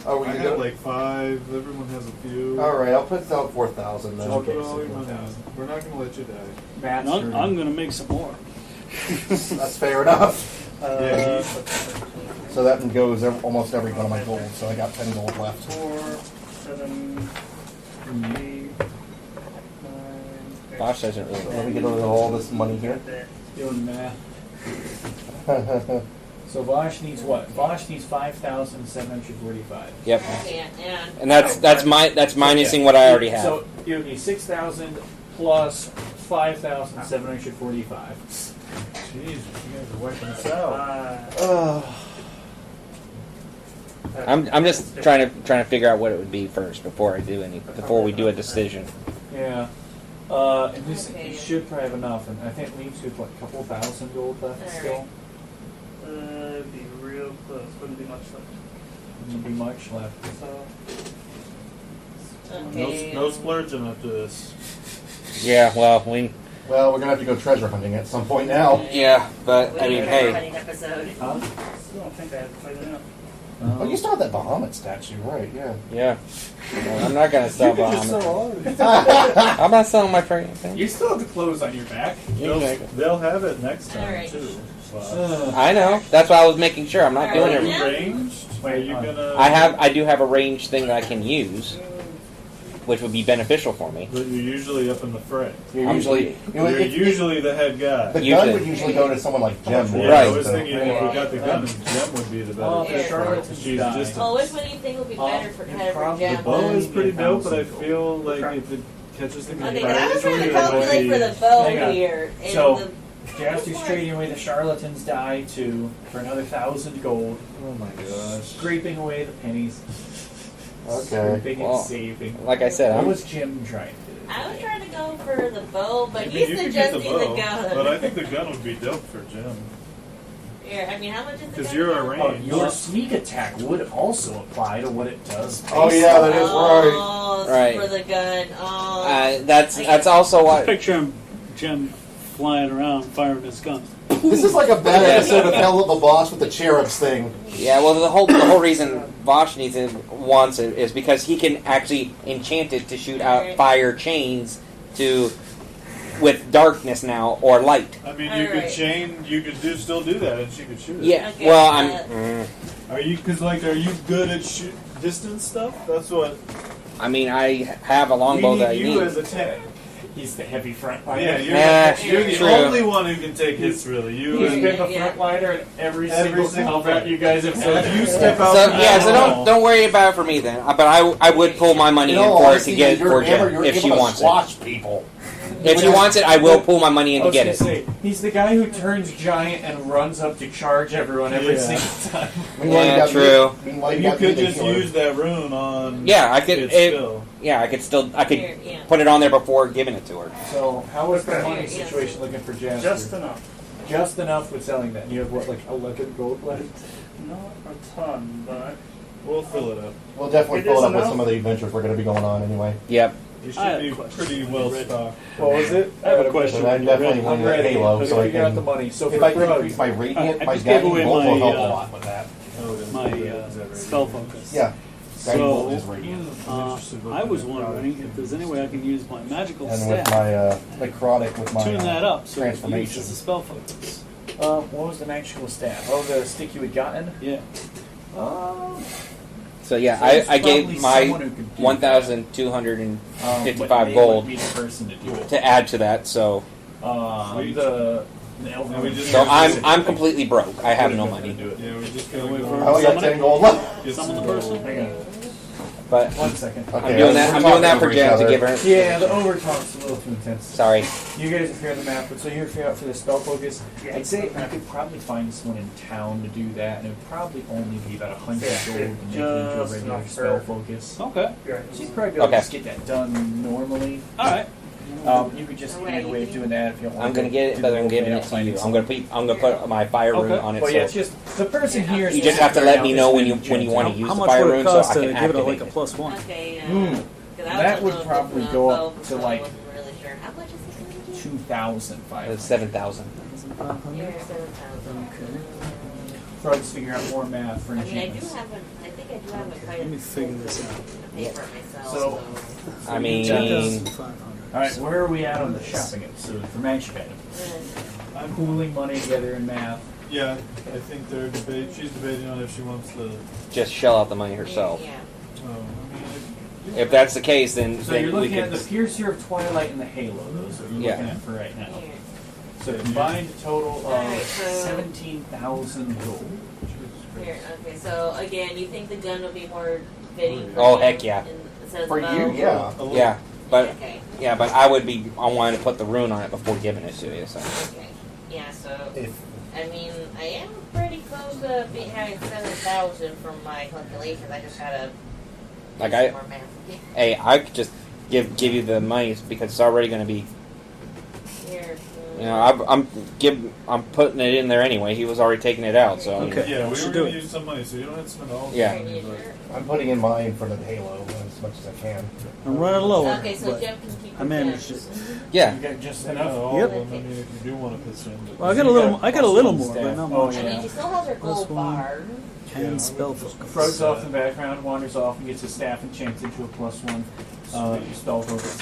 Oh, we I can have go. like 5. Everyone has a few. All right, I'll put down 4,000 then. Just Okay, put all so your money 4,000. on. We're not going to let you die. Matt's I'm hurting. going to make some more. That's fair enough. Yeah. So that goes almost every one of my gold. So I got 10 gold left. 4, 7, 8, 9. Bosch doesn't really. Let me get rid of all this money here. Doing math. So Vosh needs what? Vosh needs 5,745. Yep. Yeah. And that's minusing what I already have. So it would be 6,000 plus 5,745. Jesus, you guys are wiping us out. I'm just trying to figure out what it would be first before we do a decision. Yeah. And this Okay. should probably have enough, and I think it leaves you with what, a couple thousand gold left Alright. still. It'd be real close. Wouldn't be much left. Wouldn't be much left. Okay. No splurging after this. Yeah. Well, Well, we're gonna have to go treasure hunting at some point now. yeah, but I mean, hey. Funny episode. Huh? Still don't think I have quite enough. Oh, you still have that Bahamut statue, right? Yeah. Yeah. Well, I'm not gonna sell Bahamut. I'm not selling my freaking thing. You still have the clothes on your back. They'll have it next time, Alright. too. I know. That's why I was making sure. I'm not doing Alright. it. Yeah. Ranged? Are you gonna... I do have a ranged thing that I can use, which would be beneficial for me. But you're usually up in the fray. You're I'm usually, You're usually the head guy. the gun usually- would usually go to someone like Jem. Yeah, Right. I was thinking if we got the gun, Jem would be the better Oh, fit the for it. charlatans She's die. distant. Oh, which one do you think would be better for and better for probably The Gem? bow is pretty dope, but I 1,000 feel like if it catches the Okay, guy, I was trying to it calculate might for be- the bow Hang on. here. And So, Jaster's trading away the charlatans die too for another 1,000 gold, Oh my gosh. scraping away the pennies, Okay. scraping Well, and saving. Like I said, What I'm was Jim trying to do? I was trying to go for the bow, but Maybe you you could get suggested the bow, the gun. but I think the gun would be dope for Jem. Here, I mean, how much is the gun? Because you're a again? Oh, range. your sneak attack would also apply to what it does. Oh, yeah, that is right. Oh, Right. for the gun. Oh. that's also what. Picture him, Jim, flying around firing his gun. This is like a bad Yeah. episode of Hell of the Boss with the cherubs thing. Yeah, well, the whole reason Vosh wants it is because he can actually enchant it to shoot out Right. fire chains with darkness now or light. I mean, you could Alright. you could still do that, and she could shoot it. Yeah. Okay, Well, I'm. Are you? Because are you good at distance stuff? That's what. I mean, I have a longbow we that I need you need. as a tank. He's the heavy front liner. Yeah, you're the true. only one who can take hits. Really, you. He's and- been the Yeah. front liner in every Every single single combat fight. you guys have So had. if you step out, So from yeah, that so wall- don't worry about it for me then. But I would pull my money In in all for it honesty, to get it you're for able- Jen you're if she able to wants it. squash people. If she wants it, I will pull my money in I to was get gonna it. say, he's the guy who turns giant and runs up to charge everyone every Yeah. single time. Meanwhile, Yeah, you got true. Meanwhile, you got could me the just killer. use that rune on. Yeah, I could. its skill. Yeah, I could Here, yeah. put it on there before giving it to her. So, how was the money Yeah. situation looking for Jasper? Just enough. Just enough with selling that. You have what, like 11 gold left? Not a ton, but We'll fill it up. We'll definitely It fill it is up with enough. some of the adventures we're going to be going on anyway. Yep. You I should have be a question. pretty well stocked. What was it? I have a question. But I definitely I'm want ready. Halo, Let's so I figure out the can. money. So If for I can Frog, increase my radiant, I my just gave guiding away bolt will my, help a lot with that. My spell focus. Yeah, guiding bolt So, is radiant. I was wondering if there's any way I can use my magical And with staff, my necrotic, with my tune that up so it can use transformation. as a spell focus. what was the magical staff? Oh, the stick you had gotten? Yeah. So yeah, there's I probably gave my someone who could do 1,255 but they gold would be the person to do it. to add to that. So The elven And we just- so I'm completely broke. I have no money. Yeah, we just Can gotta we go. for- I only got Summon it? 10 gold left. Get Summon some the person? gold. Hang on. But 1 second. Okay, I'm doing that. we're I'm doing that talking for over Jen each to other. give her. Yeah, the overtalk's a little too intense. Sorry. You guys have heard the map, but so you're figuring out for the spell focus. Yeah. I'd say you could probably find someone in town to do that, and it would probably only be about 100 Yeah, gold to make it into a just regular enough spell for- focus. Okay. Here, So you'd probably be able Okay. to just get that done normally. All right. You could just find a way of doing that if you don't want I'm gonna get it, but I'm giving it to you. I'm gonna put my fire rune Okay. on it. But yeah, So it's just the person here. you just have to let me know when you want to use How the much fire would rune, it so cost I to can give it activate like a it. +1? Okay. Hmm. 'Cause I was That a would little probably different, go though, up to so I like wasn't really sure. How much is it gonna be? 2,500. 7,000. Here, 7,000. Probably just figure out more math for I mean, I do enchantments. have I think I do have a quite Let me figure this out. pay for it myself. So- I mean, 2,500. All right, where are we at on the shopping episode for magic items? I'm pooling money together in math. Yeah, I think they're debating. She's debating on if she wants to. just shell out the money herself. Yeah. I mean, If that's the case, then, So then you're we looking at could. the Piercer of Twilight and the Halo. Those are what you're Yeah. looking at for right now. Here. So combined total of Alright, so- 17,000 gold. Here. Okay. So again, you think the gun would be more fitting? For Oh, you heck yeah. Instead of For the bow? you, yeah. a little- Yeah, but Okay. yeah, but I wanted to put the rune on it before giving it to you. So Okay. Yeah. So If I mean, I am pretty close to having 7,000 from my calculations. I just gotta like do I, some more math. hey, I could just give you the money because it's already going to be. Here. You know, I'm putting it in there anyway. He was already taking it out, so I mean, Okay. Yeah, we Let's were do going to it. use some money, so you don't have to spend all the Yeah. money. But I'm putting in mine for the Halo as much as I can. I'm running low. Okay, so but Jeff can keep I the managed gems. yeah. You got just not enough. all Yep. of them. I mean, if you do want to put some. but- Well, I got a little more, but not Oh, much. I mean, yeah. she still has her gold Plus one. bar. And spell focus. Frogs off in the background, wanders off, and gets his staff enchanted to a +1 spell focus.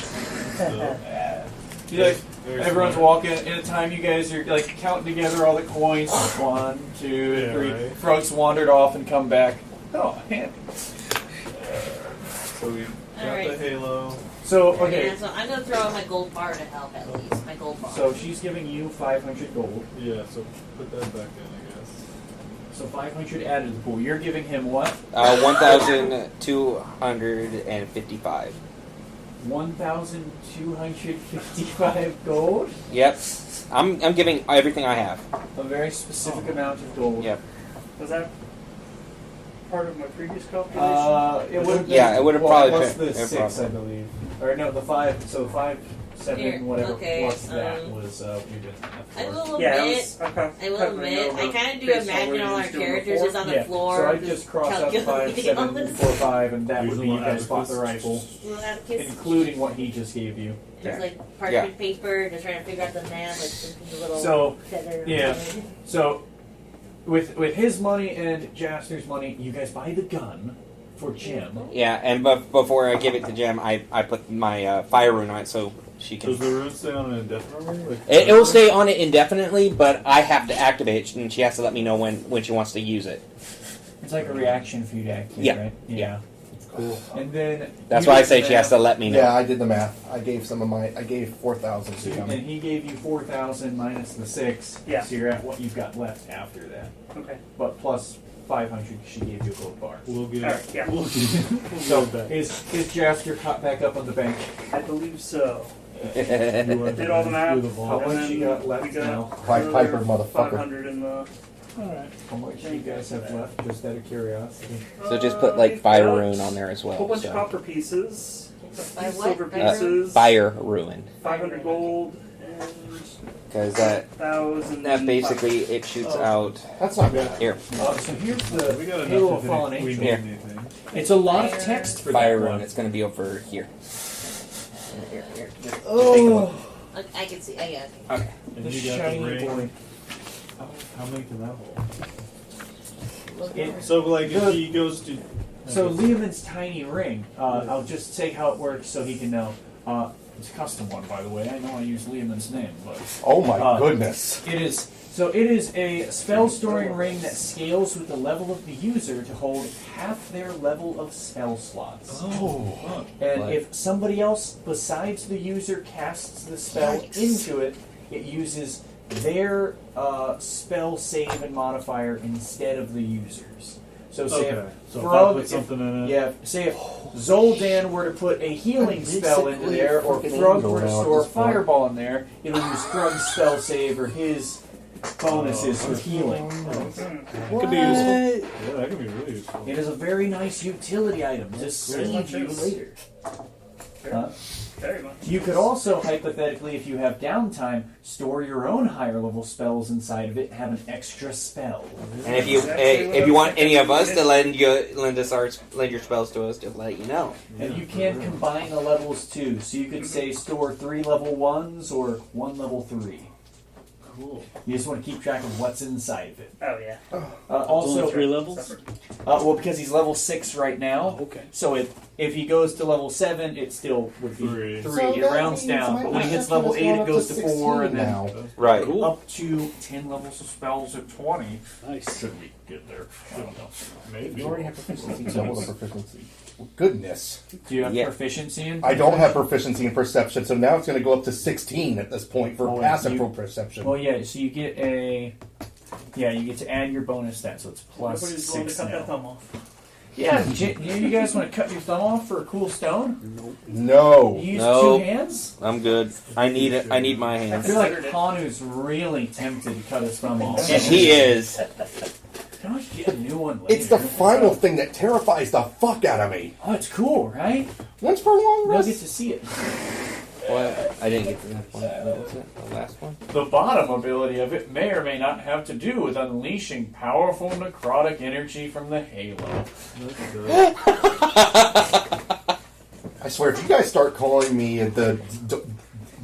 You like, Very everyone's smart. walking. In a time, you guys are like counting together all the coins. 1, 2, Yeah, 3. right. Frogs wandered off and come back. Oh, handy. So we got Alright. the Halo. So okay, Yeah, so I'm gonna throw in my gold bar to help at least. My gold bar. so she's giving you 500 gold. Yeah, so put that back in, I guess. So 500 added to the pool. You're giving him what? 1,255. 1,255 gold. Yep. I'm giving everything I have. A very specific amount of gold. Yep. Was that part of my previous calculation? It would. Yeah, it would've probably plus been- the it 6, I probably- believe, or no, the 5. So 5, 7, Here, whatever okay, plus that was we did. I will Yeah, admit. it was, I will admit, I kind of do based on imagine what all you our was doing characters before. just on the Yeah, floor. so I just cross out 5, calculating all 7, this. 4, 5, and that would Using be you my guys bought the abacus. rifle, Little abacus. including what he just gave you. There's like parchment paper, just trying to figure out the math, like some little So, feather. yeah. So, with his money and Jaster's money, you guys buy the gun for Jim. Yeah, and before I give it to Jem, I put my fire rune on it so she can. Does the rune stay on an indefinitely? Like, It will stay on it indefinitely, but I have to activate it, and she has to let me know when she wants to use it. It's like a reaction for you to activate, Yeah. right? Yeah. Cool. And then That's you why I get say she has to that, let me know. Yeah, I did the math. I gave 4,000 to And him. he gave you 4,000 minus the 6. Yeah. So you're at what you've got left after that. Okay. But plus 500, she gave you a gold bar. We'll get Alright, yeah. We'll So get it back. is Jasker caught back up on the bank? I believe so. You want Did all the math. do the How vault? much And you then got left we got now? Pied Piper, another motherfucker. 500 in the. Alright. How much do you guys have left, just out of curiosity? So just put like fire rune on there as A whole well. bunch of So. copper pieces, a By few what? silver By pieces, Fire ruin, 500 gold, and because that 1,000. basically it shoots out That's not bad. here. So here's the We got Halo enough of if Fallen we Angel. need Here. anything. It's a lot of text for Fire that rune. one. It's going to be over here. Here. Just Oh. take a look. I can see. Yeah. Okay. And The you got the shiny ring. boy. How many can that hold? It- So, like, if The- he goes to. So Leoman's tiny ring. I'll just say how it works so he can know. It's a custom one, by the way. I know I use Leoman's name, but Oh my Uh, goodness. it is So it is a spell storing ring that scales with the level of the user to hold half their level of spell slots. Oh. And What? if somebody else besides the user casts the spell into it, it uses their spell save and modifier instead of the user's. So say Okay. if So Frog, if I put something in it. yeah, say if Zoldan were to put a healing spell into basically there, a or freaking Frog angel were to now at store this point. Fireball in there, it'll use Frog's spell save or his bonuses for healing. Could be useful. Yeah, that could be really useful. It is a very nice utility item to save much you is. later. Huh? Very much. You could also, hypothetically, if you have downtime, store your own higher level spells inside of it and have an extra spell. And if you want any of us to lend your spells to us, just let you know. And you can combine the levels too. So you could say store 3 level 1s or 1 level 3. Cool. You just want to keep track of what's inside of it. Oh yeah. Also, Only 3 levels? well, because he's level 6 right now. Okay. So if he goes to level 7, it still would be 3. So It that rounds means down. my But when he hits perception level has 8, gone it up goes to to 4, and 16 then now. Right. Cool. up to 10 levels of spells at 20. Nice. Should we get there? I don't know. Maybe. You already have proficiency. Double the proficiency. Goodness. Do you have Yeah. proficiency in? I don't have proficiency in perception, so now it's going to go up to 16 at this point for Oh, passive you- perception. Well, yeah. So you get you get to add your bonus stat, so it's plus Nobody's willing to 6 cut that now. thumb off. Yeah. You guys want to cut your thumb off for a cool stone? No. You use No. 2 hands? I'm good. I need it. I need my I hands. feel like Hanu's really tempted to cut his thumb off. And he is. Can I get a new one later? It's the final thing that terrifies the fuck out of me. Oh, it's cool, right? Once for a long We'll rest. get to see it. What? I didn't get to that one. What was it? The last one? The bottom ability of it may or may not have to do with unleashing powerful necrotic energy from the halo. I swear, if you guys start calling me the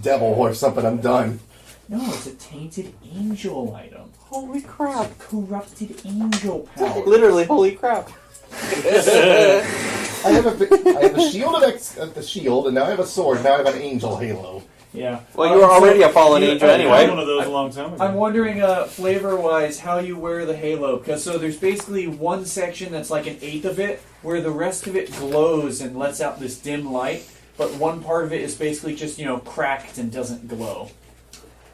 devil or something, I'm done. No, it's a tainted angel item. Holy crap. Corrupted angel power. Literally, holy crap. I have a shield of the shield, and now I have a sword. Now I have an angel halo. Yeah. Well, you were already a fallen you- angel I had one anyway. of those a long time ago. I'm wondering, flavor-wise, how you wear the halo. Because so there's basically one section that's like an eighth of it, where the rest of it glows and lets out this dim light. But one part of it is basically just cracked and doesn't glow.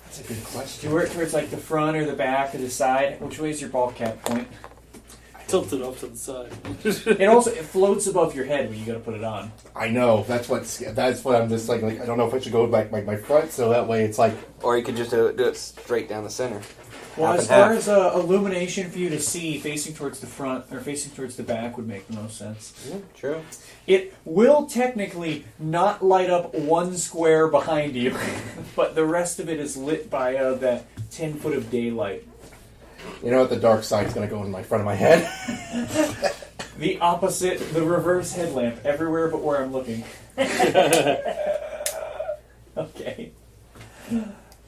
That's a good Do question. you wear it towards like the front or the back or the side? Which way is your ball cap point? Tilted off to the side. It floats above your head when you go to put it on. I know. That's what I'm just like. I don't know if I should go back my front, so that way it's like. Or you could just do it straight down the center. Well, Half as and far half. as illumination for you to see, facing towards the front or facing towards the back would make the most sense. Yeah, true. It will technically not light up one square behind you, but the rest of it is lit by that 10 foot of daylight. You know what? The dark side's gonna go in my front of my head. The opposite, the reverse headlamp, everywhere but where I'm looking. Okay.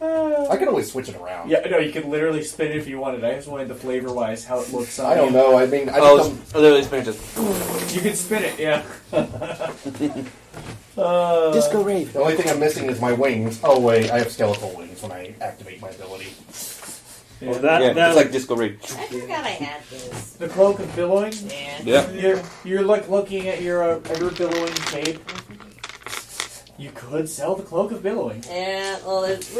I can always switch it around. Yeah, no, you can literally spin it if you wanted. I just wanted the flavor-wise how it looks on I don't you. know. I mean, I Oh, think it's literally spin just. You can spin it, yeah. Disco rave. the only thing I'm missing is my wings. Oh wait, I have skeletal wings when I activate my ability. Well, Yeah, that it's like disco rave. I forgot I had this. The cloak of billowing. Yeah. Yeah. You're like looking at your billowing cape. You could sell the cloak of billowing. Yeah, well, it's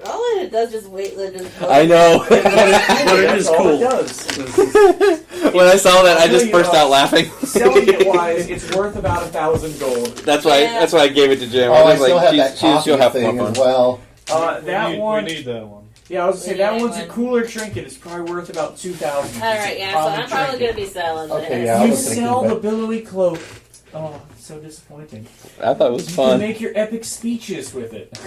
all it does is wait. I know. But it is That's all cool. it does. When I saw that, I I'll just tell you, burst out laughing. Selling it wise, it's worth about 1,000 gold. That's why. Yeah. That's why I gave it to Jim. Oh, I was still like, have that coffee she'll have thing more as fun. well. That one. We need that one. Yeah, I was gonna say We that need one's a one. cooler trinket. It's probably worth about 2,000. All right, yeah. So I'm probably gonna be selling Okay, this. yeah. I You was gonna sell keep the it. billowy cloak. Oh, it's so disappointing. I thought it was You can fun. make your epic speeches with it.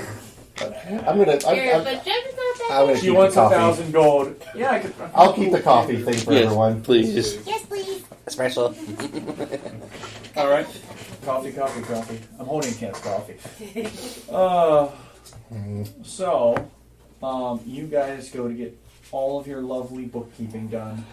I'm gonna. Here, but Jim's not that I'm gonna She keep wants the coffee. 1,000 gold. Yeah, I could. I'll keep the coffee thing for Yes, everyone. please. Yes, please. Special. All right. Coffee. I'm holding a can of coffee. So, you guys go to get all of your lovely bookkeeping done.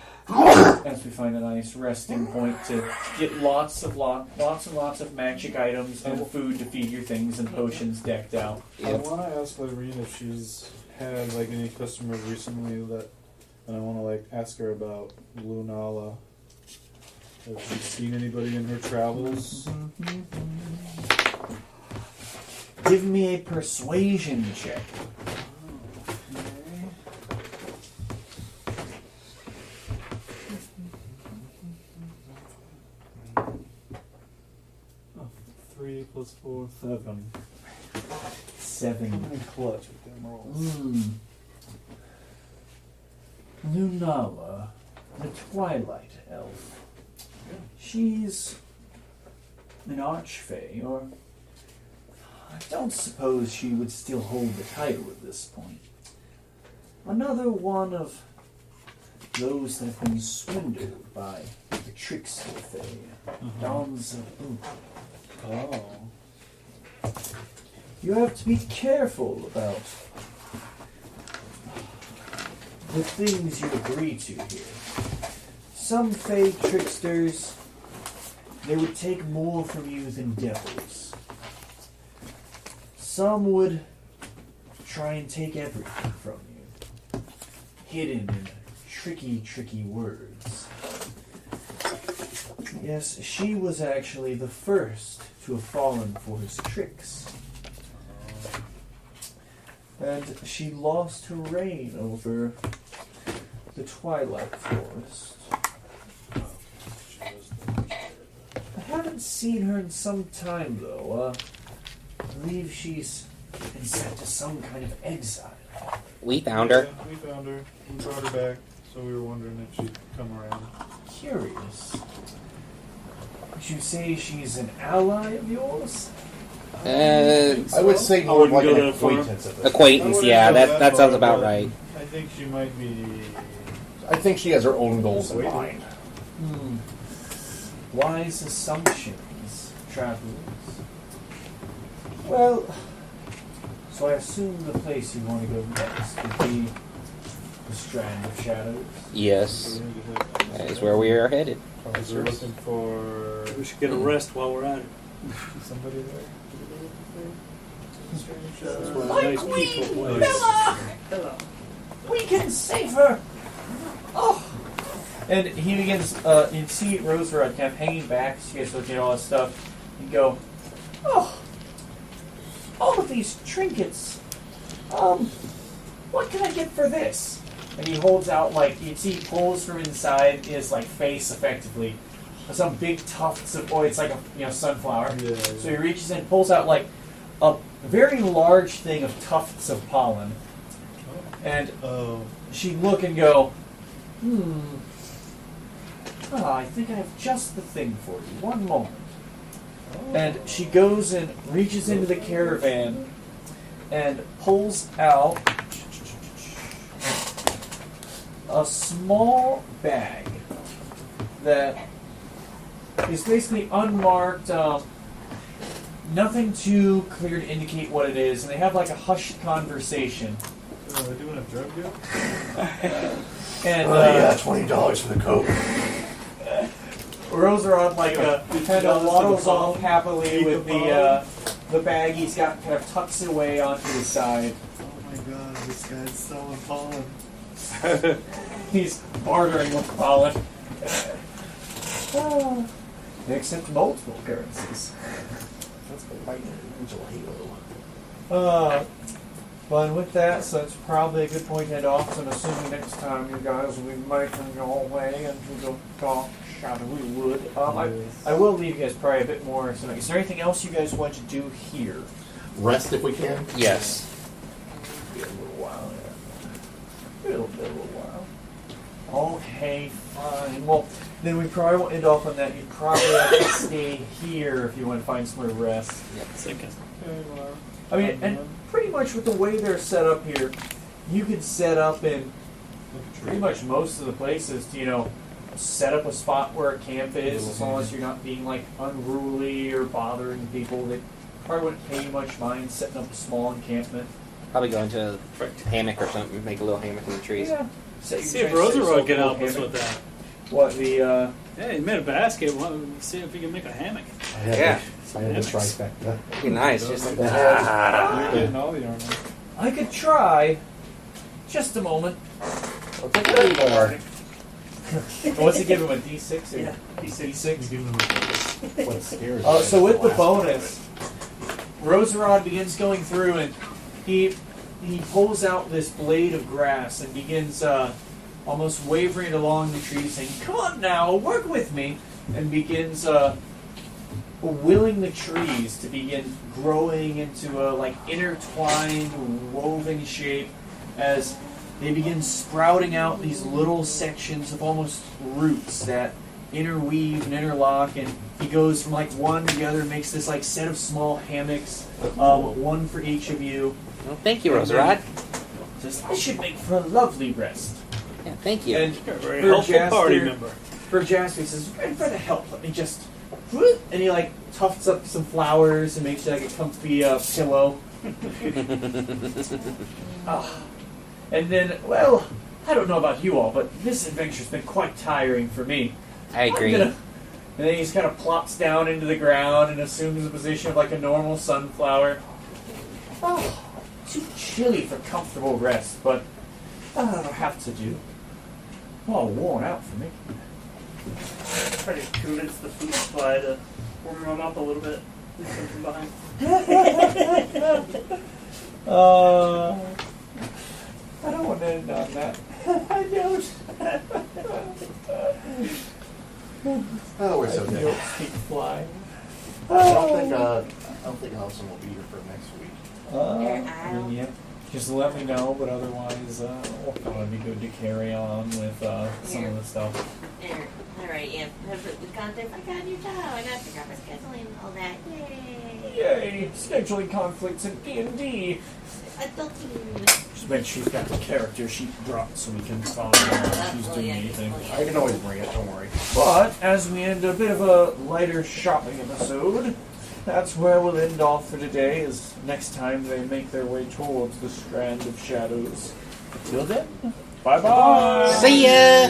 as we find a nice resting point to get lots and lots of magic items and food to feed your things and potions decked out. I want to ask Irene if she's had like any customers recently that, and I want to like ask her about Lunala. Has she seen anybody in her travels? Give me a persuasion check. Oh, 3 plus 4, 7. 7. I'm gonna clutch with them rolls. Lunala, the Twilight Elf. She's an archfey, or I don't suppose she would still hold the title at this point. Another one of those that have been swindled by the trickster fey, Dons of Boot. Oh. You have to be careful about the things you agree to here. Some fey tricksters, they would take more from you than devils. Some would try and take everything from you, hidden in tricky words. Yes, she was actually the first to have fallen for his tricks. And she lost her reign over the Twilight Forest. I haven't seen her in some time, though. I believe she's been sent to some kind of exile. We found her. Yeah, we found her. We brought her back, so we were wondering if she'd come around. Curious. Would you say she's an ally of yours? I would say more wouldn't like go an that far. acquaintance at this Acquaintance, yeah, that sounds about right. I think she might be. I think she has her own goals in Wait. mind. Wise assumptions, travelers. Well, so I assume the place you want to go next would be the Strand of Shadows. Yes, that is where we are headed. Is we're looking for We should get a rest while we're at it. somebody there. That's where My a nice queen, peaceful place. Bella! We can save her! Oh! And he begins, you see Roserod kind of hanging back, so you guys looking at all this stuff. You go, oh! All of these trinkets. What can I get for this? And he holds out, like, you see he pulls from inside his, like, face, effectively. Some big tufts of oil. It's like a, sunflower. Yeah. So he reaches in, pulls out, like, a very large thing of tufts of pollen. And Oh. she'd look and go, I think I have just the thing for you. One moment. And she goes and reaches into the caravan and pulls out a small bag that is basically unmarked, nothing too clear to indicate what it is, and they have like a hushed conversation. Are they doing a drug deal? And $20 for the coat. Roserod kind of waddles off happily with the bag he's got, kind of tucks it away onto the side. Oh my god, this guy's selling pollen. He's bartering with pollen. They accept multiple currencies. That's the lightning angel halo. But with that, so it's probably a good point to head off. So I'm assuming next time you guys will be making your way into the dark, shadowy wood. I will leave you guys probably a bit more. So is there anything else you guys want to do here? Rest if we can. Yes. Be a little while. Yeah. It'll be a little while. Okay, fine. Well, then we probably won't end off on that. You'd probably have to stay here if you want to find somewhere to rest. Second. I mean, and pretty much with the way they're set up here, you could set up in pretty much most of the places to, set up a spot where a camp is, as long as you're not being, unruly or bothering people. They probably wouldn't pay you much mind setting up a small encampment. Probably go into a hammock or something, make a little hammock in the trees. Yeah. See if Roserod can help us with that. What the? Yeah, you made a basket. Well, see if you can make a hammock. Yeah. I had the trifecta. That'd be nice. Just like You're getting all the armor. I could try. Just a moment. I'll take it. What's it give him a D6? Or Yeah, D6. What scares So with the bonus, Roserod begins going through and he pulls out this blade of grass and begins almost wavering along the tree, saying, "Come on now, work with me," and begins willing the trees to begin growing into a like intertwined, woven shape as they begin sprouting out these little sections of almost roots that interweave and interlock, and he goes from like one to the other, makes this like set of small hammocks, one for each of you. Well, thank you, Roserod. Says, "I should make for a lovely rest." Yeah, thank you. And You're a very for helpful party Jaster, member. for Jasper, he says, "And for the help, let me just," and he like tufts up some flowers and makes like a comfy pillow. And then, well, I don't know about you all, but this adventure's been quite tiring for me. I agree. And then he just kind of plops down into the ground and assumes the position of like a normal sunflower. Oh, too chilly for comfortable rest, but that'll have to do. All worn out for me. Try to convince the food supply to warm them up a little bit. From behind. I don't want to end on that. I don't. Oh, we're so I good. don't speak fly. I don't think Allison will be here for next week. Yeah. Just let me know, but otherwise, it'll be good to carry on with some of the stuff. Alright, yeah. We've gone through. I got a new job. I got to figure out my scheduling and all that. Yay! Yay! Scheduling conflicts in D&D. Adulting. Just make sure she's got the character sheet brought so we can follow her if she's doing anything. I can always bring it, don't worry. But as we end a bit of a lighter shopping episode, that's where we'll end off for today, as next time they make their way towards the Strand of Shadows. Till then, bye-bye! See ya!